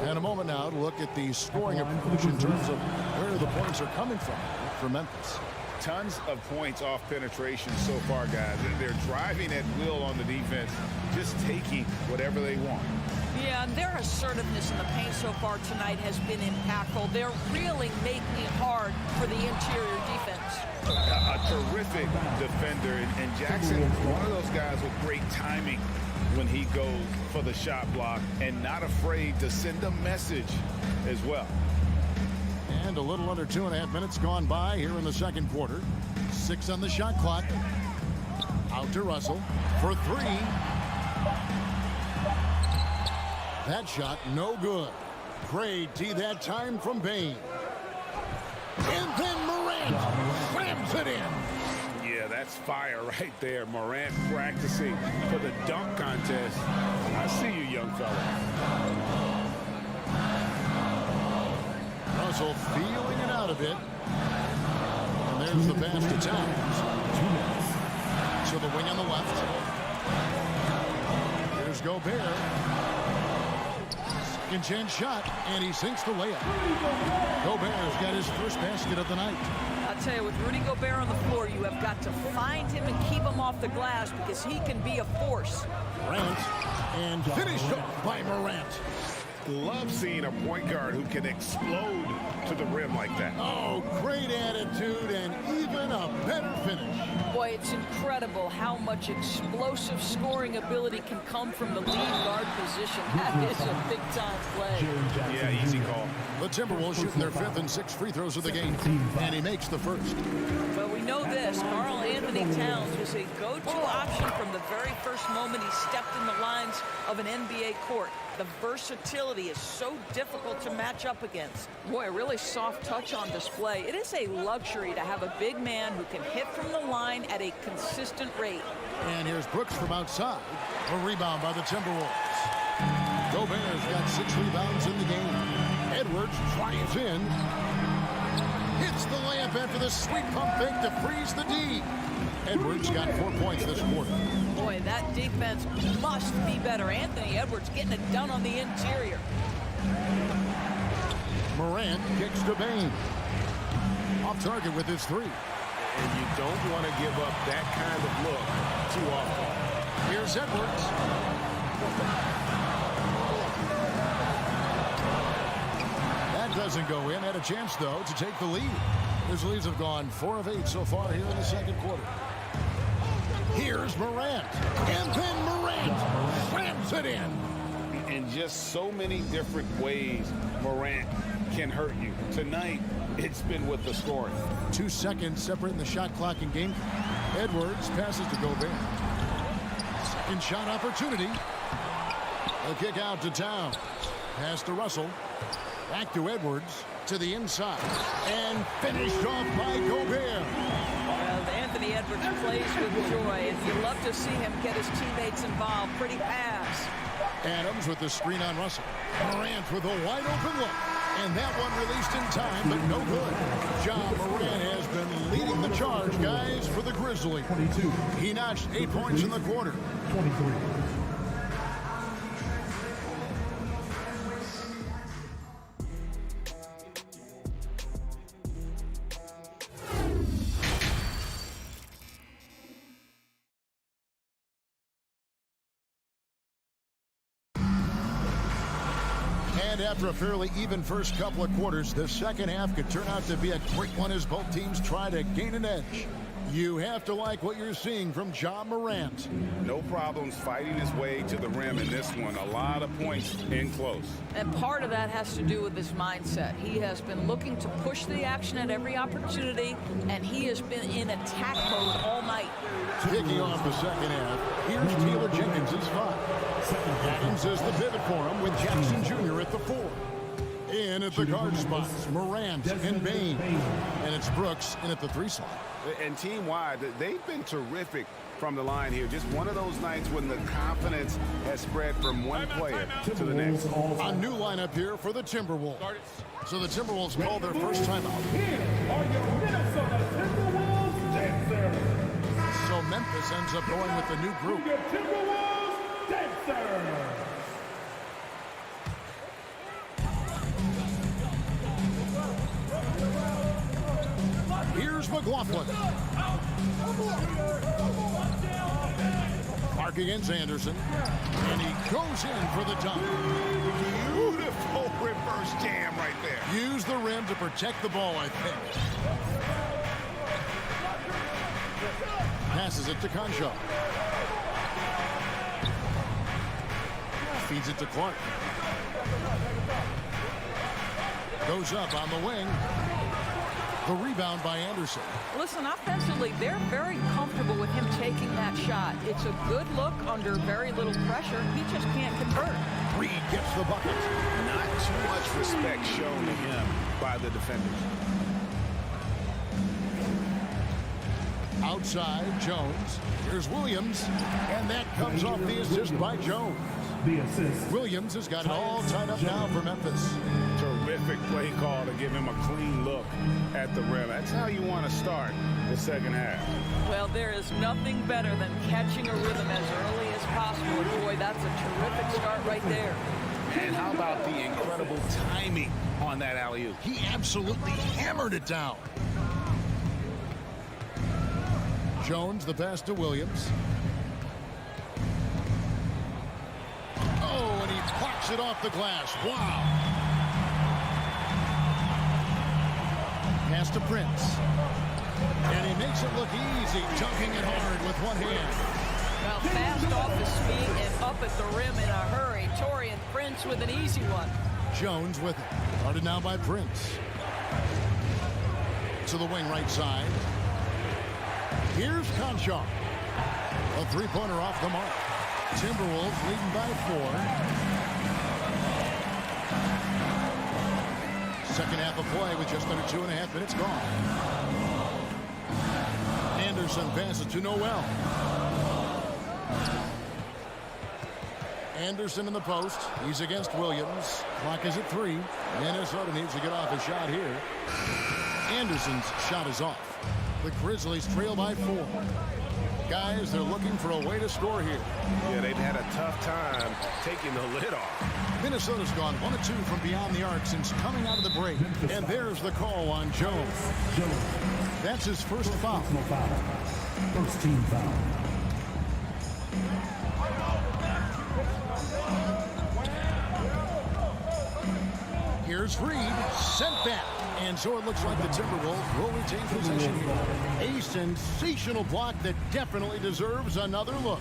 And a moment now to look at the scoring approach in terms of where the points are coming from for Memphis. Tons of points off penetration so far, guys. They're driving at will on the defense, just taking whatever they want. Yeah, and their assertiveness in the paint so far tonight has been impactful. They're really making it hard for the interior defense. A terrific defender, and Jackson, one of those guys with great timing when he goes for the shot block and not afraid to send a message as well. And a little under 2.5 minutes gone by here in the second quarter. 6 on the shot clock. Out to Russell for 3. That shot no good. Great D that time from Bain. And then Morant slams it in. Yeah, that's fire right there. Morant practicing for the dunk contest. I see you, young fella. Russell feeling it out a bit. And there's the pass to Towns. To the wing on the left. Here's Gobert. Second chance shot, and he sinks the layup. Gobert's got his first basket of the night. I'll tell you, with Rudy Gobert on the floor, you have got to find him and keep him off the glass because he can be a force. Morant, and finished off by Morant. Love seeing a point guard who can explode to the rim like that. Oh, great attitude and even a better finish. Boy, it's incredible how much explosive scoring ability can come from the lead guard position. That is a big-time play. Yeah, easy call. The Timberwolves shooting their 5th and 6th free throws of the game, and he makes the first. Well, we know this. Karl Anthony Towns was a go-to option from the very first moment he stepped in the lines of an NBA court. The versatility is so difficult to match up against. Boy, a really soft touch on display. It is a luxury to have a big man who can hit from the line at a consistent rate. And here's Brooks from outside. A rebound by the Timberwolves. Gobert's got 6 rebounds in the game. Edwards drives in. Hits the layup after the sweet pump fake to freeze the D. Edwards got 4 points this quarter. Boy, that defense must be better. Anthony Edwards getting it done on the interior. Morant kicks to Bain. Off target with his 3. And you don't want to give up that kind of look too often. Here's Edwards. That doesn't go in. Had a chance, though, to take the lead. Grizzlies have gone 4 of 8 so far here in the second quarter. Here's Morant. And then Morant slams it in. In just so many different ways, Morant can hurt you. Tonight, it's been with the scoring. 2 seconds separating the shot clock and game. Edwards passes to Gobert. Second shot opportunity. The kick out to Towns. Pass to Russell. Back to Edwards. To the inside. And finished off by Gobert. Well, Anthony Edwards plays with joy, and you love to see him get his teammates involved. Pretty pass. Adams with the screen on Russell. Morant with a wide open look. And that one released in time, but no good. Ja Morant has been leading the charge, guys, for the Grizzlies. He notched 8 points in the quarter. 23. And after a fairly even first couple of quarters, the second half could turn out to be a quick one as both teams try to gain an edge. You have to like what you're seeing from Ja Morant. No problems fighting his way to the rim in this one. A lot of points in close. And part of that has to do with his mindset. He has been looking to push the action at every opportunity, and he has been in attack mode all night. Kicking off the second half, here's Taylor Jenkins' 5. Adams is the pivot for him with Jackson Jr. at the 4. In at the guard spots, Morant and Bain. And it's Brooks in at the 3 slot. And team-wide, they've been terrific from the line here. Just one of those nights when the confidence has spread from one player to the next. A new lineup here for the Timberwolves. So the Timberwolves call their first timeout. Here are your Minnesota Timberwolves dancers. So Memphis ends up going with the new group. Your Timberwolves dancers. Here's McLaughlin. Mark against Anderson. And he goes in for the dunk. Beautiful reverse jam right there. Use the rim to protect the ball, I think. Passes it to Concho. Feeds it to Clark. Goes up on the wing. The rebound by Anderson. Listen, offensively, they're very comfortable with him taking that that shot. It's a good look under very little pressure. He just can't convert. Reed gets the bucket. Not too much respect shown to him by the defenders. Outside, Jones. Here's Williams. And that comes off the assist by Jones. The assist. Williams has got it all tied up now for Memphis. Terrific play call to give him a clean look at the rim. That's how you want to start the second half. Well, there is nothing better than catching a rhythm as early as possible. And boy, that's a terrific start right there. And how about the incredible timing on that alley-oop? He absolutely hammered it down. Jones, the pass to Williams. Oh, and he blocks it off the glass. Wow. Pass to Prince. And he makes it look easy, dunking it hard with one hand. Well, fast off his feet and up at the rim in a hurry. Taurean Prince with an easy one. Jones with it. Guarded now by Prince. To the wing right side. Here's Conchar. A three-pointer off the mark. Timberwolves leading by 4. Second half of play with just under 2.5 minutes gone. Anderson passes to Noel. Anderson in the post. He's against Williams. Clock is at 3. Minnesota needs to get off a shot here. Anderson's shot is off. The Grizzlies trail by 4. Guys, they're looking for a way to score here. Yeah, they've had a tough time taking the lid off. Minnesota's gone 1 of 2 from beyond the arc since coming out of the break. And there's the call on Jones. That's his first foul. First team foul. Here's Reed. Sent back. And so it looks like the Timberwolves will retain possession here. A sensational block that definitely deserves another look.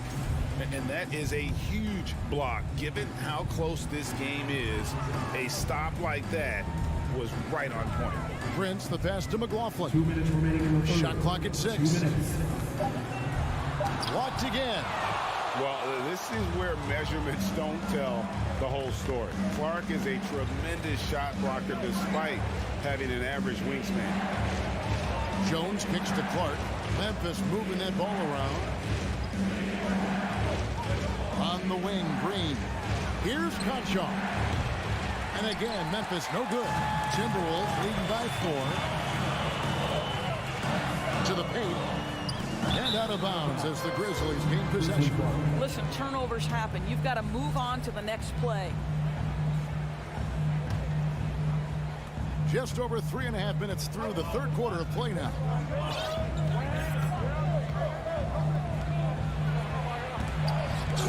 And that is a huge block. Given how close this game is, a stop like that was right on point. Prince, the pass to McLaughlin. 2 minutes remaining in the third. Shot clock at 6. 2 minutes. Blocked again. Well, this is where measurements don't tell the whole story. Clark is a tremendous shot blocker despite having an average wingspan. Jones kicks to Clark. Memphis moving that ball around. On the wing, Green. Here's Conchar. And again, Memphis no good. Timberwolves leading by 4. To the paint. And out of bounds as the Grizzlies gain possession. Listen, turnovers happen. You've got to move on to the next play. Just over 3.5 minutes through the third quarter of play now.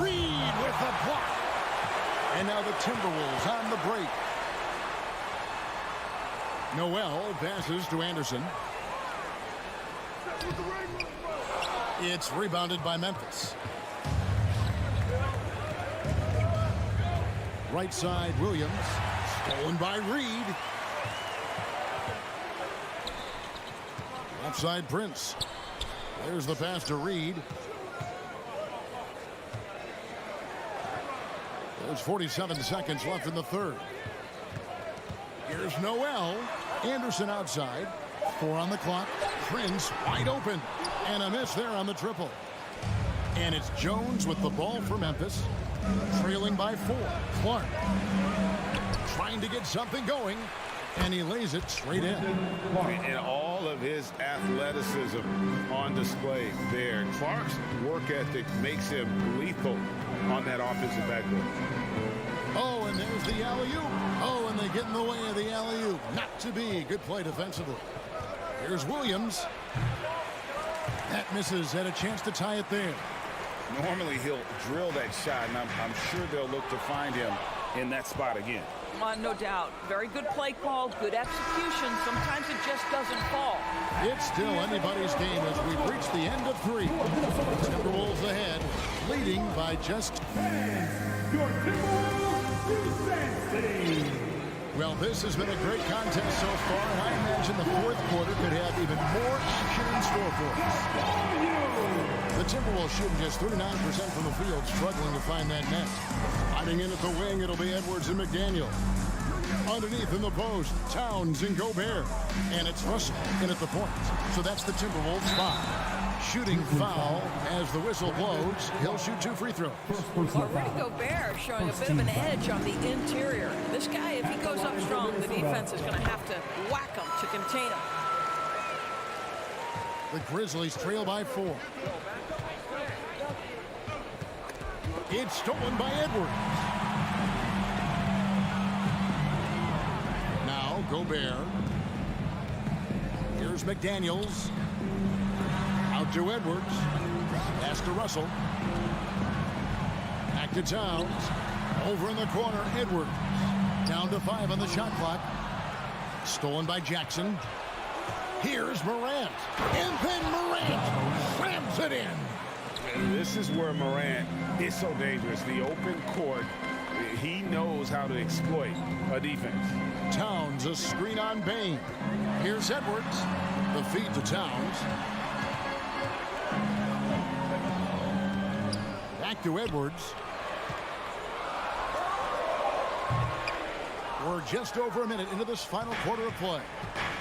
Reed with the block. And now the Timberwolves on the break. Noel passes to Anderson. It's rebounded by Memphis. Right side, Williams. Stolen by Reed. Outside, Prince. There's the pass to Reed. There's 47 seconds left in the third. Here's Noel. Anderson outside. 4 on the clock. Prince wide open. And a miss there on the triple. And it's Jones with the ball for Memphis. Trailing by 4. Clark trying to get something going. And he lays it straight in. And all of his athleticism on display there. Clark's work ethic makes him lethal on that offensive backboard. Oh, and there's the alley-oop. Oh, and they get in the way of the alley-oop. Not to be. Good play defensively. Here's Williams. That misses. Had a chance to tie it there. Normally he'll drill that shot, and I'm sure they'll look to find him in that spot again. No doubt. Very good play call, good execution. Sometimes it just doesn't fall. It's still anybody's game as we've reached the end of 3. Timberwolves ahead, leading by just... Well, this has been a great contest so far, and I imagine the fourth quarter could have even more action in store for us. The Timberwolves shooting just 39% from the field, struggling to find that net. Hiding in at the wing, it'll be Edwards and McDaniel. Underneath in the post, Towns and Gobert. And it's Russell in at the point. So that's the Timberwolves 5. Shooting foul as the whistle blows. He'll shoot 2 free throws. Well, Rudy Gobert showing a bit of an edge on the interior. This guy, if he goes up strong, the defense is going to have to whack him to contain him. The Grizzlies trail by 4. It's stolen by Edwards. Now Gobert. Here's McDaniels. Out to Edwards. Pass to Russell. Back to Towns. Over in the corner, Edwards. Down to 5 on the shot clock. Stolen by Jackson. Here's Morant. And then Morant slams it in. And this is where Morant is so dangerous. The open court, he knows how to exploit a defense. Towns, a screen on Bane. Here's Edwards. The feed to Towns. Back to Edwards. We're just over a minute into this final quarter of play.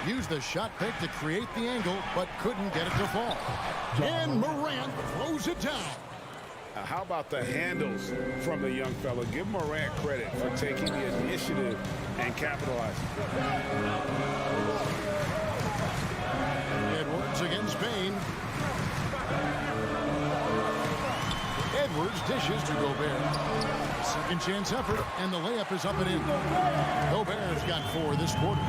Used the shot fake to create the angle, but couldn't get it to fall. And Morant throws it down. How about the handles from the young fella? Give Morant credit for taking the initiative and capitalizing. Edwards against Bane. Edwards dishes to Gobert. Second chance effort, and the layup is up and in. Gobert's got 4 this quarter.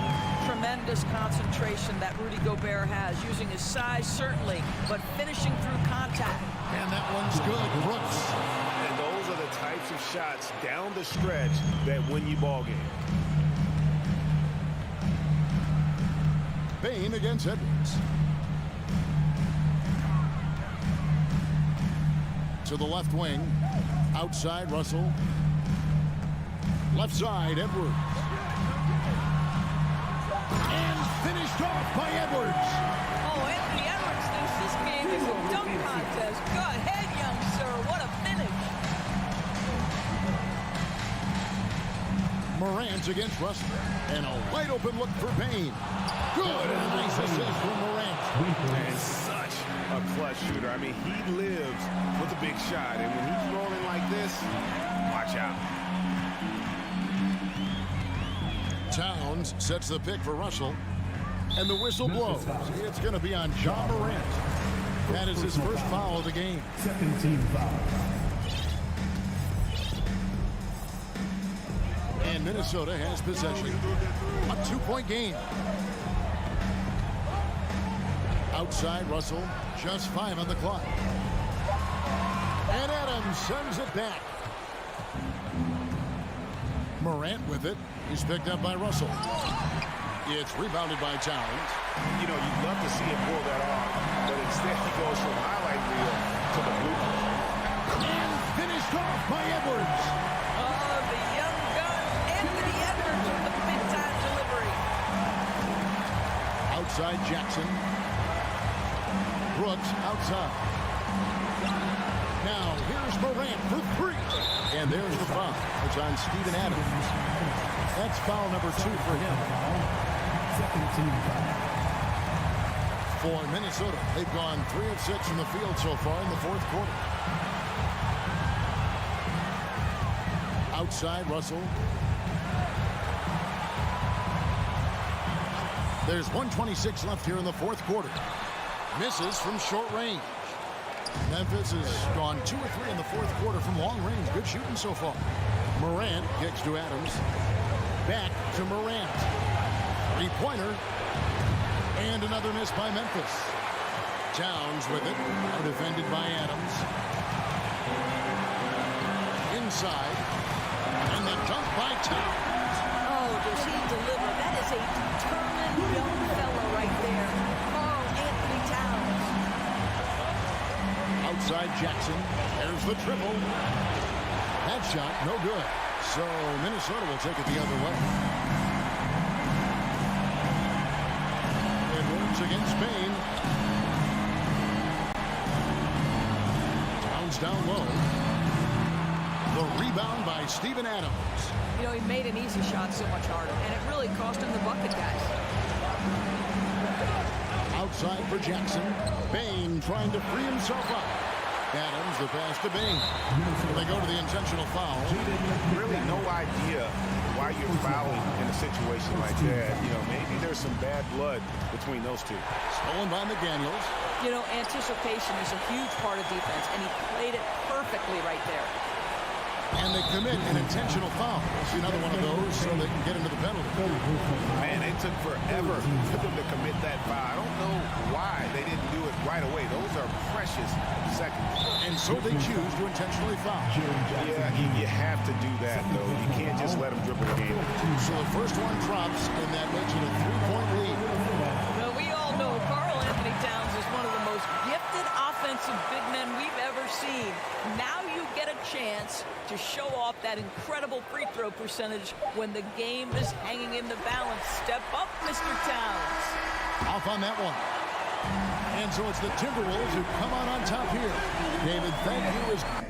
Tremendous concentration that Rudy Gobert has, using his size certainly, but finishing through contact. And that one's good. Brooks. And those are the types of shots down the stretch that win you ball games. Bane against Edwards. To the left wing. Outside, Russell. Left side, Edwards. And finished off by Edwards. Oh, Anthony Edwards thinks this game is a dunk contest. Go ahead, young sir. What a finish. Morant against Russell. And a wide open look for Bane. Good. And a nice assist from Morant. And such a clutch shooter. I mean, he lives with a big shot. And when he's rolling like this, watch out. Towns sets the pick for Russell. And the whistle blows. It's going to be on Ja Morant. That is his first foul of the game. Second team foul. And Minnesota has possession. A 2-point game. Outside, Russell. Just 5 on the clock. And Adams sends it back. Morant with it. He's picked up by Russell. It's rebounded by Towns. You know, you'd love to see him pull that off, but instead he goes from highlight reel to the blue. And finished off by Edwards. Oh, the young gun, Anthony Edwards with the big-time delivery. Outside, Jackson. Brooks outside. Now, here's Morant for 3. And there's the foul. It's on Steven Adams. That's foul number 2 for him. Second team foul. For Minnesota, they've gone 3 of 6 from the field so far in the 4th quarter. Outside, Russell. There's 1:26 left here in the 4th quarter. Misses from short range. Memphis has gone 2 or 3 in the 4th quarter from long range. Good shooting so far. Morant kicks to Adams. Back to Morant. 3-pointer. And another miss by Memphis. Towns with it. Defended by Adams. Inside. And the dunk by Towns. Oh, does he deliver? That is a determined young fella right there. Carl Anthony Towns. Outside Jackson. There's the triple. That shot, no good. So Minnesota will take it the other way. Edwards against Bane. Williams down low. The rebound by Steven Adams. You know, he made an easy shot so much harder, and it really cost him the bucket, guys. Outside for Jackson. Bain trying to free himself up. Adams, the pass to Bain. They go to the intentional foul. Really no idea why you're fouling in a situation like that. You know, maybe there's some bad blood between those two. Stolen by McDaniels. You know, anticipation is a huge part of defense, and he played it perfectly right there. And they commit an intentional foul. See another one of those so they can get into the penalty. Man, it took forever for them to commit that foul. I don't know why they didn't do it right away. Those are precious seconds. And so they choose to intentionally foul. Yeah, you have to do that, though. You can't just let them dribble the game. So the first one drops, and that makes it a 3-point lead. Well, we all know Karl Anthony Towns is one of the most gifted offensive big men we've ever seen. Now you get a chance to show off that incredible free throw percentage when the game is hanging in the balance. Step up, Mr. Towns. Off on that one. And so it's the Timberwolves who come out on top here. David, thank you.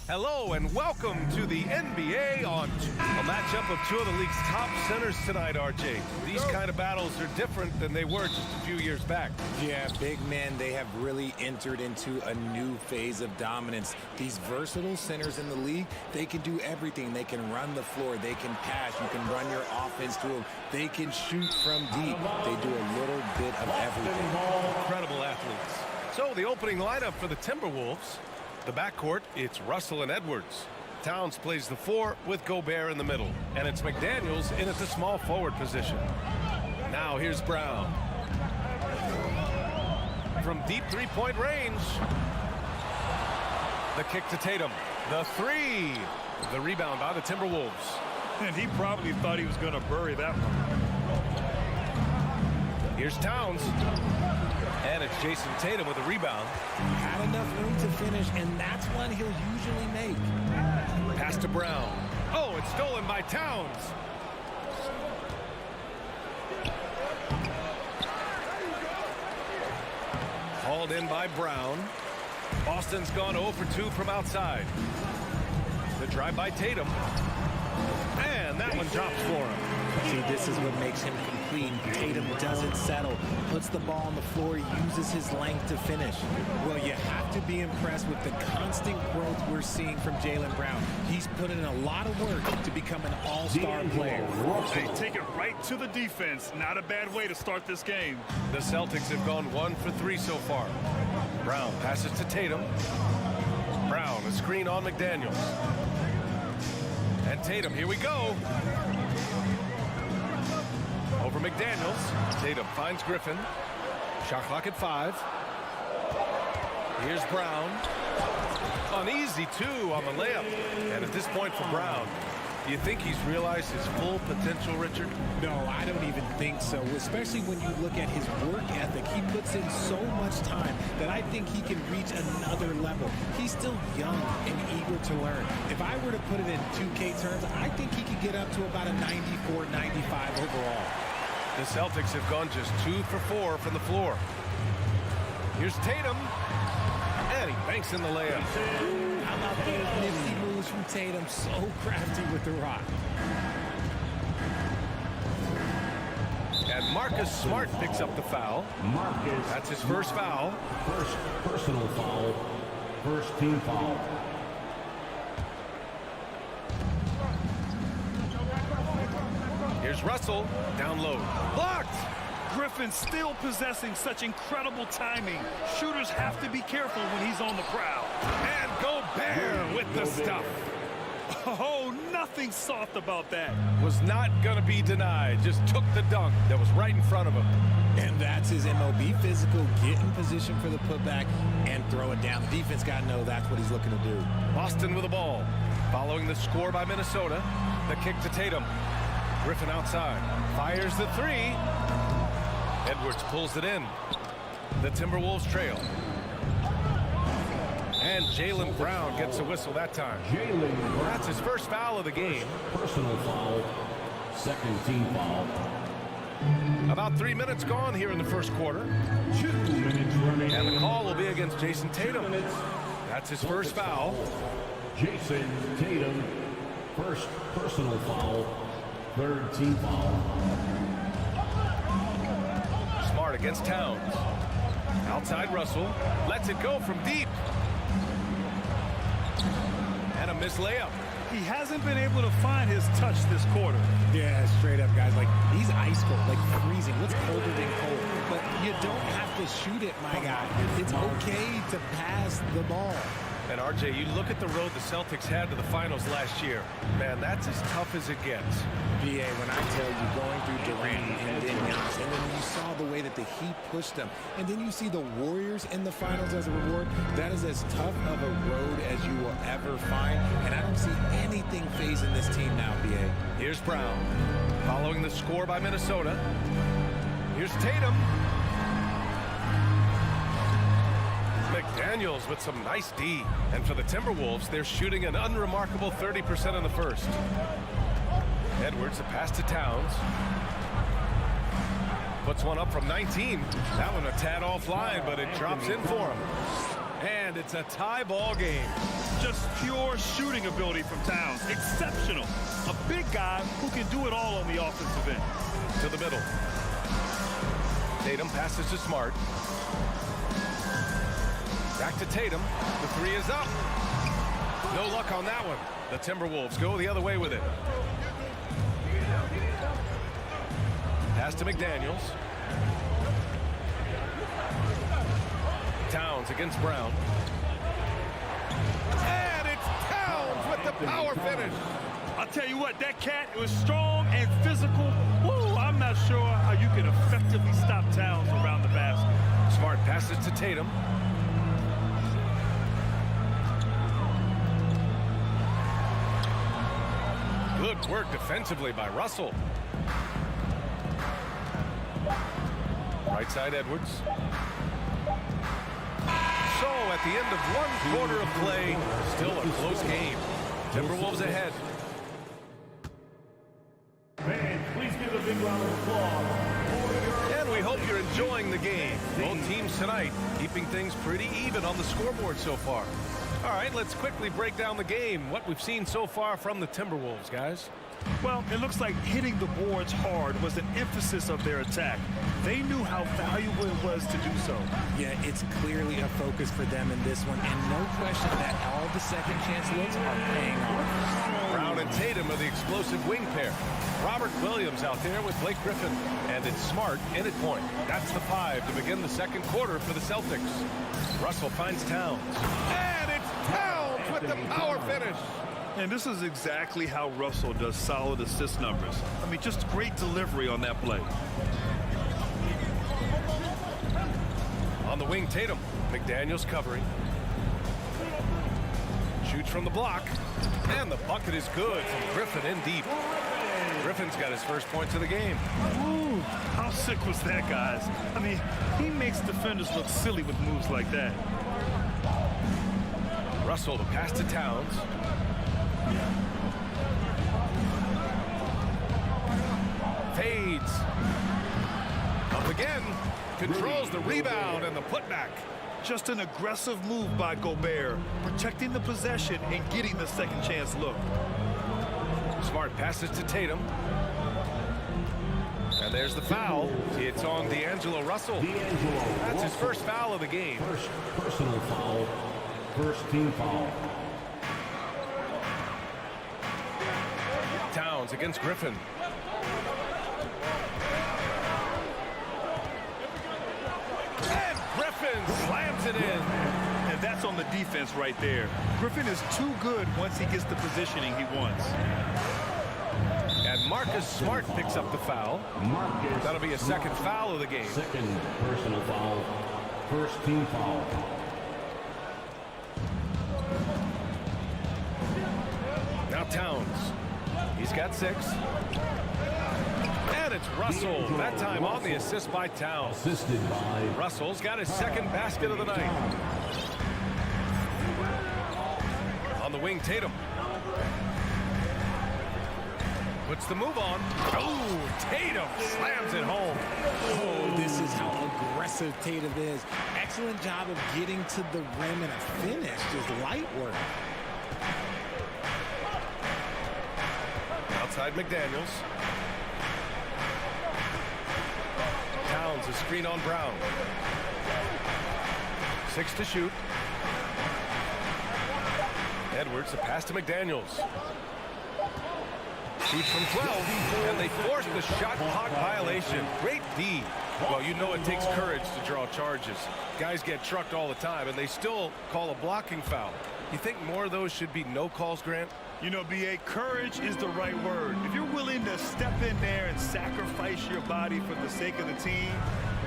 Hello and welcome to the NBA on a matchup of two of the league's top centers tonight, RJ. These kind of battles are different than they were just a few years back. Yeah, big men, they have really entered into a new phase of dominance. These versatile centers in the league, they can do everything. They can run the floor, they can pass, you can run your offense to them, they can shoot from deep. They do a little bit of everything. Incredible athletes. So the opening lineup for the Timberwolves. The backcourt, it's Russell and Edwards. Towns plays the 4 with Gobert in the middle. And it's McDaniels in at the small forward position. Now here's Brown. From deep three-point range. The kick to Tatum. The 3. The rebound by the Timberwolves. And he probably thought he was going to bury that one. Here's Towns. And it's Jason Tatum with a rebound. Had enough room to finish, and that's one he'll usually make. Pass to Brown. Oh, it's stolen by Towns. Hauled in by Brown. Boston's gone 0 for 2 from outside. The drive by Tatum. And that one drops for him. See, this is what makes him complete. Tatum doesn't settle, puts the ball on the floor, uses his length to finish. Well, you have to be impressed with the constant growth we're seeing from Jaylen Brown. He's put in a lot of work to become an all-star player. They take it right to the defense. Not a bad way to start this game. The Celtics have gone 1 for 3 so far. Brown passes to Tatum. Brown, a screen on McDaniels. And Tatum, here we go. Over McDaniels. Tatum finds Griffin. Shot clock at 5. Here's Brown. An easy 2 on the layup. And at this point for Brown, do you think he's realized his full potential, Richard? No, I don't even think so, especially when you look at his work ethic. He puts in so much time that I think he can reach another level. He's still young and eager to learn. If I were to put it in 2K terms, I think he could get up to about a 94, 95 overall. The Celtics have gone just 2 for 4 from the floor. Here's Tatum. And he banks in the layup. How about those nifty moves from Tatum? So crafty with the rock. And Marcus Smart picks up the foul. That's his first foul. First personal foul. First team foul. Here's Russell, down low. Blocked! Griffin still possessing such incredible timing. Shooters have to be careful when he's on the prowl. And Gobert with the stuff. Oh, nothing soft about that. Was not going to be denied. Just took the dunk that was right in front of him. And that's his MOB physical. Get in position for the putback and throw it down. The defense got to know that's what he's looking to do. Boston with the ball. Following the score by Minnesota. The kick to Tatum. Griffin outside. Fires the 3. Edwards pulls it in. The Timberwolves trail. And Jaylen Brown gets a whistle that time. That's his first foul of the game. Personal foul. Second team foul. About 3 minutes gone here in the first quarter. 2 minutes remaining. And the call will be against Jason Tatum. That's his first foul. Jason Tatum. First personal foul. Third team foul. Smart against Towns. Outside Russell. Lets it go from deep. And a missed layup. He hasn't been able to find his touch this quarter. Yeah, straight up, guys. Like, he's ice cold, like freezing. What's colder than cold? But you don't have to shoot it, my guy. It's okay to pass the ball. And RJ, you look at the road the Celtics had to the finals last year. Man, that's as tough as it gets. BA, when I tell you, going through Durant and then Giannis, and then you saw the way that the Heat pushed them, and then you see the Warriors in the finals as a reward, that is as tough of a road as you will ever find, and I don't see anything phasing this team now, BA. Here's Brown. Following the score by Minnesota. Here's Tatum. McDaniels with some nice D. And for the Timberwolves, they're shooting an unremarkable 30% in the first. Edwards, a pass to Towns. Puts one up from 19. That one a tad offline, but it drops in for him. And it's a tie ball game. Just pure shooting ability from Towns, exceptional. A big guy who can do it all on the offensive end. To the middle. Tatum passes to Smart. Back to Tatum. The three is up. No luck on that one. The Timberwolves go the other way with it. Pass to McDaniels. Towns against Brown. And it's Towns with the power finish. I'll tell you what, that cat was strong and physical. Woo, I'm not sure how you can effectively stop Towns around the basket. Smart passes to Tatum. Good work defensively by Russell. Right side Edwards. So at the end of one quarter of play, still a close game. Timberwolves ahead. Fans, please give a big round of applause for your... And we hope you're enjoying the game. Both teams tonight keeping things pretty even on the scoreboard so far. All right, let's quickly break down the game. What we've seen so far from the Timberwolves, guys. Well, it looks like hitting the boards hard was an emphasis of their attack. They knew how valuable it was to do so. Yeah, it's clearly a focus for them in this one, and no question that all the second chance looks are paying off. Brown and Tatum are the explosive wing pair. Robert Williams out there with Blake Griffin, and it's Smart in at point. That's the 5 to begin the second quarter for the Celtics. Russell finds Towns. And it's Towns with the power finish. And this is exactly how Russell does solid assist numbers. I mean, just great delivery on that play. On the wing, Tatum. McDaniels covering. Shoots from the block. And the bucket is good from Griffin in deep. Griffin's got his first points of the game. Ooh, how sick was that, guys? I mean, he makes defenders look silly with moves like that. Russell to pass to Towns. Fades. Up again. Controls the rebound and the putback. Just an aggressive move by Gobert, protecting the possession and getting the second chance look. Smart passes to Tatum. And there's the foul. It's on D'Angelo Russell. That's his first foul of the game. First personal foul. First team foul. Towns against Griffin. And Griffin slams it in. And that's on the defense right there. Griffin is too good once he gets the positioning he wants. And Marcus Smart picks up the foul. That'll be a second foul of the game. Second personal foul. First team foul. Now Towns. He's got 6. And it's Russell. That time on the assist by Towns. Assisted by Russell's got his second basket of the night. On the wing, Tatum. Puts the move on. Oh, Tatum slams it home. Oh, this is how aggressive Tatum is. Excellent job of getting to the rim and a finish. Just light work. Outside McDaniels. Towns a screen on Brown. 6 to shoot. Edwards a pass to McDaniels. Shoots from 12, and they force the shot clock violation. Great D. Well, you know it takes courage to draw charges. Guys get trucked all the time, and they still call a blocking foul. You think more of those should be no calls, Grant? You know, B.A., courage is the right word. If you're willing to step in there and sacrifice your body for the sake of the team,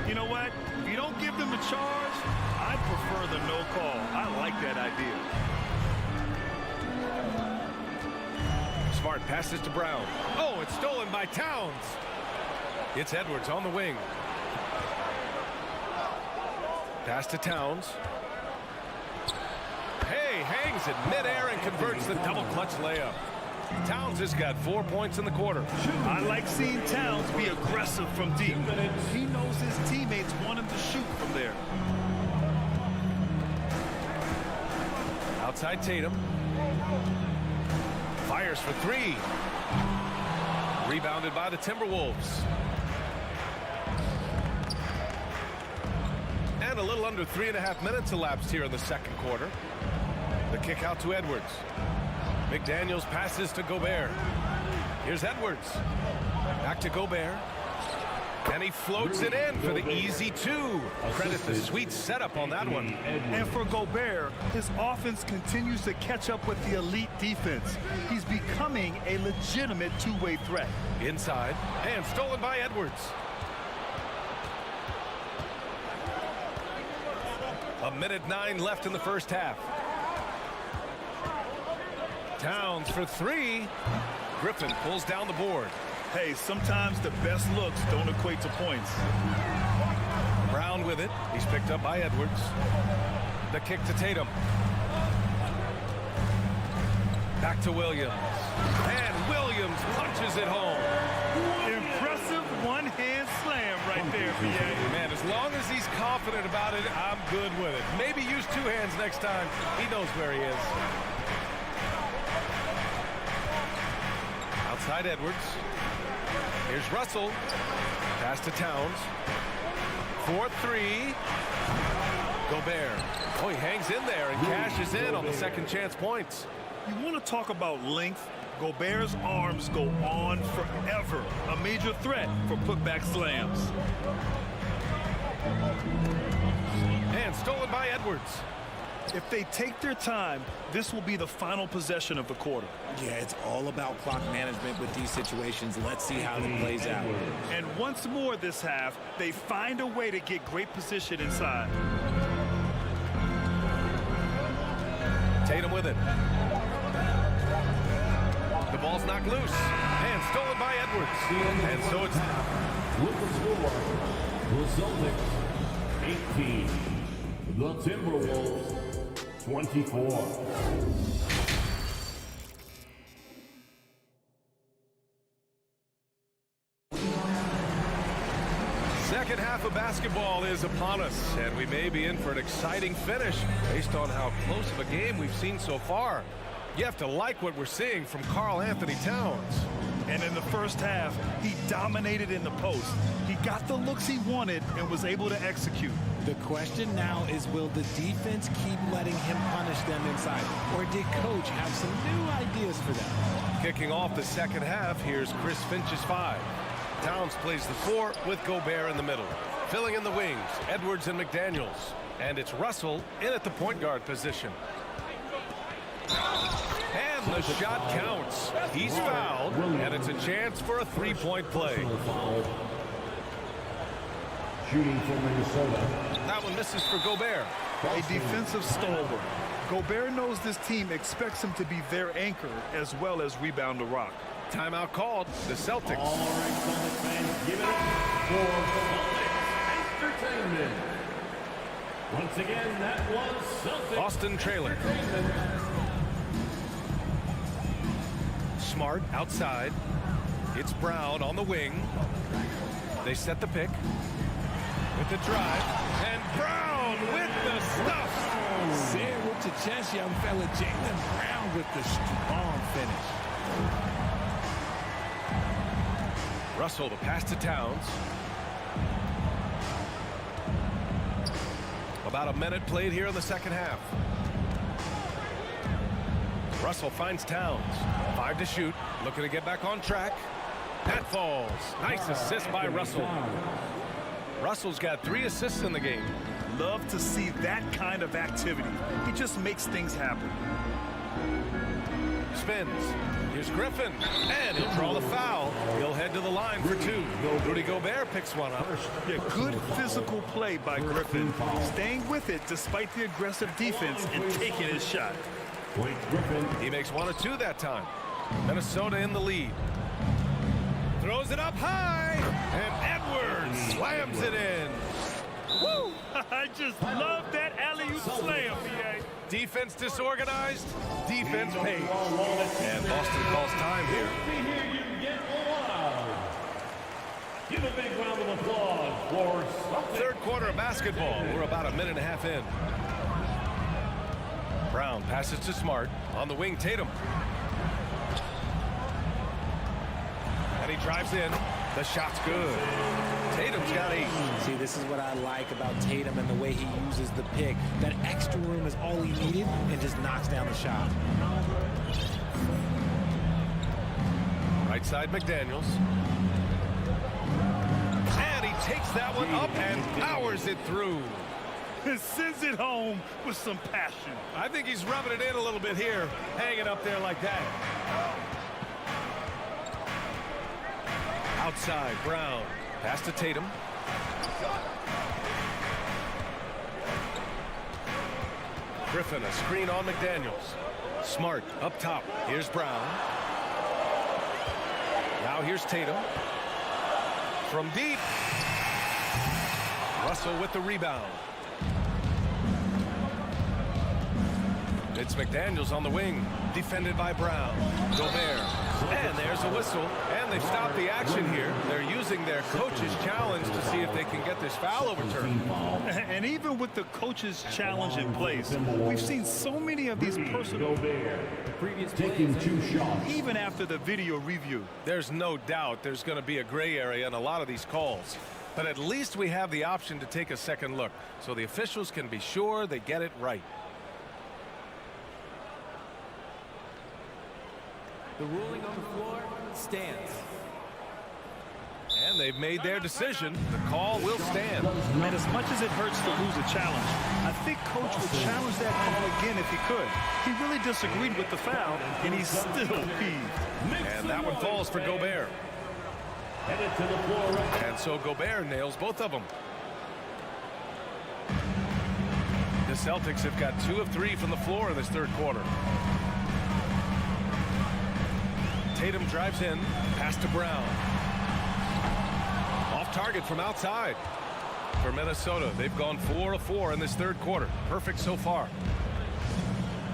you know what? If you don't give them the charge, I prefer the no call. I like that idea. Smart passes to Brown. Oh, it's stolen by Towns. It's Edwards on the wing. Pass to Towns. Hey, hangs in midair and converts the double clutch layup. Towns has got 4 points in the quarter. I like seeing Towns be aggressive from deep. He knows his teammates want him to shoot from there. Outside Tatum. Fires for three. Rebounded by the Timberwolves. And a little under 3.5 minutes elapsed here in the second quarter. The kick out to Edwards. McDaniels passes to Gobert. Here's Edwards. Back to Gobert. And he floats it in for the easy two. Credit the sweet setup on that one. And for Gobert, his offense continues to catch up with the elite defense. He's becoming a legitimate two-way threat. Inside, and stolen by Edwards. A minute 9 left in the first half. Towns for three. Griffin pulls down the board. Hey, sometimes the best looks don't equate to points. Brown with it. He's picked up by Edwards. The kick to Tatum. Back to Williams. And Williams punches it home. Impressive one-hand slam right there, PA. Man, as long as he's confident about it, I'm good with it. Maybe use two hands next time. He knows where he is. Outside Edwards. Here's Russell. Pass to Towns. 4-3. Gobert. Oh, he hangs in there and cashes in on the second chance points. You want to talk about length? Gobert's arms go on forever. A major threat for putback slams. And stolen by Edwards. If they take their time, this will be the final possession of the quarter. Yeah, it's all about clock management with these situations. Let's see how it plays out. And once more this half, they find a way to get great position inside. Tatum with it. The ball's knocked loose. And stolen by Edwards. And so it's... With the score, the Celtics 18, the Timberwolves 24. Second half of basketball is upon us, and we may be in for an exciting finish based on how close of a game we've seen so far. You have to like what we're seeing from Karl Anthony Towns. And in the first half, he dominated in the post. He got the looks he wanted and was able to execute. The question now is, will the defense keep letting him punish them inside? Or did coach have some new ideas for them? Kicking off the second half, here's Chris Finch's 5. Towns plays the 4 with Gobert in the middle. Filling in the wings, Edwards and McDaniels. And it's Russell in at the point guard position. And the shot counts. He's fouled, and it's a chance for a three-point play. Shooting from Minnesota. That one misses for Gobert. A defensive stalwart. Gobert knows this team expects him to be their anchor as well as rebound the rock. Timeout called. The Celtics. All right, Celtics fans, give it up for Celtics Entertainment. Once again, that was Celtics Austin trailer. Smart outside. It's Brown on the wing. They set the pick. With the drive. And Brown with the stuff. Say it with your chest, young fella. Jaylen Brown with the strong finish. Russell, the pass to Towns. About a minute played here in the second half. Russell finds Towns. 5 to shoot. Looking to get back on track. That falls. Nice assist by Russell. Russell's got 3 assists in the game. Love to see that kind of activity. He just makes things happen. Spins. Here's Griffin. And he'll draw the foul. He'll head to the line for 2. Rudy Gobert picks one up. Yeah, good physical play by Griffin. Staying with it despite the aggressive defense and taking his shot. He makes 1 or 2 that time. Minnesota in the lead. Throws it up high. And Edwards slams it in. Woo! I just love that alley-oop slam, PA. Defense disorganized. Defense pays. And Boston calls time here. Give a big round of applause for Celtics. Third quarter of basketball. We're about a minute and a half in. Brown passes to Smart. On the wing, Tatum. And he drives in. The shot's good. Tatum's got 8. See, this is what I like about Tatum and the way he uses the pick. That extra room is all he needed and just knocks down the shot. Right side, McDaniels. And he takes that one up and powers it through. Sends it home with some passion. I think he's rubbing it in a little bit here, hanging up there like that. Outside, Brown. Pass to Tatum. Griffin, a screen on McDaniels. Smart up top. Here's Brown. Now here's Tatum. From deep. Russell with the rebound. It's McDaniels on the wing, defended by Brown. Gobert, and there's a whistle, and they've stopped the action here. They're using their coach's challenge to see if they can get this foul overturned. And even with the coach's challenge in place, we've seen so many of these personal Taking 2 shots. even after the video review. There's no doubt there's going to be a gray area in a lot of these calls. But at least we have the option to take a second look, so the officials can be sure they get it right. The ruling on the floor stands. And they've made their decision. The call will stand. And as much as it hurts to lose a challenge, I think Coach would challenge that call again if he could. He really disagreed with the foul, and he's still peeved. And that one falls for Gobert. Headed to the floor. And so Gobert nails both of them. The Celtics have got 2 of 3 from the floor in this third quarter. Tatum drives in, pass to Brown. Off target from outside. For Minnesota, they've gone 4 of 4 in this third quarter. Perfect so far.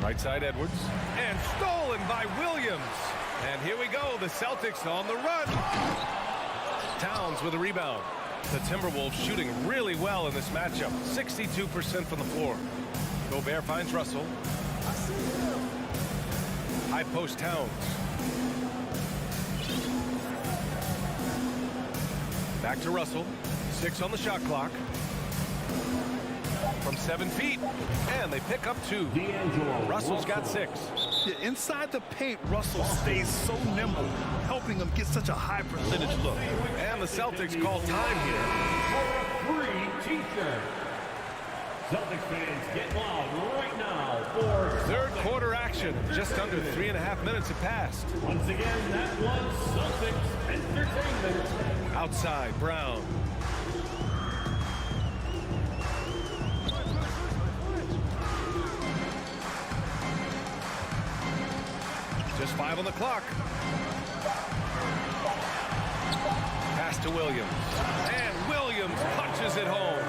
Right side, Edwards. And stolen by Williams. And here we go, the Celtics on the run. Towns with a rebound. The Timberwolves shooting really well in this matchup. 62% from the floor. Gobert finds Russell. High post Towns. Back to Russell. 6 on the shot clock. From 7 feet. And they pick up 2. Russell's got 6. Yeah, inside the paint, Russell stays so nimble, helping him get such a high percentage look. And the Celtics call time here. For a free t-shirt. Celtics fans, get loud right now for third quarter action. Just under 3.5 minutes have passed. Once again, that was Celtics Entertainment. Outside, Brown. Just 5 on the clock. Pass to Williams. And Williams punches it home.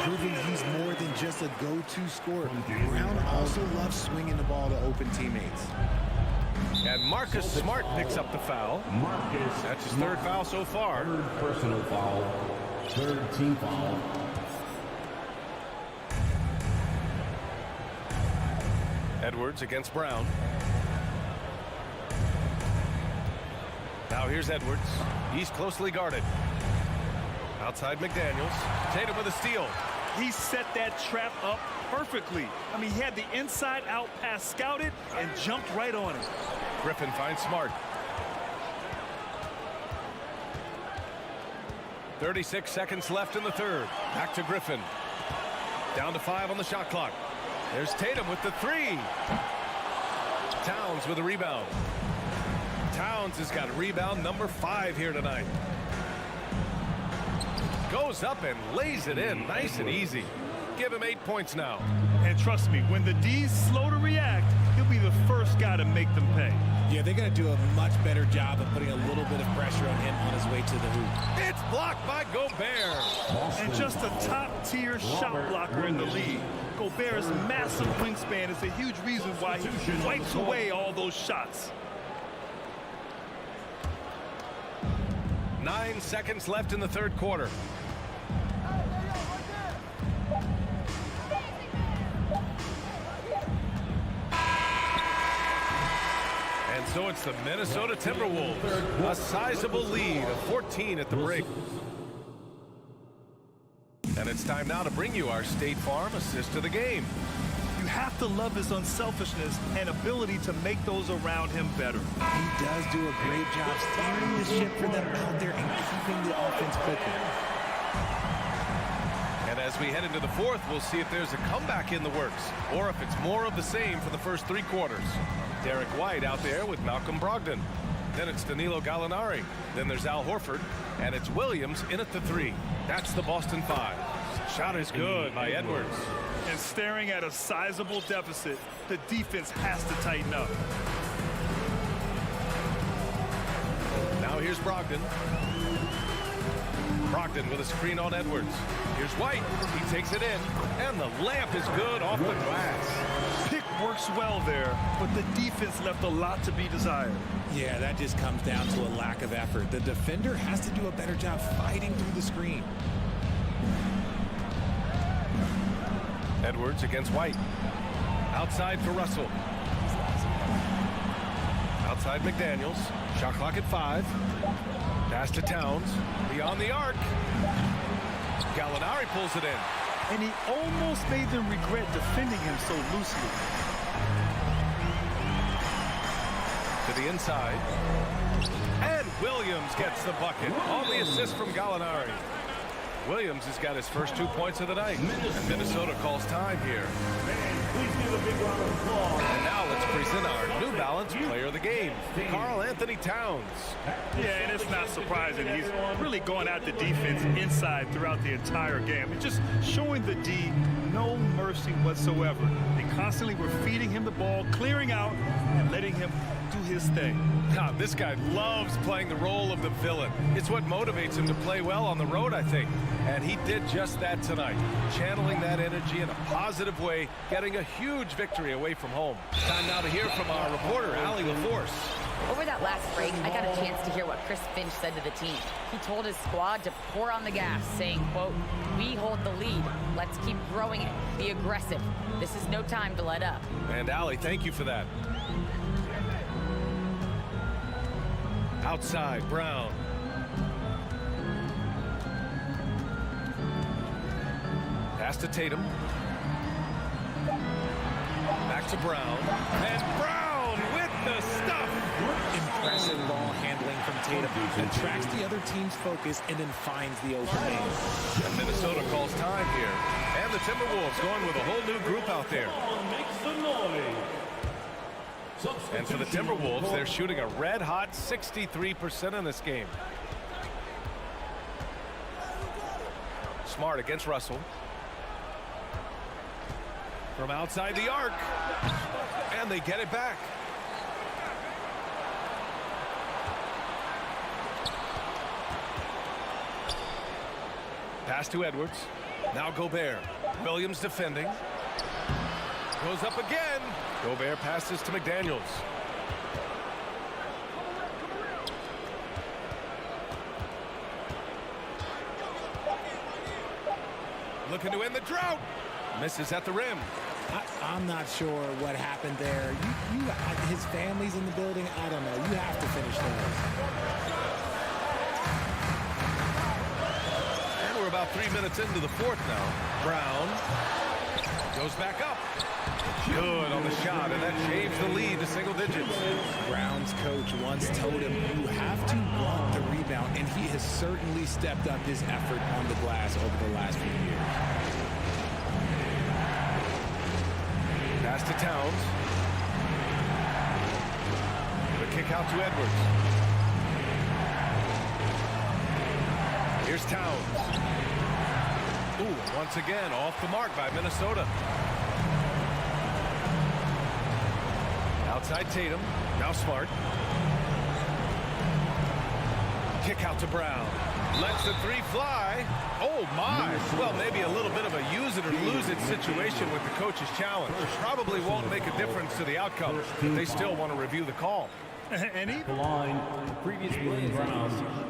Proving he's more than just a go-to scorer. Brown also loves swinging the ball to open teammates. And Marcus Smart picks up the foul. That's his 3rd foul so far. 3rd personal foul. 3rd team foul. Edwards against Brown. Now here's Edwards. He's closely guarded. Outside McDaniels. Tatum with a steal. He set that trap up perfectly. I mean, he had the inside-out pass scouted and jumped right on it. Griffin finds Smart. 36 seconds left in the third. Back to Griffin. Down to 5 on the shot clock. There's Tatum with the 3. Towns with a rebound. Towns has got rebound number 5 here tonight. Goes up and lays it in nice and easy. Give him 8 points now. And trust me, when the D's slow to react, he'll be the first guy to make them pay. Yeah, they're going to do a much better job of putting a little bit of pressure on him on his way to the hoop. It's blocked by Gobert. And just a top-tier shot blocker in the league. Gobert's massive wingspan is a huge reason why he wipes away all those shots. 9 seconds left in the third quarter. And so it's the Minnesota Timberwolves. A sizable lead of 14 at the break. And it's time now to bring you our State Farm assist of the game. You have to love his unselfishness and ability to make those around him better. He does do a great job steering the ship for them out there and keeping the offense clicking. And as we head into the fourth, we'll see if there's a comeback in the works or if it's more of the same for the first 3 quarters. Derek White out there with Malcolm Brogdon. Then it's Danilo Gallinari. Then there's Al Horford. And it's Williams in at the 3. That's the Boston 5. Shot is good by Edwards. And staring at a sizable deficit, the defense has to tighten up. Now here's Brogdon. Brogdon with a screen on Edwards. Here's White. He takes it in. And the layup is good off the glass. Pick works well there, but the defense left a lot to be desired. Yeah, that just comes down to a lack of effort. The defender has to do a better job fighting through the screen. Edwards against White. Outside for Russell. Outside McDaniels. Shot clock at 5. Pass to Towns. Beyond the arc. Gallinari pulls it in. And he almost made them regret defending him so loosely. To the inside. And Williams gets the bucket on the assist from Gallinari. Williams has got his first 2 points of the night. And Minnesota calls time here. And now let's present our New Balance player of the game, Karl Anthony Towns. Yeah, and it's not surprising. He's really going at the defense inside throughout the entire game. It's just showing the D no mercy whatsoever. They constantly were feeding him the ball, clearing out, and letting him do his thing. Now, this guy loves playing the role of the villain. It's what motivates him to play well on the road, I think. And he did just that tonight, channeling that energy in a positive way, getting a huge victory away from home. Time now to hear from our reporter, Allie LaForce. Over that last break, I got a chance to hear what Chris Finch said to the team. He told his squad to pour on the gas, saying, quote, "We hold the lead. Let's keep growing it. Be aggressive. This is no time to let up." And Allie, thank you for that. Outside, Brown. Pass to Tatum. Back to Brown. And Brown with the stuff. Impressive ball handling from Tatum. Attracts the other team's focus and then finds the open man. And Minnesota calls time here. And the Timberwolves going with a whole new group out there. And for the Timberwolves, they're shooting a red-hot 63% in this game. Smart against Russell. From outside the arc. And they get it back. Pass to Edwards. Now Gobert. Williams defending. Goes up again. Gobert passes to McDaniels. Looking to end the drought. Misses at the rim. I'm not sure what happened there. His family's in the building. I don't know. You have to finish those. And we're about 3 minutes into the fourth now. Brown goes back up. Good on the shot, and that shaves the lead to single digits. Brown's coach once told him, you have to want the rebound, and he has certainly stepped up his effort on the glass over the last few years. Pass to Towns. The kick out to Edwards. Here's Towns. Ooh, once again, off the mark by Minnesota. Outside Tatum. Now Smart. Kick out to Brown. Lets the 3 fly. Oh, my. Well, maybe a little bit of a use it or lose it situation with the coach's challenge. Probably won't make a difference to the outcome, but they still want to review the call. And even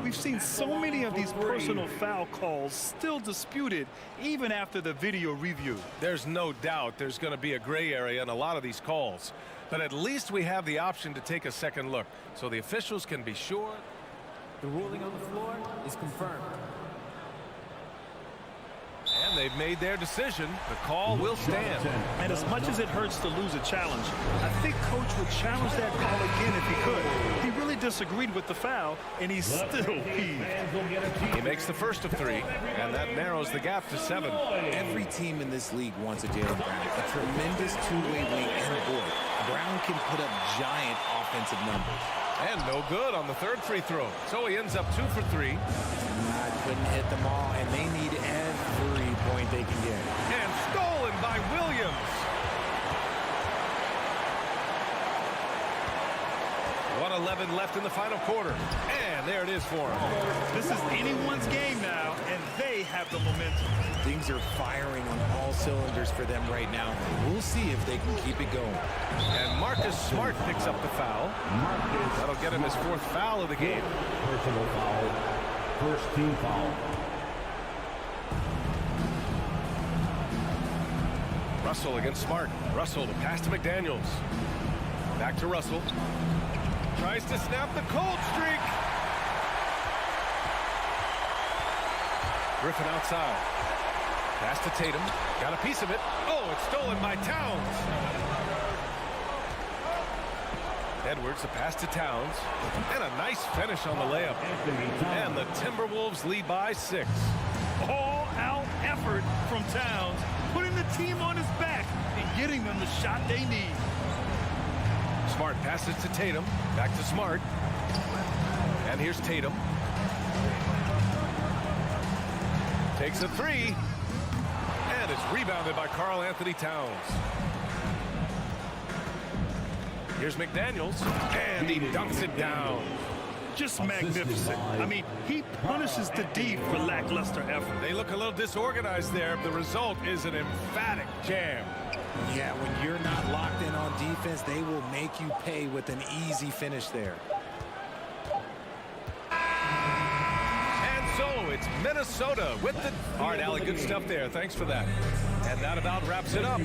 we've seen so many of these personal foul calls still disputed even after the video review. There's no doubt there's going to be a gray area in a lot of these calls. But at least we have the option to take a second look, so the officials can be sure. The ruling on the floor is confirmed. And they've made their decision. The call will stand. And as much as it hurts to lose a challenge, I think Coach would challenge that call again if he could. He really disagreed with the foul, and he's still peeved. He makes the first of 3, and that narrows the gap to 7. Every team in this league wants a Jaylen Brown, a tremendous two-way wing, and boy, Brown can put up giant offensive numbers. And no good on the 3rd free throw. So he ends up 2 for 3. Couldn't hit them all, and they need every point they can get. And stolen by Williams. 1:11 left in the final quarter. And there it is for him. This is anyone's game now, and they have the momentum. Things are firing on all cylinders for them right now. We'll see if they can keep it going. And Marcus Smart picks up the foul. That'll get him his 4th foul of the game. Personal foul. First team foul. Russell against Smart. Russell to pass to McDaniels. Back to Russell. Tries to snap the cold streak. Griffin outside. Pass to Tatum. Got a piece of it. Oh, it's stolen by Towns. Edwards, a pass to Towns. And a nice finish on the layup. And the Timberwolves lead by 6. All-out effort from Towns, putting the team on his back and getting them the shot they need. Smart passes to Tatum. Back to Smart. And here's Tatum. Takes a 3. And it's rebounded by Karl Anthony Towns. Here's McDaniels. And he dunks it down. Just magnificent. I mean, he punishes the D for lackluster effort. They look a little disorganized there. The result is an emphatic jam. Yeah, when you're not locked in on defense, they will make you pay with an easy finish there. And so it's Minnesota with the... All right, Allie, good stuff there. Thanks for that. And that about wraps it up.